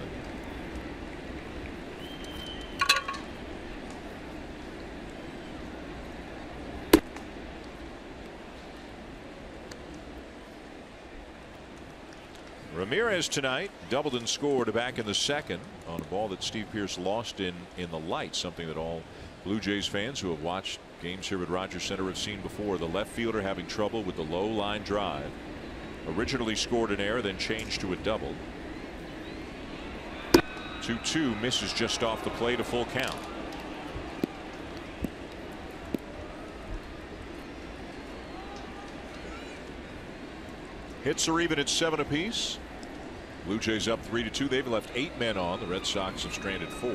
Ramirez tonight doubled and scored back in the 2nd on a ball that Steve Pearce lost in the light, something that all Blue Jays fans who have watched games here at Rogers Center have seen before. The left fielder having trouble with the low line drive. Originally scored an error, then changed to a double. 2-2, misses just off the plate, a full count. Hits are even at 7 apiece. Blue Jays up 3-2. They've left 8 men on. The Red Sox have stranded 4.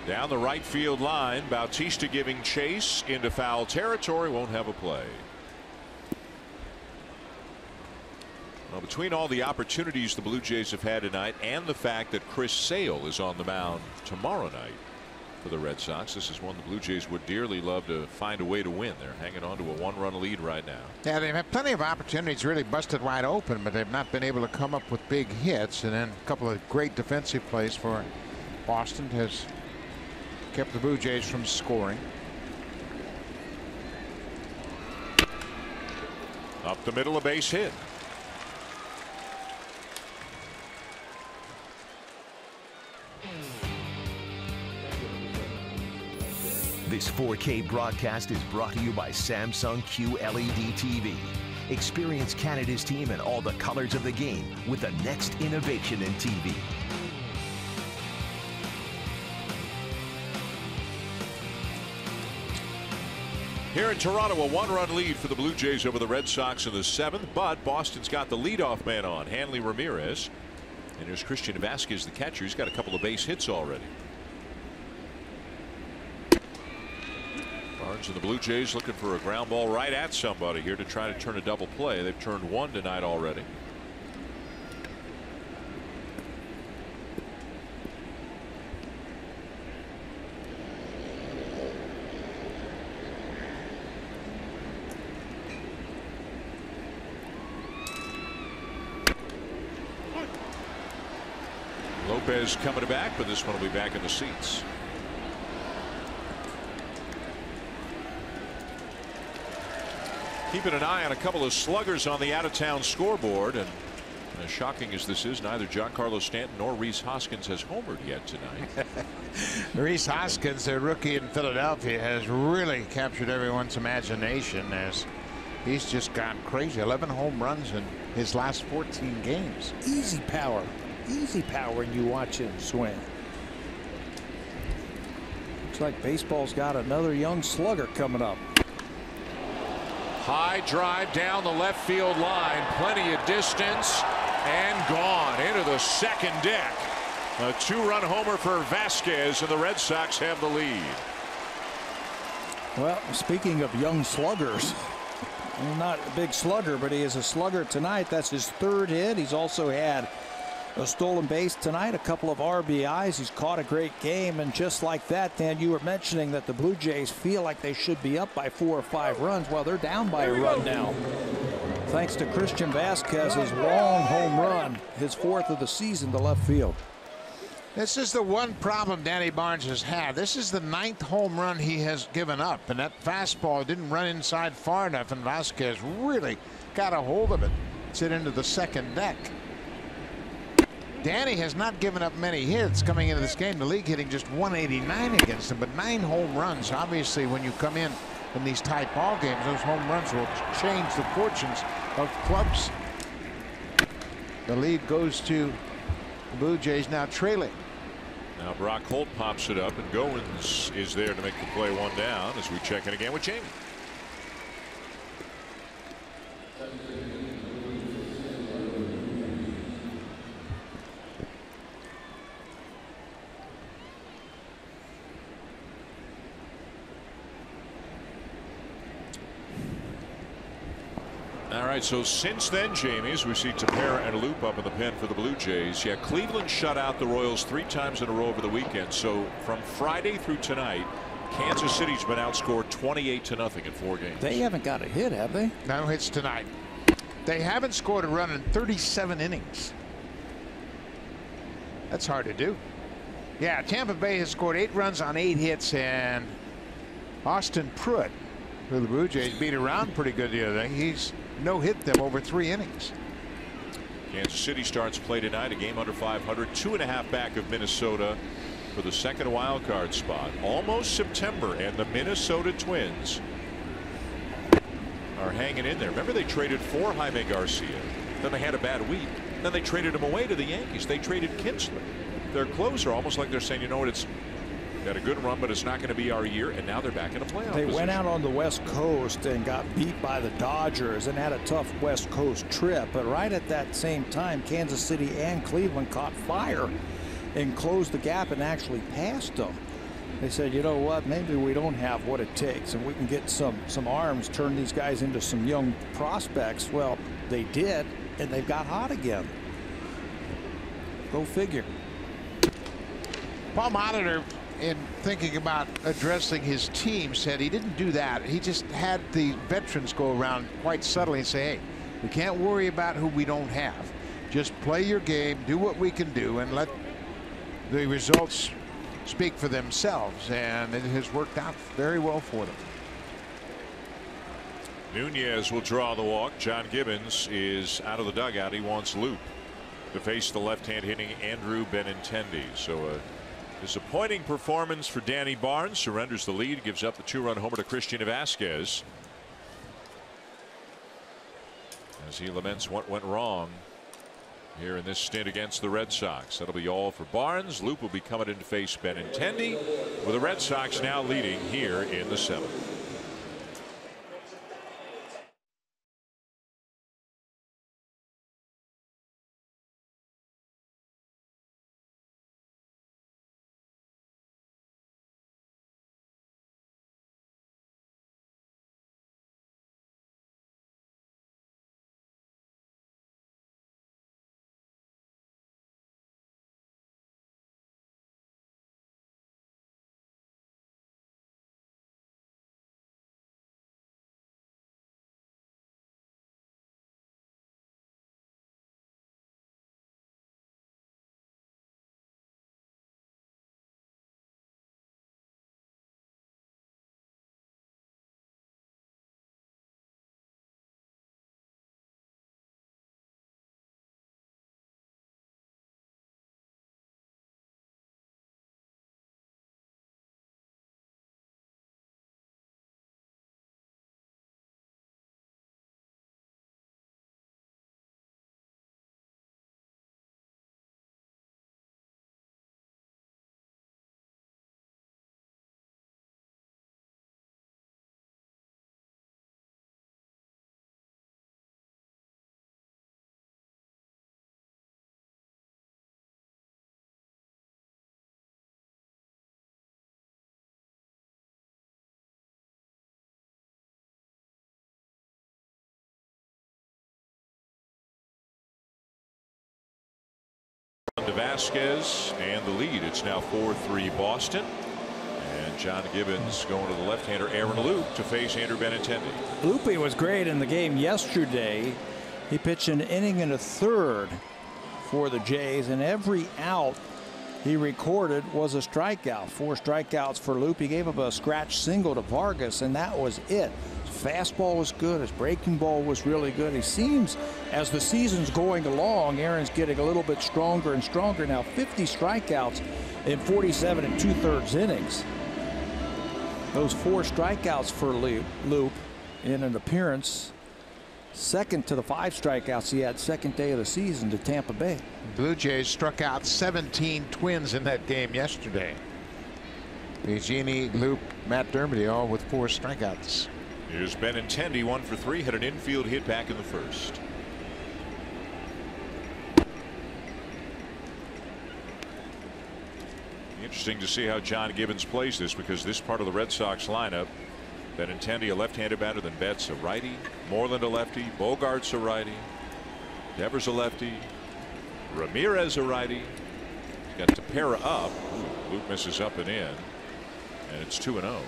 Down the right field line, Bautista giving chase into foul territory, won't have a play. Well, between all the opportunities the Blue Jays have had tonight and the fact that Chris Sale is on the mound tomorrow night for the Red Sox, this is one the Blue Jays would dearly love to find a way to win. They're hanging on to a 1-run lead right now. Yeah, they've had plenty of opportunities, really busted wide open, but they've not been able to come up with big hits. And then a couple of great defensive plays for Boston has kept the Blue Jays from scoring. Up the middle, a base hit. This 4K broadcast is brought to you by Samsung QLED TV. Experience Canada's team in all the colors of the game with the next innovation in TV. Here in Toronto, a 1-run lead for the Blue Jays over the Red Sox in the 7th, but Boston's got the leadoff man on, Hanley Ramirez. And here's Christian Vasquez, the catcher. He's got a couple of base hits already. Barnes and the Blue Jays looking for a ground ball right at somebody here to try to turn a double play. They've turned one tonight already. Lopez coming back, but this one will be back in the seats. Keeping an eye on a couple of sluggers on the out-of-town scoreboard, and as shocking as this is, neither Giancarlo Stanton nor Rhys Hoskins has homered yet tonight. Rhys Hoskins, their rookie in Philadelphia, has really captured everyone's imagination as he's just gone crazy. 11 home runs in his last 14 games. Easy power when you watch him swing. Looks like baseball's got another young slugger coming up. High drive down the left field line, plenty of distance, and gone into the second deck. A 2-run homer for Vasquez, and the Red Sox have the lead. Well, speaking of young sluggers, not a big slugger, but he is a slugger tonight. That's his 3rd hit. He's also had a stolen base tonight, a couple of RBIs. He's caught a great game, and just like that, Dan, you were mentioning that the Blue Jays feel like they should be up by 4 or 5 runs. Well, they're down by a run now, thanks to Christian Vasquez's long home run, his 4th of the season to left field. This is the one problem Danny Barnes has had. This is the 9th home run he has given up, and that fastball didn't run inside far enough, and Vasquez really got a hold of it. It's hit into the second deck. Danny has not given up many hits coming into this game. The league hitting just 189 against him, but 9 home runs. Obviously, when you come in these tight ball games, those home runs will change the fortunes of clubs. The lead goes to the Blue Jays, now trailing. Now Brock Holt pops it up, and Goins is there to make the play 1 down as we check in again with Jamie. All right, so since then, Jamie, as we see Tapera and Loop up in the pen for the Blue Jays. Yeah, Cleveland shut out the Royals 3 times in a row over the weekend. So from Friday through tonight, Kansas City's been outscored 28-0 in 4 games. They haven't got a hit, have they? No hits tonight. They haven't scored a run in 37 innings. That's hard to do. Yeah, Tampa Bay has scored 8 runs on 8 hits, and Austin Pruitt, who the Blue Jays beat around pretty good the other day, he's no-hit them over 3 innings. Kansas City starts play tonight, a game under 500, 2.5 back of Minnesota for the second wild card spot. Almost September, and the Minnesota Twins are hanging in there. Remember, they traded for Jaime Garcia. Then they had a bad week. Then they traded him away to the Yankees. They traded Kinsler, their closer, almost like they're saying, you know what, it's got a good run, but it's not going to be our year. And now they're back in a playoff They position. went out on the West Coast and got beat by the Dodgers and had a tough West Coast trip. But right at that same time, Kansas City and Cleveland caught fire and closed the gap and actually passed them. They said, you know what, maybe we don't have what it takes and we can get some arms, turn these guys into some young prospects. Well, they did, and they've got hot again. Go figure. Paul Molitor, in thinking about addressing his team, said he didn't do that. He just had the veterans go around quite subtly and say, hey, we can't worry about who we don't have. Just play your game, do what we can do, and let the results speak for themselves. And it has worked out very well for them. Nunez will draw the walk. John Gibbons is out of the dugout. He wants Loop to face the left-hand hitting Andrew Benintendi. So a disappointing performance for Danny Barnes. Surrenders the lead, gives up the 2-run homer to Christian Vasquez as he laments what went wrong here in this stint against the Red Sox. That'll be all for Barnes. Loop will be coming in to face Benintendi, with the Red Sox now leading here in the 7th. To Vasquez, and the lead, it's now 4-3 Boston, and John Gibbons going to the left-hander Aaron Loop to face Andrew Benintendi. Loopy was great in the game yesterday. He pitched an inning and a third for the Jays, and every out he recorded was a strikeout. 4 strikeouts for Loop. He gave up a scratch single to Vargas, and that was it. His fastball was good. His breaking ball was really good. He seems, as the season's going along, Aaron's getting a little bit stronger and stronger now. 50 strikeouts in 47 2/3 innings. Those 4 strikeouts for Loop in an appearance, second to the 5 strikeouts he had second day of the season to Tampa Bay. Blue Jays struck out 17 Twins in that game yesterday. Eugenie, Loop, Matt Dermody all with 4 strikeouts. Here's Benintendi, 1 for 3, had an infield hit back in the first. Interesting to see how John Gibbons plays this, because this part of the Red Sox lineup Benintendi, a left-handed batter, then Betts, a righty. Moreland, a lefty. Bogart's a righty. Devers, a lefty. Ramirez, a righty. He's got Tepera up. Ooh, Luke misses up and in. And it's 2-0.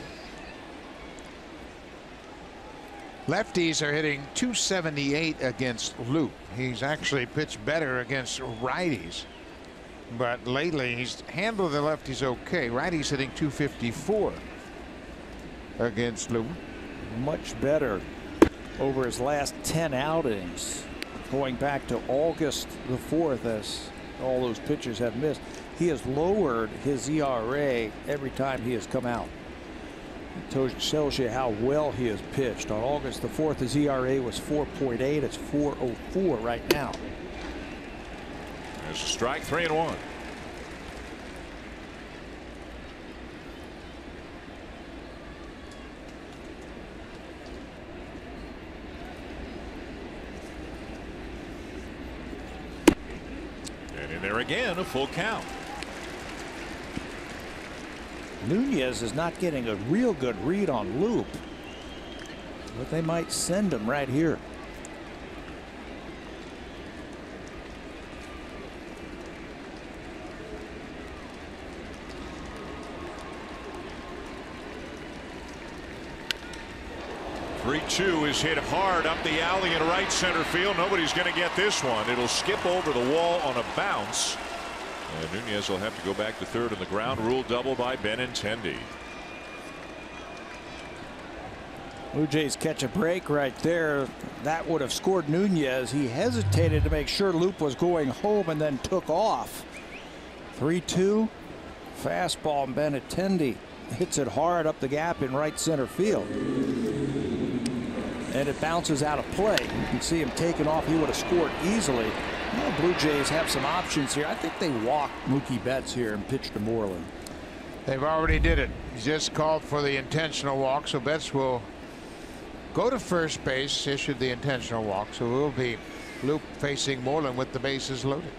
Lefties are hitting .278 against Luke. He's actually pitched better against righties. But lately he's handled the lefties okay. Righties hitting .254 against Luke. Much better over his last 10 outings. Going back to August the 4th, as all those pitchers have missed. He has lowered his ERA every time he has come out. It tells you how well he has pitched. On August the 4th, his ERA was 4.8. It's 4.04 right now. There's a strike, 3-1. And in there again, a full count. Nunez is not getting a real good read on Loop, but they might send him right here. .3-2 is hit hard up the alley in right center field. Nobody's going to get this one. It'll skip over the wall on a bounce. And Nunez will have to go back to third, and the ground rule double by Benintendi. Blue Jays catch a break right there. That would have scored Nunez. He hesitated to make sure Loop was going home and then took off. 3-2. Fastball, and Benintendi hits it hard up the gap in right center field. And it bounces out of play. You can see him taking off. He would have scored easily. Well, Blue Jays have some options here. I think they walked Mookie Betts here and pitched to Moreland. They've already did it. He just called for the intentional walk, so Betts will go to first base, issued the intentional walk, so it will be Luke facing Moreland with the bases loaded.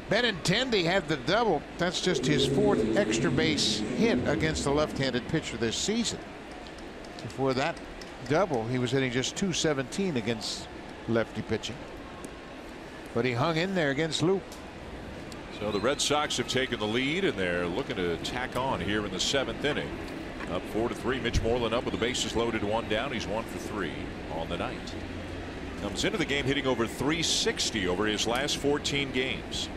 Benintendi had the double. That's just his 4th extra base hit against the left-handed pitcher this season. Before that double, he was hitting just .217 against lefty pitching. But he hung in there against Luke. So the Red Sox have taken the lead, and they're looking to tack on here in the 7th inning. Up 4-3. Mitch Moreland up with the bases loaded, 1 down. He's 1 for 3 on the night. Comes into the game hitting over .360 over his last 14 games.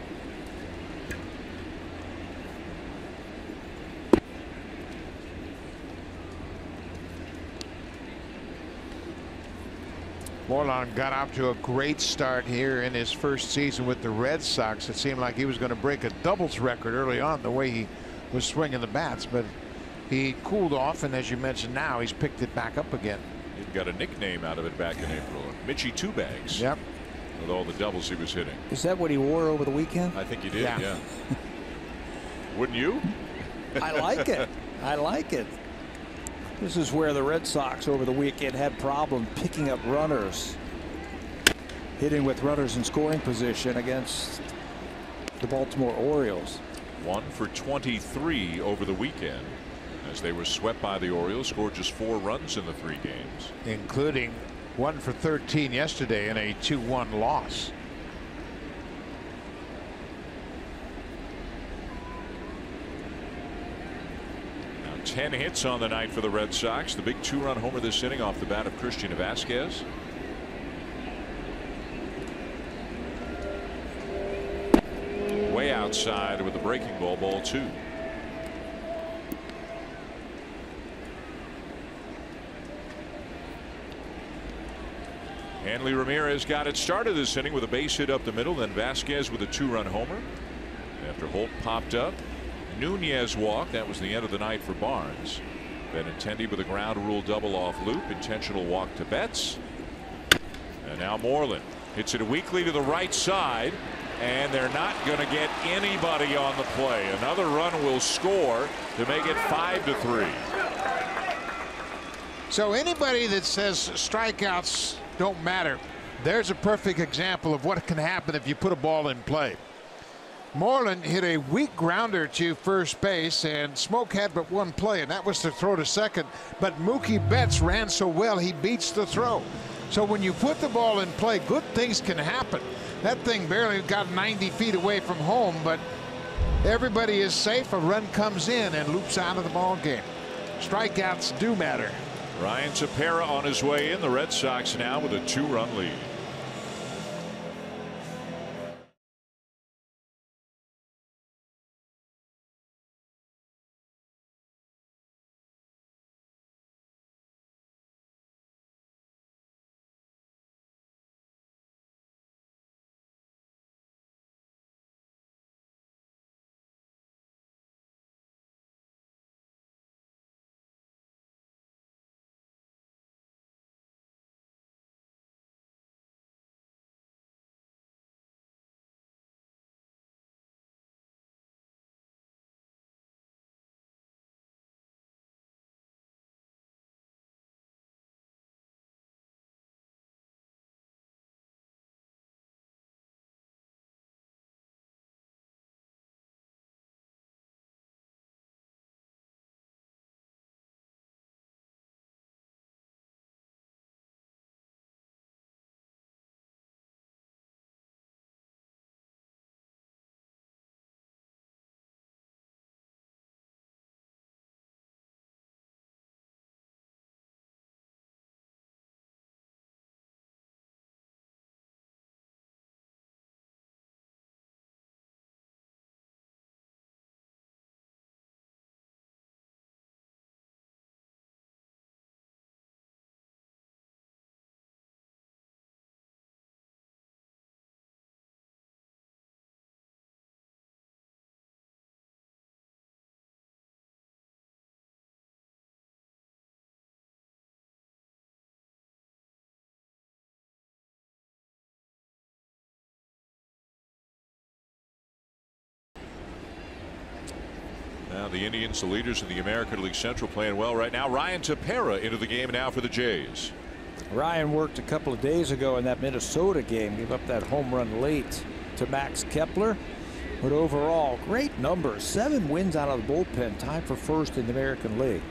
Moreland got off to a great start here in his first season with the Red Sox. It seemed like he was going to break a doubles record early on, the way he was swinging the bats, but he cooled off, and as you mentioned, now he's picked it back up again. He got a nickname out of it back in April. Mitchie Two Bags. Yep. With all the doubles he was hitting. Is that what he wore over the weekend? I think he did, yeah. Wouldn't you? I like it. I like it. This is where the Red Sox over the weekend had problem picking up runners. Hitting with runners in scoring position against the Baltimore Orioles. 1 for 23 over the weekend as they were swept by the Orioles. Scored just 4 runs in the 3 games, including 1 for 13 yesterday in a 2-1 loss. Now 10 hits on the night for the Red Sox. The big 2-run homer this inning off the bat of Christian Vasquez. Way outside with a breaking ball, ball 2. Hanley Ramirez got it started this inning with a base hit up the middle, then Vasquez with a 2-run homer. After Holt popped up, Nunez walked. That was the end of the night for Barnes. Benintendi with a ground rule double off Loop. Intentional walk to Betts. And now Moreland hits it weakly to the right side. And they're not going to get anybody on the play. Another run will score to make it 5-3. So anybody that says strikeouts don't matter, there's a perfect example of what can happen if you put a ball in play. Moreland hit a weak grounder to first base, and Smoak had but one play, and that was to throw to second. But Mookie Betts ran so well, he beats the throw. So when you put the ball in play, good things can happen. That thing barely got 90 feet away from home, but everybody is safe. A run comes in and loops out of the ball game. Strikeouts do matter. Ryan Tepera on his way in. The Red Sox now with a 2-run lead. Now the Indians, the leaders of the American League Central, playing well right now. Ryan Tepera into the game now for the Jays. Ryan worked a couple of days ago in that Minnesota game, gave up that home run late to Max Kepler. But overall, great numbers. 7 wins out of the bullpen, tied for first in the American League.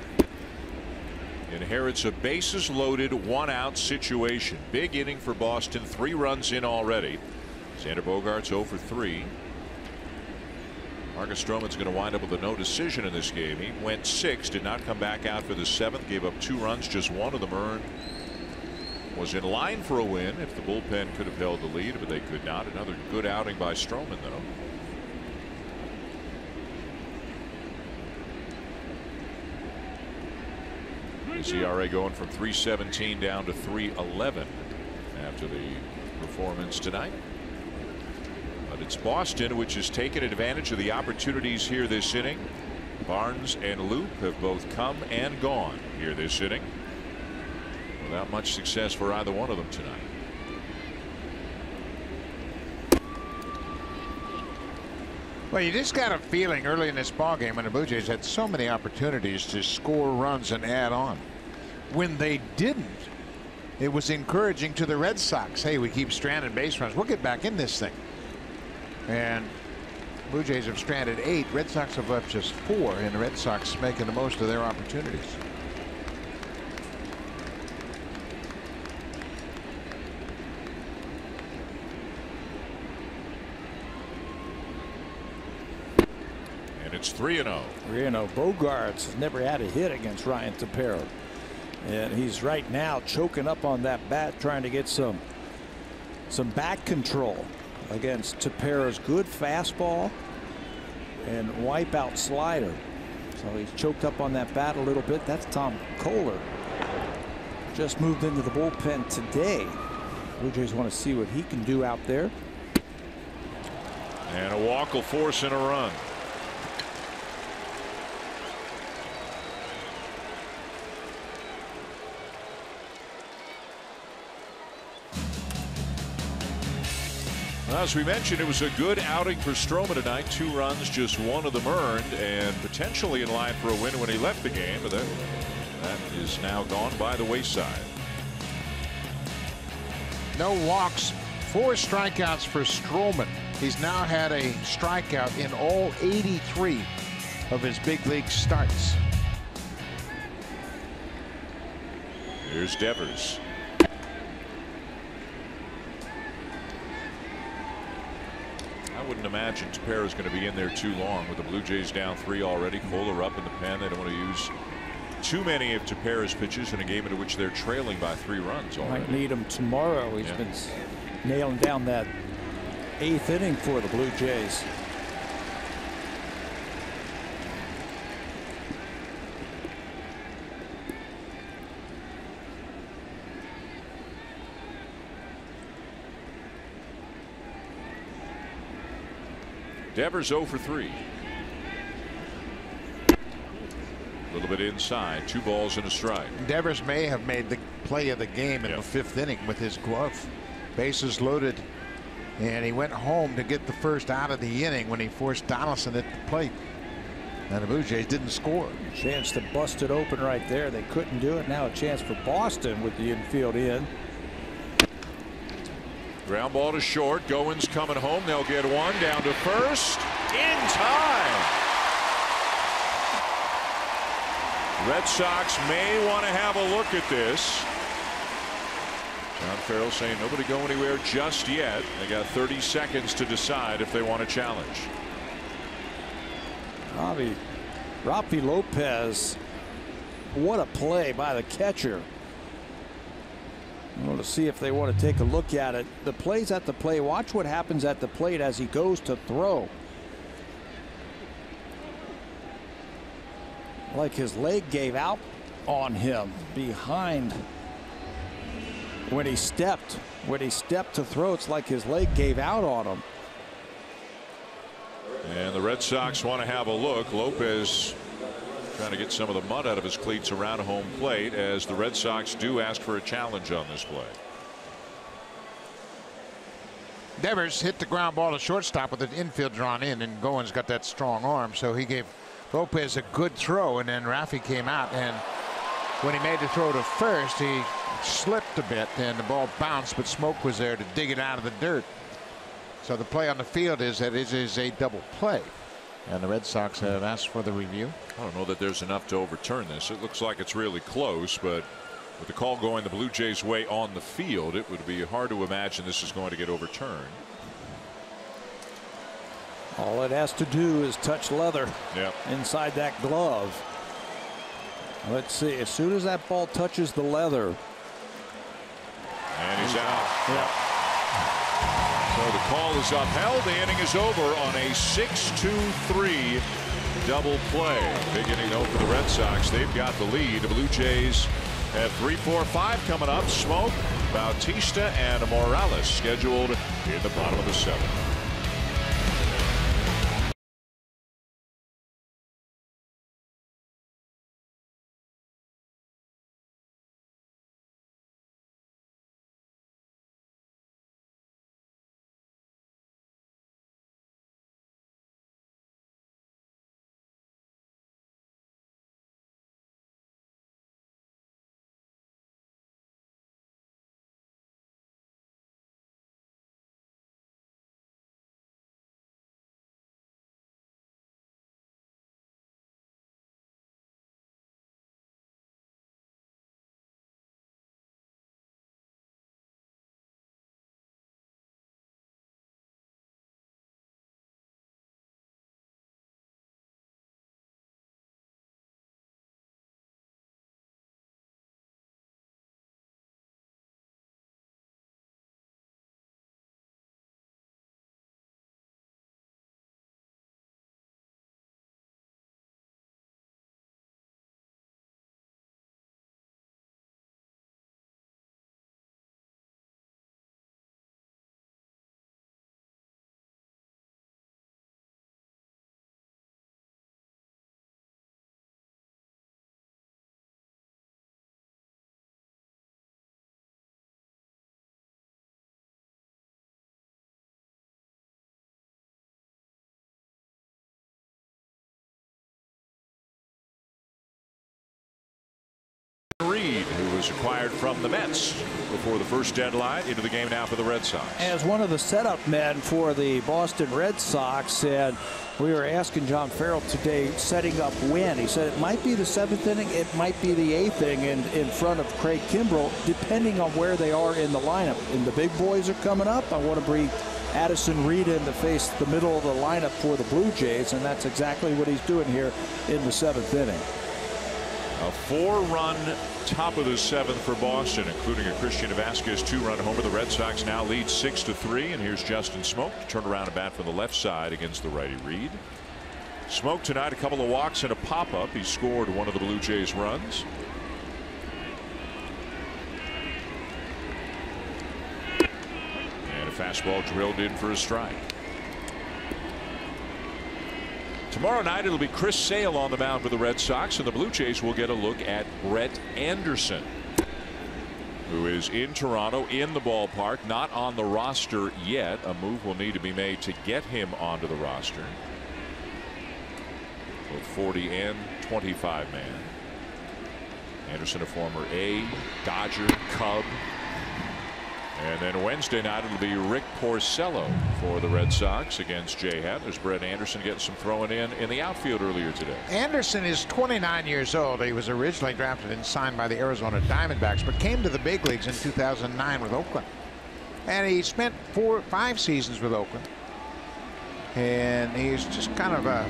Inherits a bases loaded 1-out situation. Big inning for Boston. 3 runs in already. Xander Bogaerts 0 for 3. Marcus Stroman's going to wind up with a no decision in this game. He went 6, did not come back out for the 7th, gave up 2 runs, just one of them earned. Was in line for a win if the bullpen could have held the lead, but they could not. Another good outing by Stroman, though. His ERA going from 3.17 down to 3.11 after the performance tonight. But it's Boston which has taken advantage of the opportunities here this inning. Barnes and Loop have both come and gone here this inning, without much success for either one of them tonight. Well, you just got a feeling early in this ballgame when the Blue Jays had so many opportunities to score runs and add on. When they didn't, it was encouraging to the Red Sox. Hey, we keep stranded base runs. We'll get back in this thing. And Blue Jays have stranded 8. Red Sox have left just 4, and the Red Sox making the most of their opportunities. And it's 3-0. 3-0. Bogaerts has never had a hit against Ryan Tepera. And he's right now choking up on that bat, trying to get some back control against Tepera's good fastball and wipeout slider. So he's choked up on that bat a little bit. That's Tom Kohler. Just moved into the bullpen today. Blue Jays want to see what he can do out there. And a walk will force in a run. As we mentioned, it was a good outing for Stroman tonight. 2 runs, just one of them earned, and potentially in line for a win when he left the game. But that is now gone by the wayside. No walks 4 strikeouts for Stroman. He's now had a strikeout in all 83 of his big league starts. Here's Devers. I wouldn't imagine Tepera's going to be in there too long with the Blue Jays down 3 already. Kohler up in the pen. They don't want to use too many of Tepera's pitches in a game into which they're trailing by 3 runs already. Might need him tomorrow. He's been nailing down that 8th inning for the Blue Jays. Devers 0 for 3. A little bit inside. 2 balls and a strike. Devers may have made the play of the game in the 5th inning with his glove. Bases loaded, and he went home to get the first out of the inning when he forced Donaldson at the plate. And the Blue Jays didn't score. Chance to bust it open right there. They couldn't do it. Now a chance for Boston with the infield in. Ground ball to short. Goins coming home. They'll get one down to first in time. Red Sox may want to have a look at this. John Farrell saying nobody go anywhere just yet. They got 30 seconds to decide if they want to challenge. Rafi Lopez. What a play by the catcher. I want to see if they want to take a look at it. The play's at the plate. Watch what happens at the plate as he goes to throw. Like his leg gave out on him behind when he stepped. When he stepped to throw, it's like his leg gave out on him. And the Red Sox want to have a look. Lopez trying to get some of the mud out of his cleats around home plate as the Red Sox do ask for a challenge on this play. Devers hit the ground ball to shortstop with the infield drawn in, and Goins got that strong arm, so he gave Lopez a good throw, and then Rafi came out, and when he made the throw to first, he slipped a bit and the ball bounced, but Smoak was there to dig it out of the dirt. So the play on the field is that it is a double play. And the Red Sox have asked for the review. I don't know that there's enough to overturn this. It looks like it's really close, but with the call going the Blue Jays' way on the field, it would be hard to imagine this is going to get overturned. All it has to do is touch leather inside that glove. Let's see. As soon as that ball touches the leather. And he's out. So the call is upheld. The inning is over on a 6-2-3 double play. Big inning though for the Red Sox. They've got the lead. The Blue Jays have 3, 4, 5 coming up. Smoak, Bautista, and Morales scheduled in the bottom of the 7th. acquired from the Mets before the first deadline. Into the game now for the Red Sox. As one of the setup men for the Boston Red Sox, and we were asking John Farrell today, setting up when. He said it might be the 7th inning, it might be the 8th inning in front of Craig Kimbrell, depending on where they are in the lineup. And the big boys are coming up. I want to bring Addison Reed in to face the middle of the lineup for the Blue Jays, and that's exactly what he's doing here in the 7th inning. A 4-run top of the 7th for Boston, including a Christian Vasquez 2-run homer. The Red Sox now lead 6-3, and here's Justin Smoak to turn around and bat from the left side against the righty Reed. Smoak tonight, a couple of walks and a pop-up. He scored one of the Blue Jays runs. And a fastball drilled in for a strike. Tomorrow night it'll be Chris Sale on the mound for the Red Sox, and the Blue Jays will get a look at Brett Anderson, who is in Toronto in the ballpark, not on the roster yet. A move will need to be made to get him onto the roster. Both 40 and 25 man. Anderson, a former A, Dodger, Cub. And then Wednesday night it'll be Rick Porcello for the Red Sox against Jay Hatt. There's Brett Anderson getting some throwing in the outfield earlier today. Anderson is 29 years old. He was originally drafted and signed by the Arizona Diamondbacks, but came to the big leagues in 2009 with Oakland. And he spent 5 seasons with Oakland. And he's just kind of a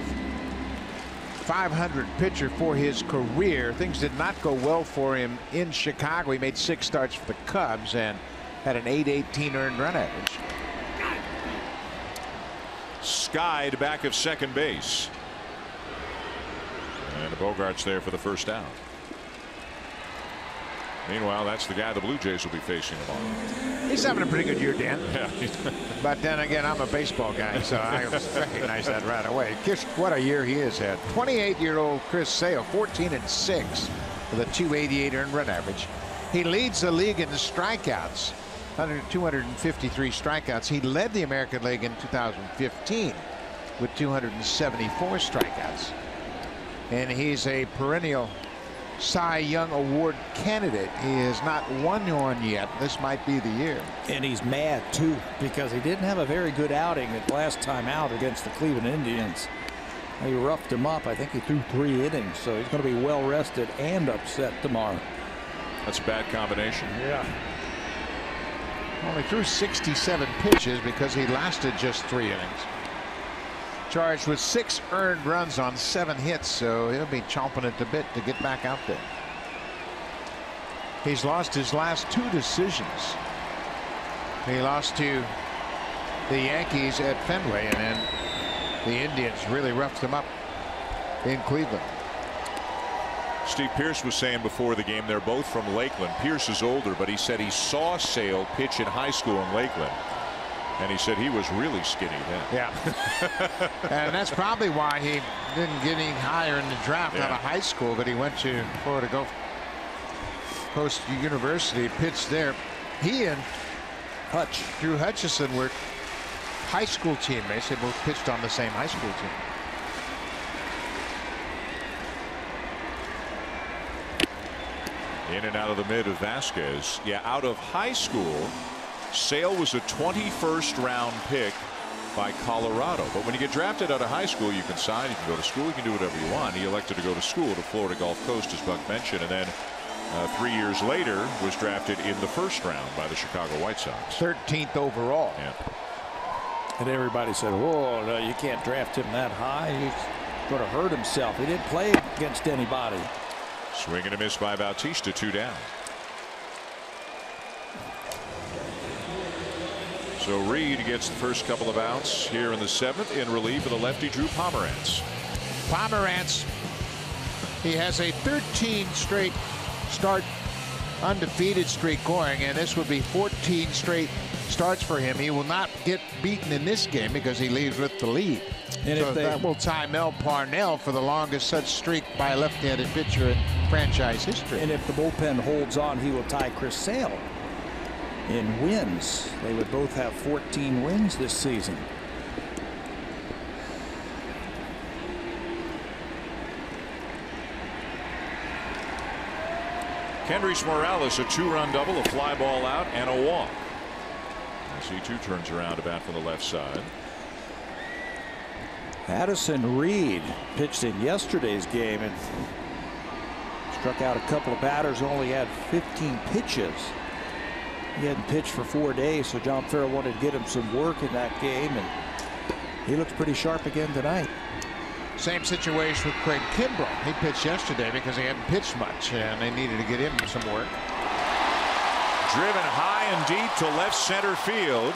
500 pitcher for his career. Things did not go well for him in Chicago. He made 6 starts for the Cubs and had an .818 earned run average. Skied back of second base. And Bogart's there for the first down. Meanwhile, that's the guy the Blue Jays will be facing tomorrow. He's having a pretty good year, Dan. Yeah. But then again, I'm a baseball guy, so I recognize that right away. Just what a year he has had. 28-year-old Chris Sale, 14-6 with a .288 earned run average. He leads the league in strikeouts. 253 strikeouts. He led the American League in 2015 with 274 strikeouts. And he's a perennial Cy Young Award candidate. He has not won one yet. This might be the year. And he's mad too, because he didn't have a very good outing at last time out against the Cleveland Indians. He roughed him up. I think he threw 3 innings, so he's going to be well rested and upset tomorrow. That's a bad combination. Yeah. Only threw 67 pitches because he lasted just 3 innings. Charged with 6 earned runs on 7 hits, so he'll be chomping at the bit to get back out there. He's lost his last 2 decisions. He lost to the Yankees at Fenway, and then the Indians really roughed him up in Cleveland. Steve Pearce was saying before the game they're both from Lakeland. Pearce is older, but he said he saw Sale pitch in high school in Lakeland, and he said he was really skinny then. Yeah. And that's probably why he didn't get any higher in the draft out of high school, but he went to Florida Gulf Coast University, pitched there. He and Drew Hutchison were high school teammates. They both pitched on the same high school team. In and out of the mid of Vasquez. Yeah, out of high school, Sale was a 21st round pick by Colorado. But when you get drafted out of high school, you can sign, you can go to school, you can do whatever you want. He elected to go to school to Florida Gulf Coast, as Buck mentioned, and then 3 years later was drafted in the 1st round by the Chicago White Sox. 13th overall. Yeah. And everybody said, "Whoa, no, you can't draft him that high. He's going to hurt himself." He didn't play against anybody. Swing and a miss by Bautista, 2 down. So Reed gets the first couple of outs here in the 7th in relief of the lefty Drew Pomerantz. Pomerantz, he has a 13 straight start undefeated streak going, and this would be 14 straight starts for him. He will not get beaten in this game because he leaves with the lead. And so that will tie Mel Parnell for the longest such streak by a left-handed pitcher in franchise history. And if the bullpen holds on, he will tie Chris Sale in wins. They would both have 14 wins this season. Kendrys Morales, a 2-run double, a fly ball out, and a walk. C2 turns around to bat for the left side. Addison Reed pitched in yesterday's game and struck out a couple of batters, only had 15 pitches. He hadn't pitched for 4 days, so John Farrell wanted to get him some work in that game, and he looks pretty sharp again tonight. Same situation with Craig Kimbrell. He pitched yesterday because he hadn't pitched much, and they needed to get him some work. Driven high and deep to left center field,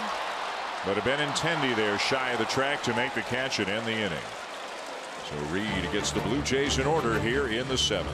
but Benintendi there shy of the track to make the catch and end the inning. So Reed gets the Blue Jays in order here in the 7th.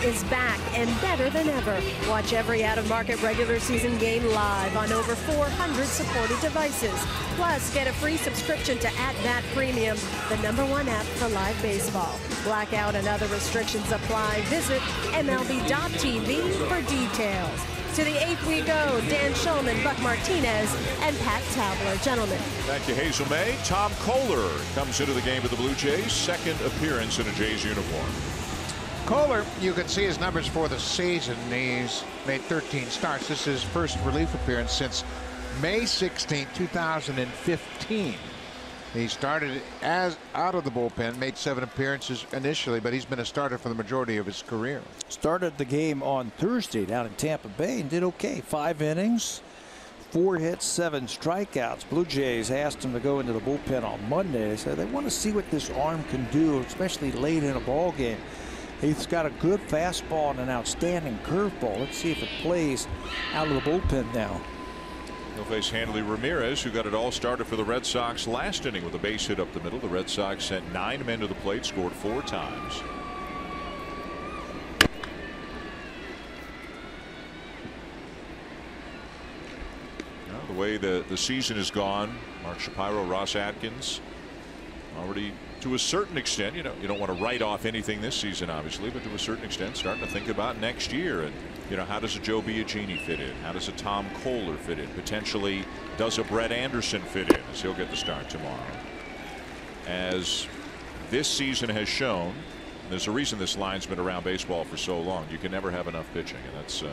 Is back and better than ever. Watch every out-of-market regular season game live on over 400 supported devices. Plus, get a free subscription to @That Premium, the #1 app for live baseball. Blackout and other restrictions apply. Visit MLB.tv for details. To the 8th we go. Dan Shulman, Buck Martinez, and Pat Tabler. Gentlemen. Thank you, Hazel May. Tom Kohler comes into the game with the Blue Jays. 2nd appearance in a Jays uniform. Kohler, you can see his numbers for the season. He's made 13 starts. This is his first relief appearance since May 16, 2015. He started as out of the bullpen, made 7 appearances initially, but he's been a starter for the majority of his career. Started the game on Thursday down in Tampa Bay and did okay. 5 innings, 4 hits, 7 strikeouts. Blue Jays asked him to go into the bullpen on Monday. They said they want to see what this arm can do, especially late in a ball game. He's got a good fastball and an outstanding curveball. Let's see if it plays out of the bullpen now. He'll face Hanley Ramirez, who got it all started for the Red Sox last inning with a base hit up the middle. The Red Sox sent 9 men to the plate, scored 4 times. Now, the way the season has gone, Mark Shapiro, Ross Atkins, already to a certain extent, you don't want to write off anything this season, obviously, but to a certain extent, starting to think about next year. And, how does a Joe Biagini fit in? How does a Tom Kohler fit in? Potentially, does a Brett Anderson fit in, as he'll get the start tomorrow? As this season has shown, there's a reason this line's been around baseball for so long. You can never have enough pitching, and that's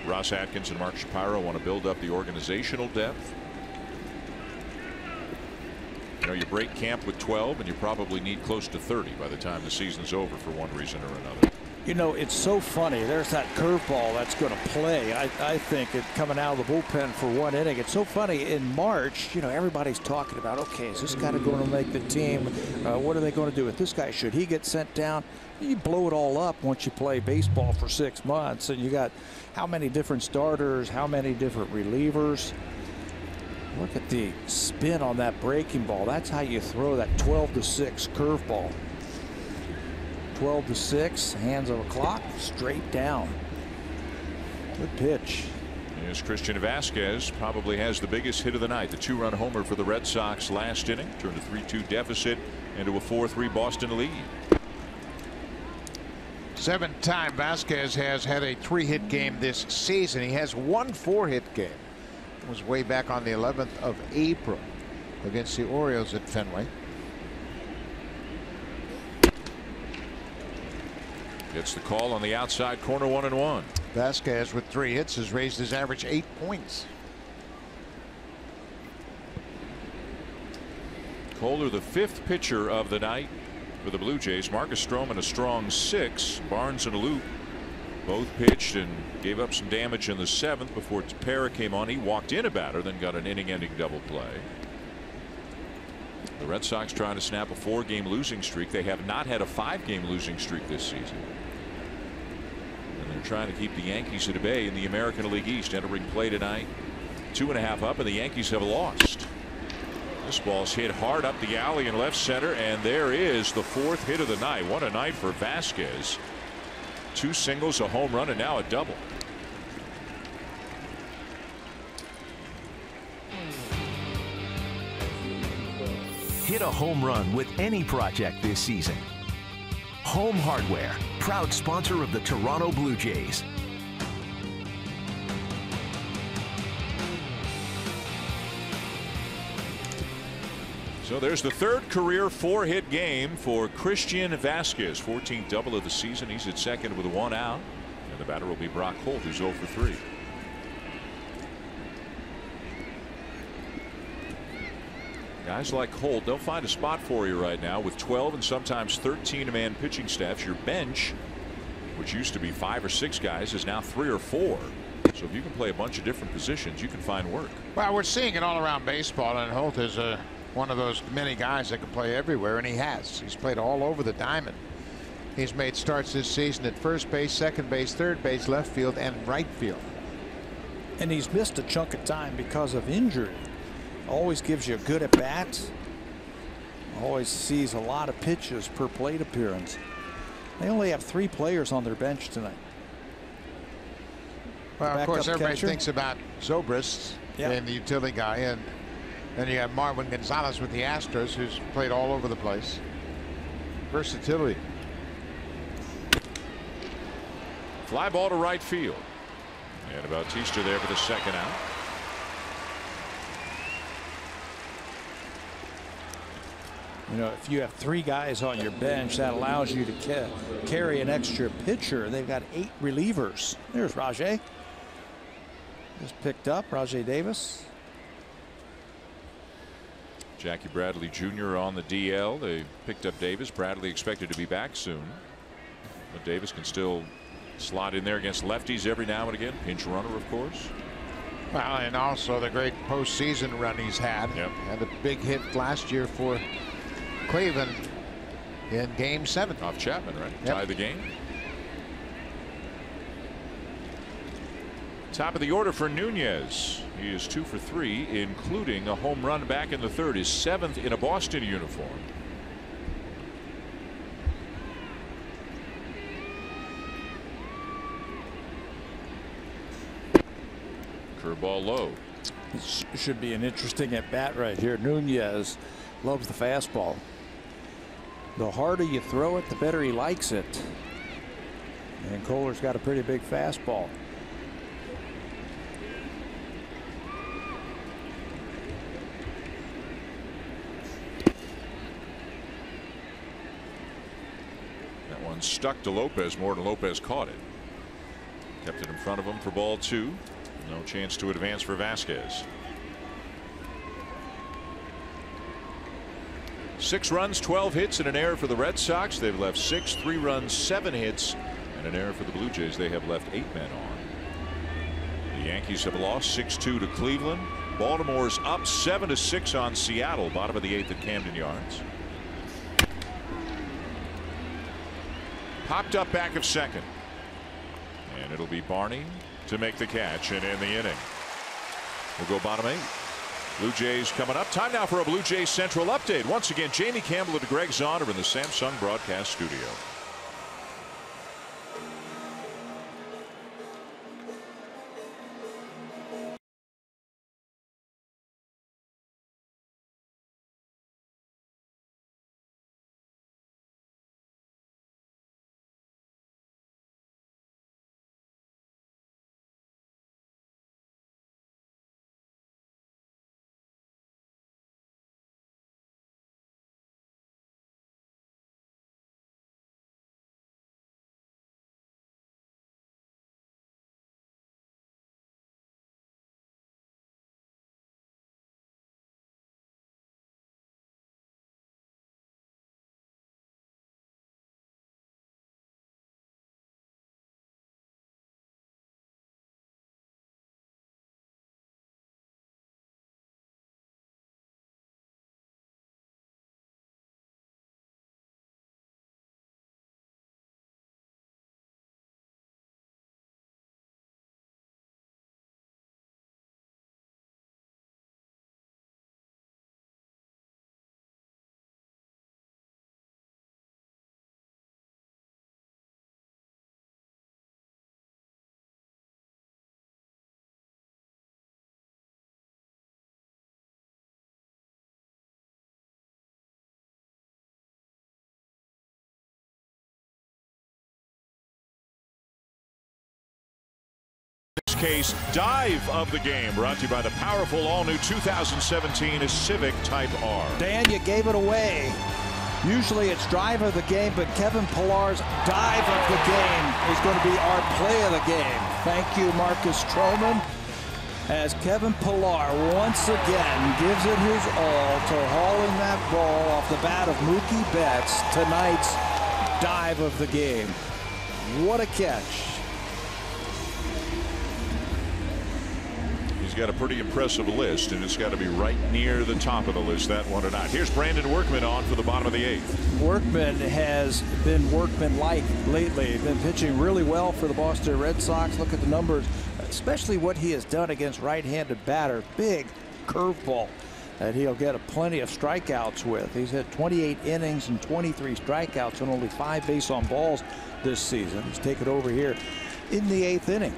Ross Atkins and Mark Shapiro want to build up the organizational depth. You break camp with 12, and you probably need close to 30 by the time the season's over for one reason or another. It's so funny. There's that curveball that's going to play. I think it coming out of the bullpen for 1 inning. It's so funny. In March, everybody's talking about, okay, is this guy going to make the team? What are they going to do with this guy? Should he get sent down? You blow it all up once you play baseball for 6 months, and you got how many different starters, how many different relievers. Look at the spin on that breaking ball. That's how you throw that 12-6 curveball. 12-6, hands on the clock, straight down. Good pitch. Here's Christian Vasquez, probably has the biggest hit of the night. The 2-run homer for the Red Sox last inning, turned a 3-2 deficit into a 4-3 Boston lead. 7th time Vasquez has had a 3-hit game this season. He has one 4-hit game. It was way back on the 11th of April against the Orioles at Fenway. Gets the call on the outside corner, 1-1. Vasquez with 3 hits has raised his average 8 points. Kohler, the 5th pitcher of the night for the Blue Jays. Marcus Stroman a strong 6. Barnes and Alou both pitched and gave up some damage in the 7th before Pilar came on. He walked in a batter, then got an inning-ending double play. The Red Sox trying to snap a 4-game losing streak. They have not had a 5-game losing streak this season. And they're trying to keep the Yankees at bay in the American League East. Entering play tonight, 2.5 up, and the Yankees have lost. This ball's hit hard up the alley in left center, and there is the 4th hit of the night. What a night for Vasquez. 2 singles, a home run, and now a double. Hit a home run with any project this season. Home Hardware, proud sponsor of the Toronto Blue Jays. So there's the 3rd career 4-hit game for Christian Vasquez. 14th double of the season. He's at second with 1 out. And the batter will be Brock Holt, who's 0 for 3. Guys like Holt, they'll find a spot for you right now with 12 and sometimes 13-man pitching staffs. Your bench, which used to be 5 or 6 guys, is now 3 or 4. So if you can play a bunch of different positions, you can find work. Well, we're seeing it all around baseball, and Holt is one of those many guys that can play everywhere, and he has. He's played all over the diamond. He's made starts this season at first base, second base, third base, left field, and right field. And he's missed a chunk of time because of injury. Always gives you a good at bat. Always sees a lot of pitches per plate appearance. They only have 3 players on their bench tonight. Well, of course, everybody thinks about Zobrist and the utility guy, and then you have Marwin Gonzalez with the Astros, who's played all over the place. Versatility. Fly ball to right field. And Bautista there for the 2nd out. You know, if you have 3 guys on your bench, that allows you to carry an extra pitcher. They've got 8 relievers. There's Rajay. Just picked up Rajay Davis. Jackie Bradley Jr. on the DL. They picked up Davis. Bradley expected to be back soon. But Davis can still slot in there against lefties every now and again. Pinch runner, of course. Well, and also the great postseason run he's had. Yep. And a big hit last year for Cleveland in Game 7. Off Chapman, right? Yep. Tie the game. Top of the order for Nunez. He is 2 for 3, including a home run back in the 3rd. His 7th in a Boston uniform. Curveball low. It should be an interesting at bat right here. Nunez loves the fastball. The harder you throw it, the better he likes it. And Kohler's got a pretty big fastball. That one stuck to Lopez more than Lopez caught it. Kept it in front of him for ball 2. No chance to advance for Vasquez. 6 runs, 12 hits, and an error for the Red Sox. They've left 6, 3 runs, 7 hits, and an error for the Blue Jays. They have left 8 men on. The Yankees have lost 6-2 to Cleveland. Baltimore's up 7-6 on Seattle, bottom of the 8th at Camden Yards. Popped up back of second. And it'll be Barney to make the catch and end the inning. We'll go bottom 8. Blue Jays coming up. Time now for a Blue Jays Central update. Once again, Jamie Campbell and Greg Zahner in the Samsung broadcast studio. case, dive of the game, brought to you by the powerful all-new 2017 Civic Type R. Dan, you gave it away. Usually it's drive of the game, but Kevin Pilar's dive of the game is going to be our play of the game. Thank you, Marcus Stroman, as Kevin Pilar once again gives it his all to hauling that ball off the bat of Mookie Betts, tonight's dive of the game. What a catch. He's got a pretty impressive list, and it's got to be right near the top of the list, that one or not. Here's Brandon Workman on for the bottom of the 8th. Workman has been Workman-like lately. Been pitching really well for the Boston Red Sox. Look at the numbers, especially what he has done against right-handed batters. Big curveball that he'll get plenty of strikeouts with. He's had 28 innings and 23 strikeouts and only 5 base on balls this season. He's taken over here in the 8th inning.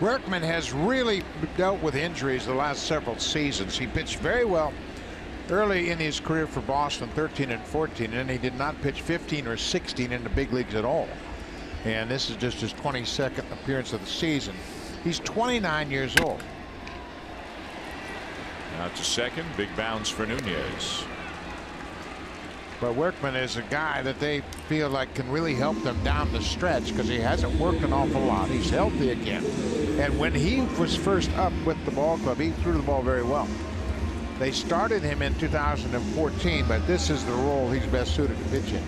Workman has really dealt with injuries the last several seasons. He pitched very well early in his career for Boston, 13 and 14, and he did not pitch 15 or 16 in the big leagues at all. And this is just his 22nd appearance of the season. He's 29 years old. Out to second, big bounce for Nunez. But Workman is a guy that they feel like can really help them down the stretch because he hasn't worked an awful lot. He's healthy again. And when he was first up with the ball club, he threw the ball very well. They started him in 2014, but this is the role he's best suited to pitch in.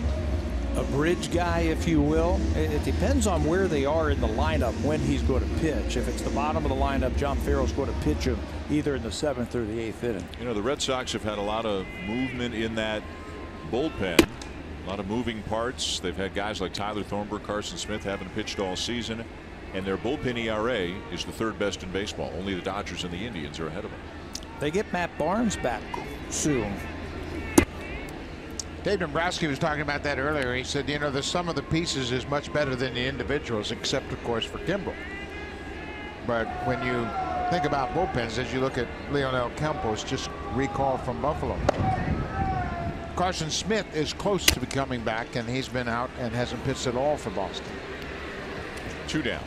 A bridge guy, if you will. It depends on where they are in the lineup when he's going to pitch. If it's the bottom of the lineup, John Farrell's going to pitch him either in the 7th or the 8th inning. You know, the Red Sox have had a lot of movement in that bullpen, a lot of moving parts. They've had guys like Tyler Thornburg, Carson Smith haven't pitched all season, and their bullpen ERA is the 3rd best in baseball. Only the Dodgers and the Indians are ahead of them. They get Matt Barnes back soon. Dave Dombrowski was talking about that earlier. He said, you know, the sum of the pieces is much better than the individuals, except of course for Kimbrel. But when you think about bullpens, as you look at Leonel Campos, just recalled from Buffalo, Carson Smith is close to coming back, and he's been out and hasn't pitched at all for Boston. 2 down.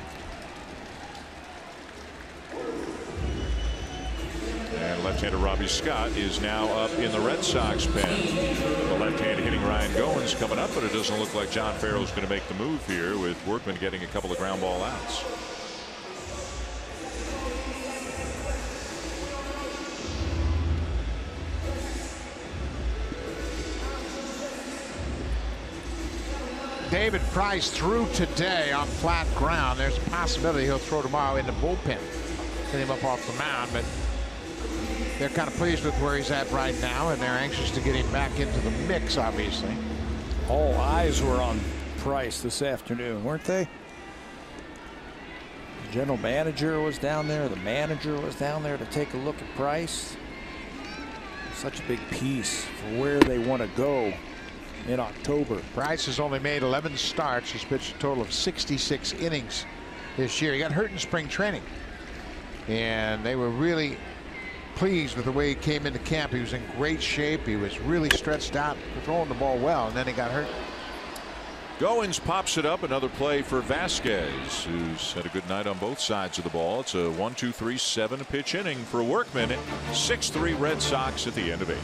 And left-hander Robbie Scott is now up in the Red Sox pen. The left-handed hitting Ryan Goins coming up, but it doesn't look like John Farrell's going to make the move here, with Workman getting a couple of ground ball outs. David Price threw today on flat ground. There's a possibility he'll throw tomorrow in the bullpen. Get him up off the mound, but they're kind of pleased with where he's at right now, and they're anxious to get him back into the mix, obviously. All eyes were on Price this afternoon, weren't they? The general manager was down there. The manager was down there to take a look at Price. Such a big piece for where they want to go in October. Price has only made 11 starts. He's pitched a total of 66 innings this year. He got hurt in spring training, and they were really pleased with the way he came into camp. He was in great shape. He was really stretched out, throwing the ball well, and then he got hurt. Goins pops it up. Another play for Vasquez, who's had a good night on both sides of the ball. It's a 1-2-3-7 pitch inning for Workman. 6-3 Red Sox at the end of 8.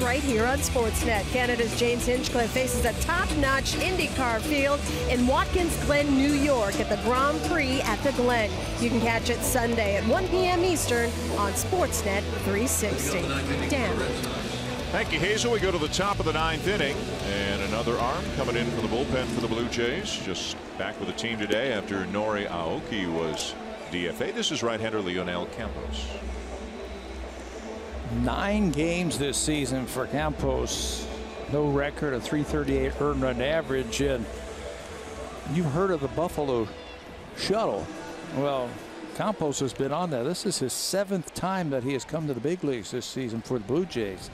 right here on Sportsnet. Canada's James Hinchcliffe faces a top-notch IndyCar field in Watkins Glen, New York at the Grand Prix at the Glen. You can catch it Sunday at 1 p.m. Eastern on Sportsnet 360. Dan. Thank you, Hazel. We go to the top of the 9th inning, and another arm coming in from the bullpen for the Blue Jays. Just back with the team today after Nori Aoki was DFA. This is right-hander Lionel Campos. 9 games this season for Campos. No record, a .338 earned run average. And you've heard of the Buffalo shuttle. Well, Campos has been on that. This is his 7th time that he has come to the big leagues this season for the Blue Jays.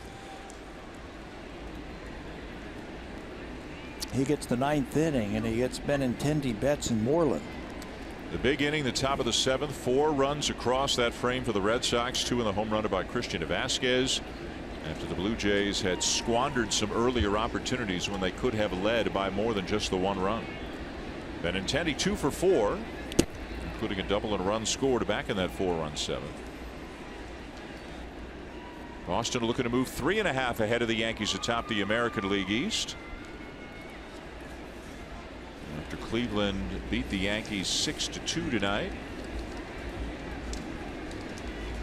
He gets the 9th inning, and he gets Benintendi, Betts, and Moreland. The big inning, the top of the 7th, 4 runs across that frame for the Red Sox, 2 in the home run by Christian Vasquez. After the Blue Jays had squandered some earlier opportunities when they could have led by more than just the 1 run. Benintendi 2 for 4, including a double and a run scored back in that 4-run 7th. Boston looking to move 3.5 ahead of the Yankees atop the American League East. After Cleveland beat the Yankees 6-2 tonight.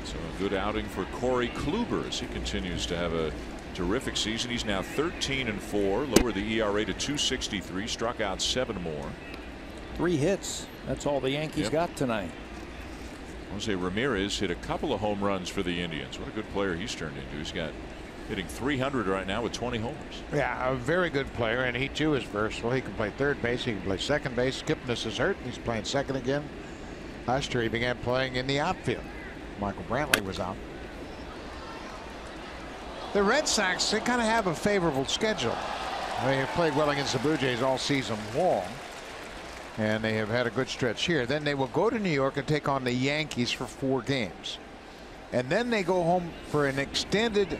So a good outing for Corey Kluber as he continues to have a terrific season. He's now 13-4, lowered the ERA to 2.63, struck out 7 more. 3 hits. That's all the Yankees got tonight. Jose Ramirez hit a couple of home runs for the Indians. What a good player he's turned into. He's got hitting .300 right now with 20 homers. Yeah, a very good player, and he too is versatile. He can play third base, he can play second base. Kipnis is hurt, and he's playing second again. Last year he began playing in the outfield. Michael Brantley was out. The Red Sox, they kind of have a favorable schedule. They have played well against the Blue Jays all season long, and they have had a good stretch here. Then they will go to New York and take on the Yankees for 4 games, and then they go home for an extended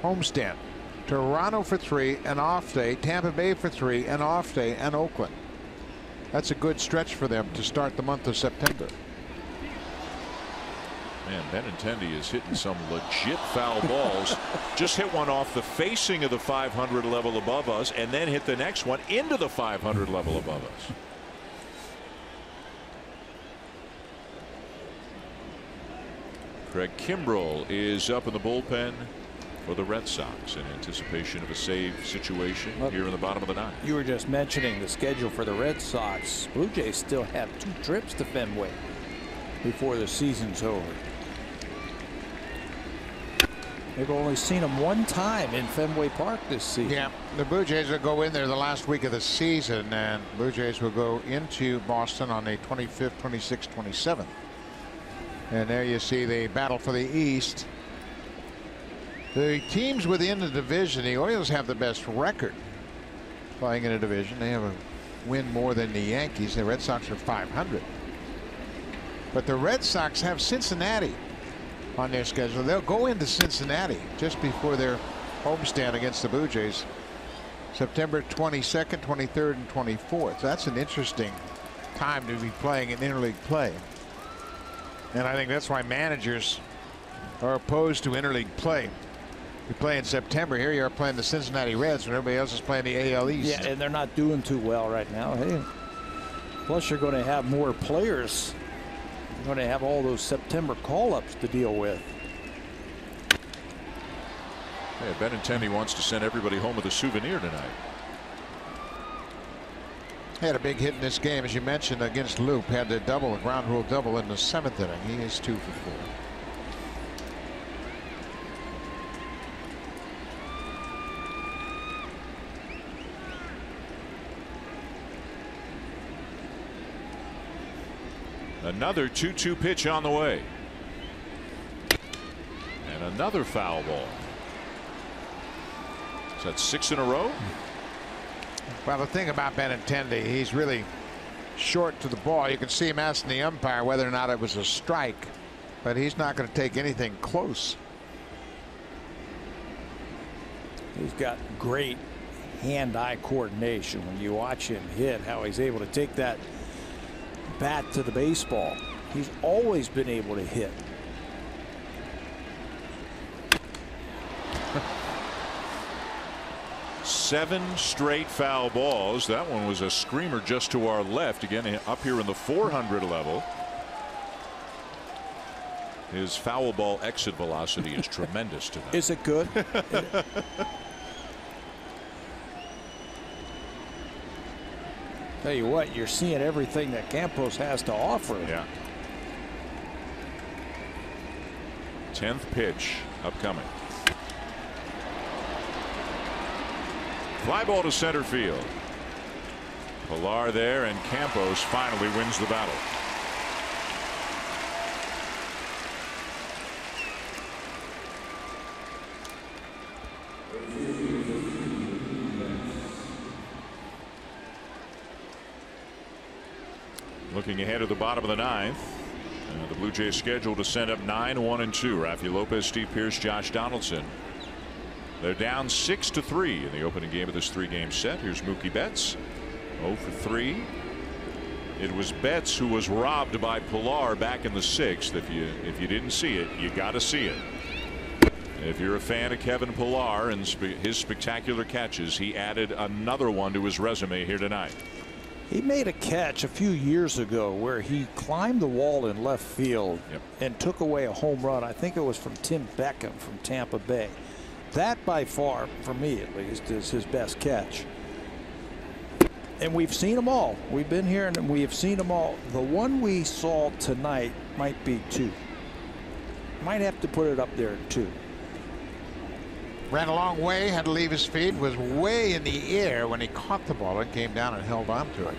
homestand. Toronto for 3, an off day. Tampa Bay for 3, an off day, and Oakland. That's a good stretch for them to start the month of September. Man, Benintendi is hitting some legit foul balls. Just hit one off the facing of the 500 level above us, and then hit the next one into the 500 level above us. Craig Kimbrell is up in the bullpen for the Red Sox in anticipation of a save situation here in the bottom of the 9th. You were just mentioning the schedule for the Red Sox. Blue Jays still have 2 trips to Fenway before the season's over. They've only seen them 1 time in Fenway Park this season. Yeah, the Blue Jays will go in there the last week of the season, and Blue Jays will go into Boston on the 25th, 26th, 27th. And there you see the battle for the East. The teams within the division, the Orioles have the best record playing in a division. They have a win more than the Yankees. The Red Sox are .500. But the Red Sox have Cincinnati on their schedule. They'll go into Cincinnati just before their homestand against the Blue Jays, September 22nd, 23rd, and 24th. That's an interesting time to be playing in interleague play. And I think that's why managers are opposed to interleague play. You play in September. Here you are playing the Cincinnati Reds when everybody else is playing the AL East. Yeah, and they're not doing too well right now. Hey, plus you're going to have more players. You're going to have all those September call-ups to deal with. Hey, Benintendi wants to send everybody home with a souvenir tonight. He had a big hit in this game, as you mentioned, against Loop. Had the double, a ground rule double in the 7th inning. He is 2 for 4. Another 2-2 pitch on the way. And another foul ball. Is that 6 in a row? Well, the thing about Benintendi, he's really short to the ball. You can see him asking the umpire whether or not it was a strike, but he's not going to take anything close. He's got great hand-eye coordination. When you watch him hit, how he's able to take that bat to the baseball. He's always been able to hit. 7 straight foul balls. That one was a screamer just to our left. Again, up here in the 400 level. His foul ball exit velocity is tremendous tonight. Is it good? Tell you what, you're seeing everything that Campos has to offer. Yeah. 10th pitch upcoming. Fly ball to center field. Pilar there, and Campos finally wins the battle. Looking ahead at the bottom of the 9th. The Blue Jays scheduled to send up 9-1-2. Rafi Lopez, Steve Pearce, Josh Donaldson. They're down 6-3 in the opening game of this 3-game set. Here's Mookie Betts, 0 for 3. It was Betts who was robbed by Pilar back in the 6th. If you didn't see it, you got to see it. If you're a fan of Kevin Pilar and his spectacular catches, he added another one to his resume here tonight. He made a catch a few years ago where he climbed the wall in left field and took away a home run. I think it was from Tim Beckham from Tampa Bay. That by far, for me at least, is his best catch. And we've seen them all. We've been here and we have seen them all. The one we saw tonight might be 2. Might have to put it up there at 2. Ran a long way, had to leave his feet, was way in the air when he caught the ball and came down and held on to it.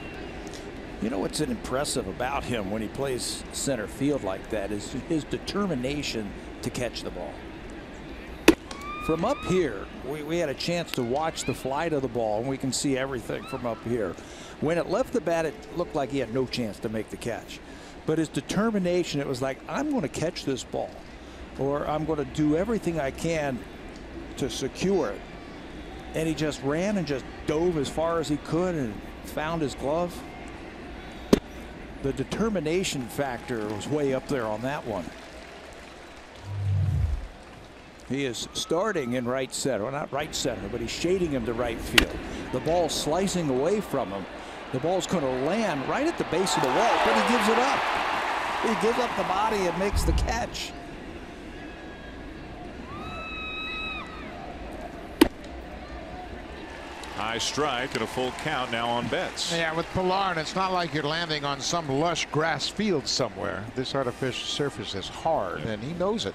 You know what's impressive about him when he plays center field like that is his determination to catch the ball. From up here, we had a chance to watch the flight of the ball, and we can see everything from up here. When it left the bat, it looked like he had no chance to make the catch. But his determination, it was like, I'm going to catch this ball, or I'm going to do everything I can to secure it. And he just ran and just dove as far as he could and found his glove. The determination factor was way up there on that one. He is starting in right center. Well, not right center, but he's shading him to right field. The ball's slicing away from him. The ball's going to land right at the base of the wall, but he gives it up. He gives up the body and makes the catch. High strike and a full count now on Betts. Yeah, with Pilar, and it's not like you're landing on some lush grass field somewhere. This artificial surface is hard, and he knows it.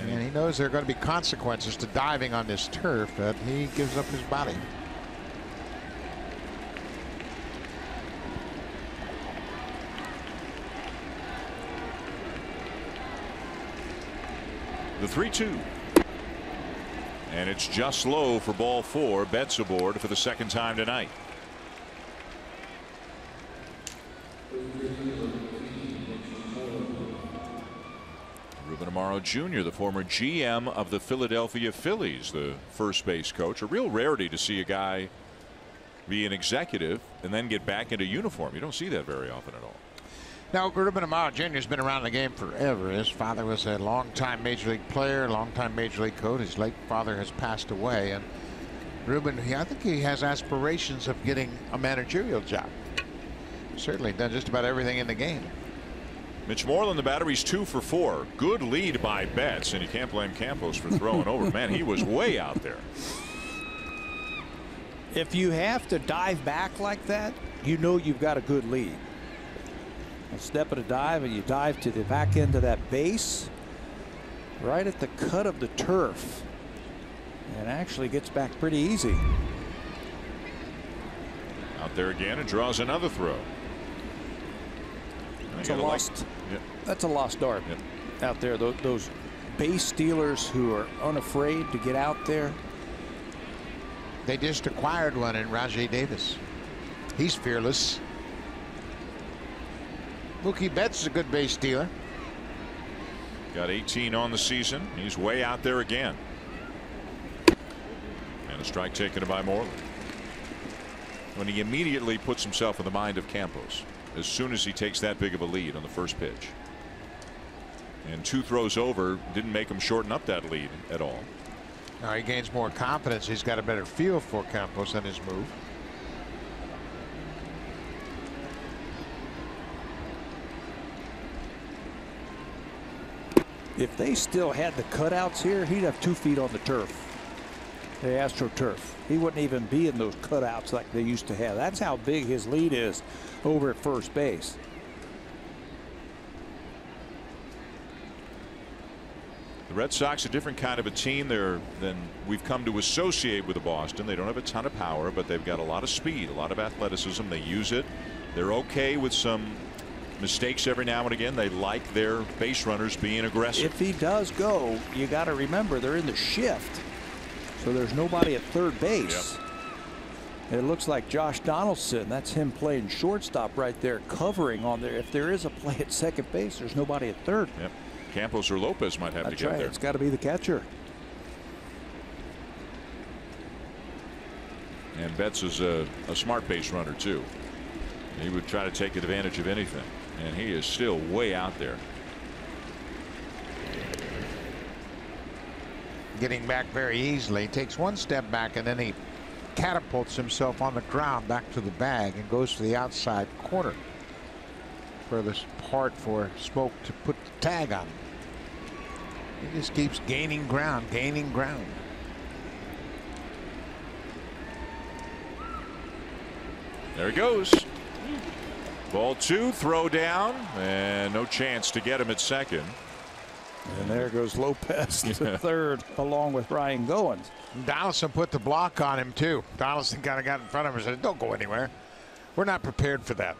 And he knows there are going to be consequences to diving on this turf, but he gives up his body. The 3-2. And it's just low for ball 4. Betts aboard for the second time tonight. Ruben Amaro Jr., the former GM of the Philadelphia Phillies, the first base coach. A real rarity to see a guy be an executive and then get back into uniform. You don't see that very often at all. Now, Ruben Amaro Jr. has been around the game forever. His father was a longtime Major League player, longtime Major League coach. His late father has passed away. And Ruben, I think he has aspirations of getting a managerial job. Certainly done just about everything in the game. Mitch Moreland, the batter, he's 2 for 4. Good lead by Betts, and you can't blame Campos for throwing over. Man, he was way out there. If you have to dive back like that, you know you've got a good lead. A step at a dive, and you dive to the back end of that base, right at the cut of the turf, and actually gets back pretty easy. Out there again and draws another throw. That's a lost. That's a lost art out there. Those base stealers who are unafraid to get out there. They just acquired one in Rajay Davis. He's fearless. Mookie Betts is a good base stealer. Got 18 on the season. He's way out there again. And a strike taken by Moreland. When he immediately puts himself in the mind of Campos as soon as he takes that big of a lead on the first pitch. And 2 throws over didn't make him shorten up that lead at all. Now he gains more confidence. He's got a better feel for Campos and his move. If they still had the cutouts here, he'd have 2 feet on the turf, the AstroTurf. He wouldn't even be in those cutouts like they used to have. That's how big his lead is over at first base. The Red Sox, a different kind of a team there than we've come to associate with the Boston. They don't have a ton of power, but they've got a lot of speed, a lot of athleticism. They use it. They're okay with some mistakes every now and again. They like their base runners being aggressive. If he does go, you got to remember they're in the shift, so there's nobody at third base. Yep. It looks like Josh Donaldson. That's him playing shortstop right there, covering on there. If there is a play at second base, there's nobody at third. Yep. Campos or Lopez might have to get there. It's got to be the catcher. And Betts is a smart base runner too. He would try to take advantage of anything, and he is still way out there. Getting back very easily. He takes one step back and then he catapults himself on the ground back to the bag and goes to the outside corner. Furthest part for Smoak to put the tag on him. He just keeps gaining ground, gaining ground. There he goes. Ball 2, throw down, and no chance to get him at second. And there goes Lopez to third, along with Ryan Goins. Donaldson put the block on him too. Donaldson kind of got in front of him and said, "Don't go anywhere. We're not prepared for that."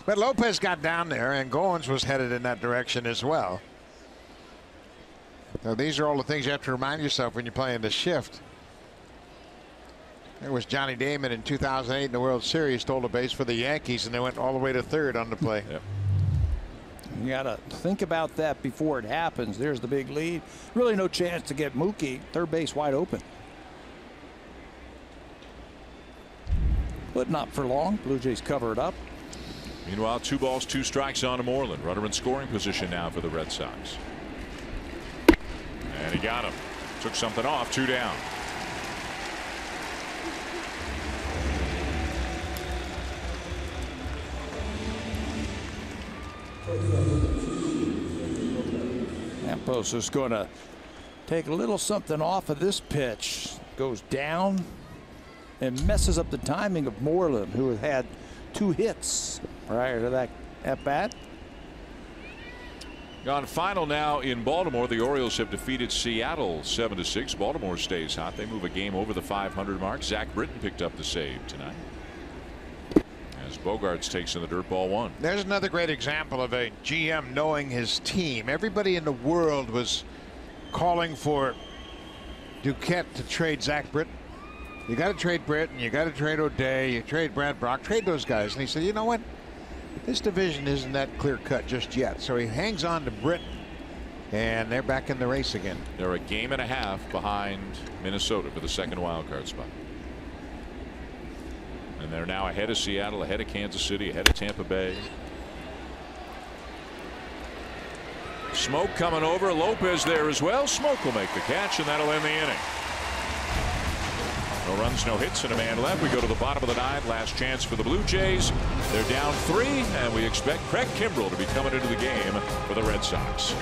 But Lopez got down there, and Goins was headed in that direction as well. Now, these are all the things you have to remind yourself when you're playing the shift. There was Johnny Damon in 2008 in the World Series, stole a base for the Yankees, and they went all the way to third on the play. Yep. You got to think about that before it happens. There's the big lead. Really no chance to get Mookie. Third base wide open. But not for long. Blue Jays cover it up. Meanwhile, 2 balls, 2 strikes on to Moreland. Runner in scoring position now for the Red Sox. And he got him. Took something off. 2 down. Campos is going to take a little something off of this pitch. Goes down and messes up the timing of Moreland, who had 2 hits prior to that at bat. Gone final now in Baltimore. The Orioles have defeated Seattle 7-6. Baltimore stays hot. They move a game over the 500 mark. Zach Britton picked up the save tonight, as Bogarts takes in the dirt ball 1. There's another great example of a GM knowing his team. Everybody in the world was calling for Duquette to trade Zach Britton. You got to trade Britton. You got to trade O'Day. You trade Brad Brock. Trade those guys. And he said, you know what? This division isn't that clear cut just yet. So he hangs on to Britton, and they're back in the race again. They're a game and a half behind Minnesota for the second wild card spot. And they're now ahead of Seattle, ahead of Kansas City, ahead of Tampa Bay. Smoak coming over. Lopez there as well. Smoak will make the catch, and that'll end the inning. No runs, no hits, and a man left. We go to the bottom of the 9th. Last chance for the Blue Jays. They're down 3, and we expect Craig Kimbrell to be coming into the game for the Red Sox.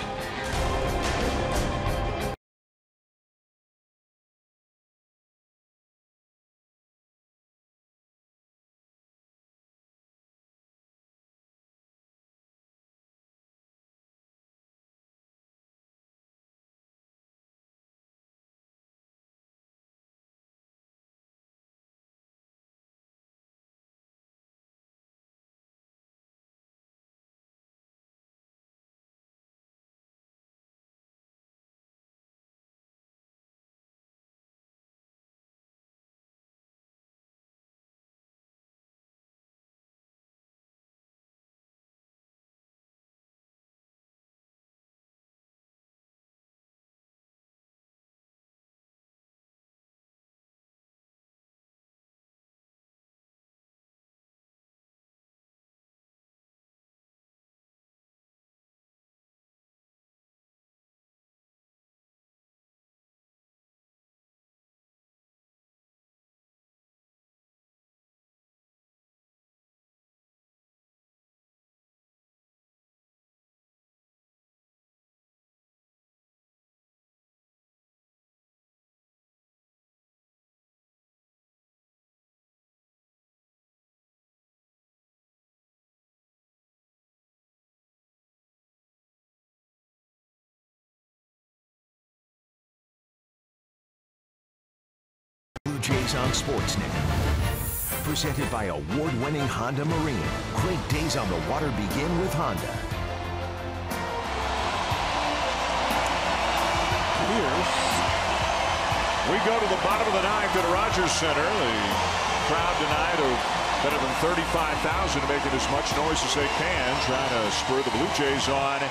Jays on Sportsnet. Presented by award-winning Honda Marine. Great days on the water begin with Honda. We go to the bottom of the ninth at Rogers Center. The crowd tonight of better than 35,000 making as much noise as they can, trying to spur the Blue Jays on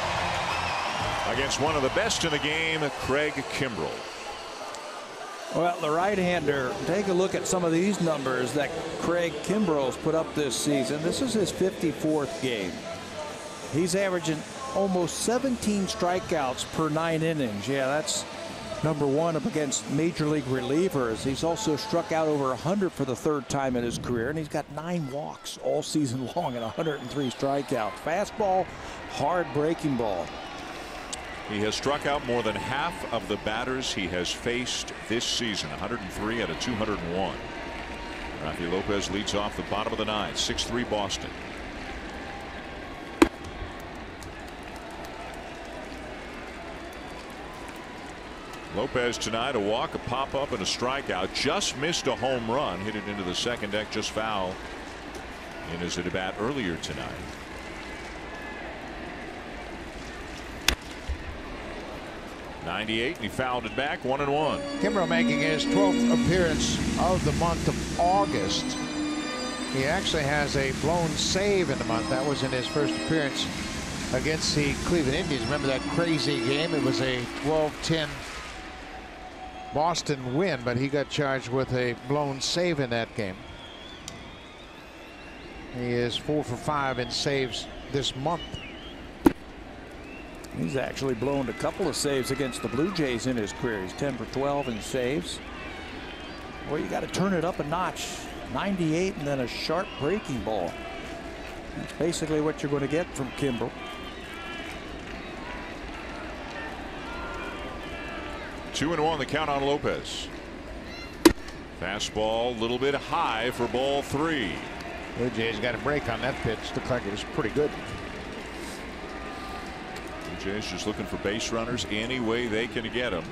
against one of the best in the game, Craig Kimbrel. Well, the right-hander, take a look at some of these numbers that Craig Kimbrel's put up this season. This is his 54th game. He's averaging almost 17 strikeouts per 9 innings. Yeah, that's #1 up against major league relievers. He's also struck out over 100 for the 3rd time in his career, and he's got 9 walks all season long and 103 strikeouts. Fastball, hard breaking ball. He has struck out more than half of the batters he has faced this season, 103 out of 201. Rafi Lopez leads off the bottom of the 9th, 6-3 Boston. Lopez tonight, a walk, a pop-up, and a strikeout. Just missed a home run, hit it into the second deck, just foul in his at-bat earlier tonight. .98, and he fouled it back, 1-1. Kimbrel making his 12th appearance of the month of August. He actually has a blown save in the month. That was in his first appearance against the Cleveland Indians. Remember that crazy game? It was a 12-10 Boston win, but he got charged with a blown save in that game. He is 4 for 5 in saves this month. He's actually blown a couple of saves against the Blue Jays in his career. He's 10 for 12 in saves. Well, you got to turn it up a notch. 98 and then a sharp breaking ball. That's basically what you're going to get from Kimbrel. 2-1 the count on Lopez. Fastball a little bit high for ball 3. Blue Jays got a break on that pitch. Looked like it was pretty good. Blue Jays just looking for base runners any way they can get them.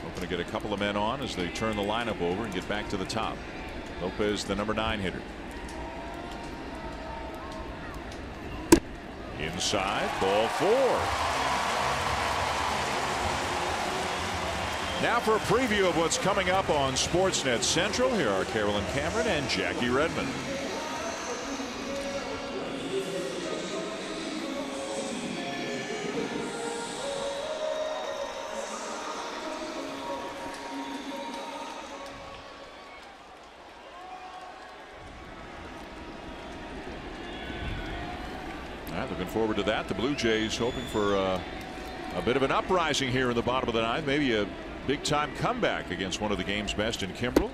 Hoping to get a couple of men on as they turn the lineup over and get back to the top. Lopez, the #9 hitter. Inside, ball 4. Now for a preview of what's coming up on Sportsnet Central. Here are Carolyn Cameron and Jackie Redmond. Looking forward to that. The Blue Jays hoping for a bit of an uprising here in the bottom of the 9th. Maybe a big-time comeback against one of the game's best in Kimbrel,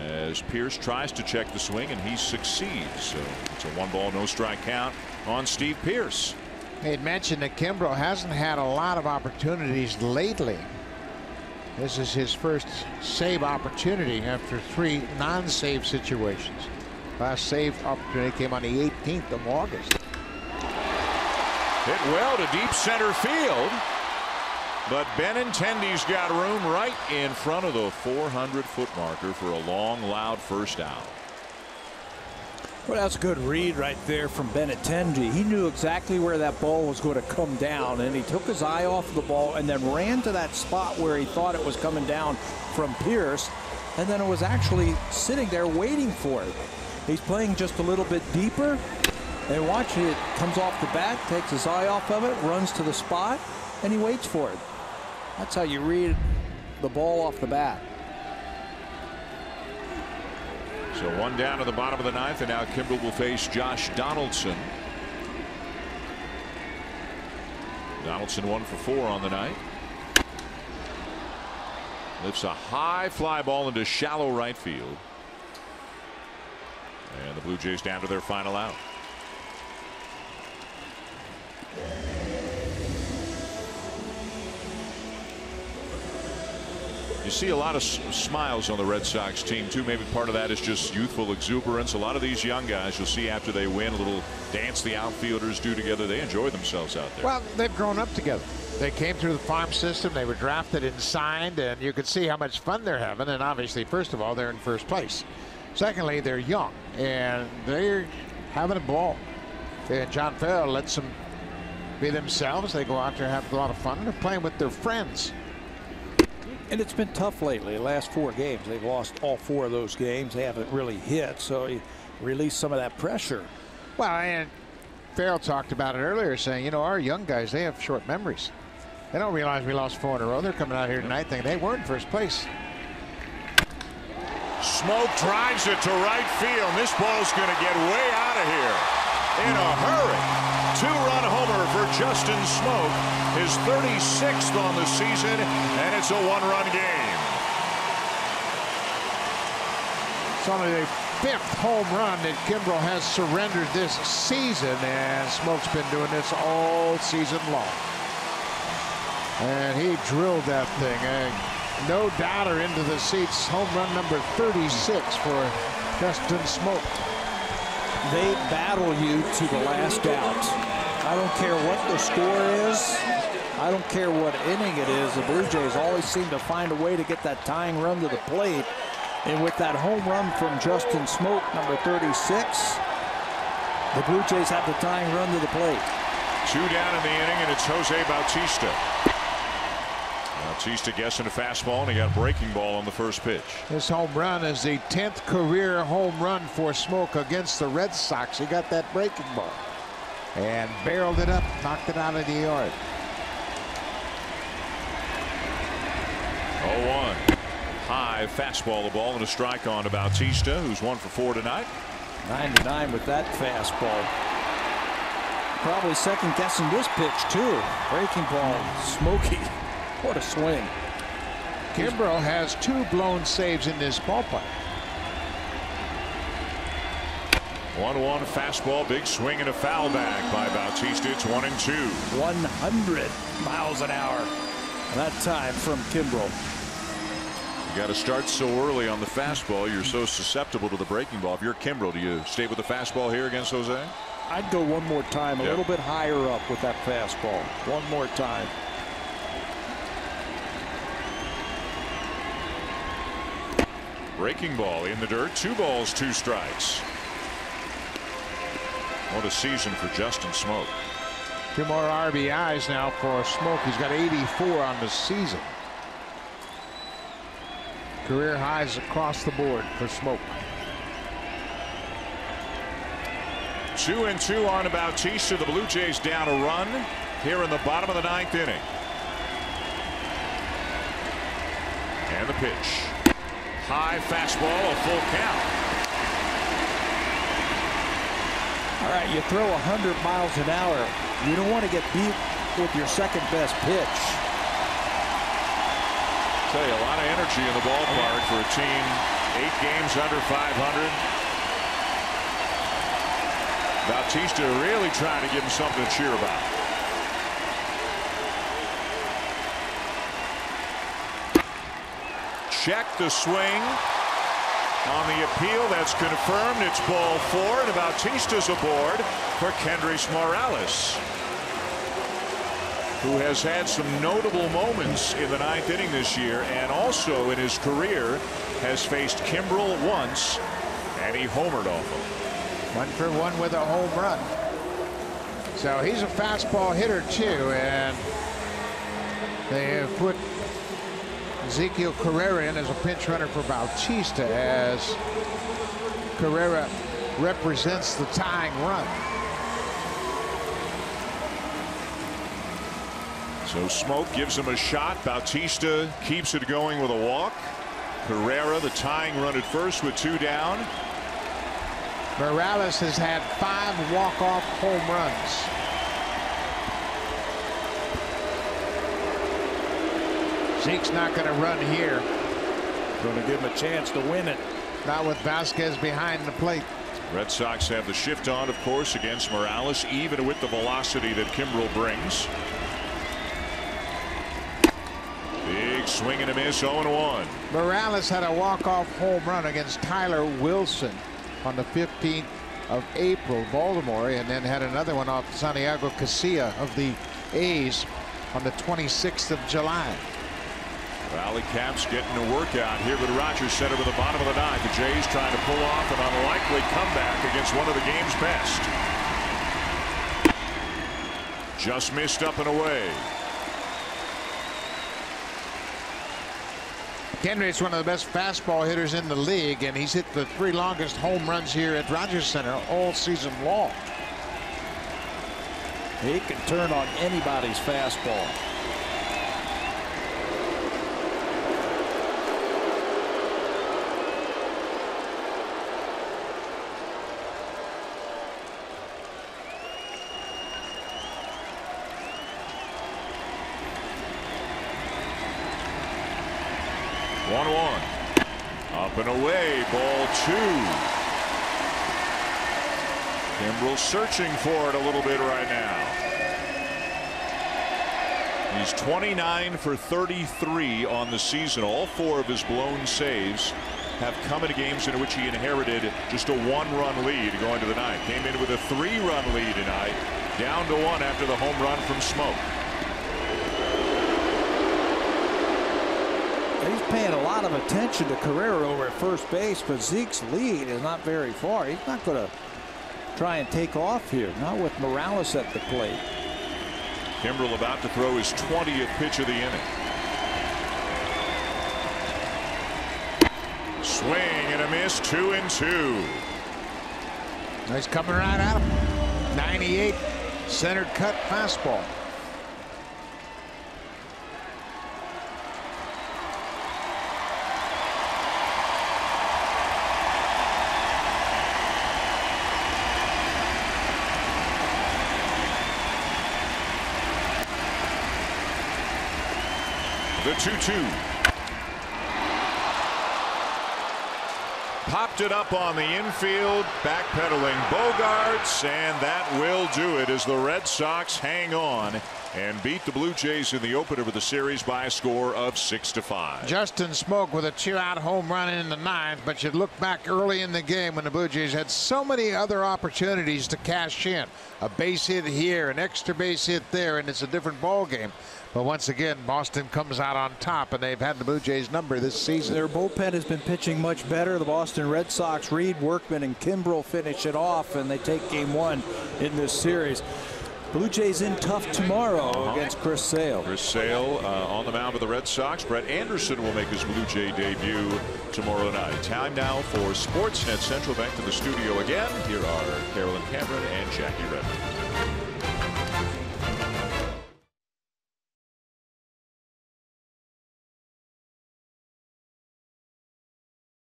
as Pierce tries to check the swing and he succeeds. So it's a 1-ball, no-strike count on Steve Pierce. They had mentioned that Kimbrel hasn't had a lot of opportunities lately. This is his first save opportunity after 3 non-save situations. Last save opportunity came on the 18th of August. Hit well to deep center field, but Benintendi's got room right in front of the 400-foot marker for a long, loud first out. Well, that's a good read right there from Benintendi. He knew exactly where that ball was going to come down, and he took his eye off the ball and then ran to that spot where he thought it was coming down from Pierce, and then it was actually sitting there waiting for it. He's playing just a little bit deeper. And watch it, comes off the bat, takes his eye off of it, runs to the spot, and he waits for it. That's how you read the ball off the bat. So 1 down to the bottom of the 9th, and now Kimbrel will face Josh Donaldson. Donaldson 1 for 4 on the night. Lifts a high fly ball into shallow right field. And the Blue Jays down to their final out. You see a lot of smiles on the Red Sox team too. Maybe part of that is just youthful exuberance. A lot of these young guys, you'll see after they win, a little dance the outfielders do together. They enjoy themselves out there. Well, they've grown up together. They came through the farm system. They were drafted and signed, and you can see how much fun they're having. And obviously, first of all, they're in first place. Secondly, they're young, and they're having a ball. And John Farrell lets them be themselves. They go out there and have a lot of fun. They're playing with their friends. And it's been tough lately. The last 4 games, they've lost all 4 of those games. They haven't really hit, so he released some of that pressure. Well, and Farrell talked about it earlier, saying, you know, our young guys, they have short memories. They don't realize we lost 4 in a row. They're coming out here tonight thinking they were in first place. Smoak drives it to right field. This ball's going to get way out of here in a hurry. 2-run homer for Justin Smoak, his 36th on the season, and it's a 1-run game. It's only the 5th home run that Kimbrel has surrendered this season, and Smoak's been doing this all season long. And he drilled that thing, and no doubter into the seats. Home run number 36 for Justin Smoak. They battle you to the last out. I don't care what the score is. I don't care what inning it is. The Blue Jays always seem to find a way to get that tying run to the plate. And with that home run from Justin Smoak, number 36, the Blue Jays have the tying run to the plate. 2 down in the inning, and it's Jose Bautista. Bautista guessing a fastball, and he got a breaking ball on the first pitch. This home run is the 10th career home run for Smoak against the Red Sox. He got that breaking ball and barreled it up, knocked it out of the yard. 0-1. High fastball, the ball, and a strike on to Bautista, who's 1 for 4 tonight. 9-9 with that fastball. Probably second guessing this pitch too. Breaking ball, Smokey. What a swing. Kimbrel has 2 blown saves in this ballpark. 1-1 fastball, big swing and a foul back by Bautista. It's 1-2. 100 miles an hour. That time from Kimbrel. You got to start so early on the fastball. You're so susceptible to the breaking ball. If you're Kimbrel, do you stay with the fastball here against Jose? I'd go one more time, a little bit higher up with that fastball. One more time. Breaking ball in the dirt. 2 balls, 2 strikes. What a season for Justin Smoak. 2 more RBIs now for Smoak. He's got 84 on the season. Career highs across the board for Smoak. 2-2 on Bautista. The Blue Jays down a run here in the bottom of the 9th inning. And the pitch. High fastball, a full count. All right, you throw 100 miles an hour. You don't want to get beat with your second best pitch. Tell you, a lot of energy in the ballpark for a team 8 games under 500. Bautista really trying to give him something to cheer about. Check the swing on the appeal. That's confirmed. It's ball 4, and Bautista's aboard for Kendrys Morales, who has had some notable moments in the 9th inning this year, and also in his career has faced Kimbrel once, and he homered off him. 1 for 1 with a home run. So he's a fastball hitter too, and they have put Ezekiel Carrera in as a pinch runner for Bautista, as Carrera represents the tying run. So Smoak gives him a shot. Bautista keeps it going with a walk. Carrera, the tying run at first with 2 down. Morales has had 5 walk-off home runs. Zeke's not going to run here. Going to give him a chance to win it. Not with Vasquez behind the plate. Red Sox have the shift on, of course, against Morales, even with the velocity that Kimbrel brings. Big Swing and a miss, 0-1. Morales had a walk-off home run against Tyler Wilson on the 15th of April, Baltimore, and then had another one off Santiago Casilla of the A's on the 26th of July. Valley Caps getting a workout here with Rogers Center with the bottom of the ninth. The Jays trying to pull off an unlikely comeback against one of the game's best. Just missed up and away. Henry's one of the best fastball hitters in the league, and he's hit the 3 longest home runs here at Rogers Center all season long. He can turn on anybody's fastball. Up and away, ball 2. Kimbrel searching for it a little bit right now. He's 29 for 33 on the season. All 4 of his blown saves have come into games in which he inherited just a 1-run lead going to the ninth. Came in with a 3-run lead tonight, down to 1 after the home run from Smoak. He's paying a lot of attention to Carrera over at first base, but Zeke's lead is not very far. He's not going to try and take off here, not with Morales at the plate. Kimbrel about to throw his 20th pitch of the inning. Swing and a miss, 2-2. He's coming right at him. 98 centered cut fastball. The 2-2. Popped it up on the infield, backpedaling Bogarts, and that will do it as the Red Sox hang on and beat the Blue Jays in the opener of the series by a score of 6-5. Justin Smoak with a 2-out home run in the 9th, but you look back early in the game when the Blue Jays had so many other opportunities to cash in. A base hit here, an extra base hit there, and it's a different ball game. But once again, Boston comes out on top, and they've had the Blue Jays number this season. Their bullpen has been pitching much better. The Boston Red Sox, Reed, Workman, and Kimbrel finish it off, and they take game 1 in this series. Blue Jays in tough tomorrow against Chris Sale. Chris Sale on the mound with the Red Sox. Brett Anderson will make his Blue Jay debut tomorrow night. Time now for Sportsnet Central. Back to the studio again. Here are Carolyn Cameron and Jackie Redmond.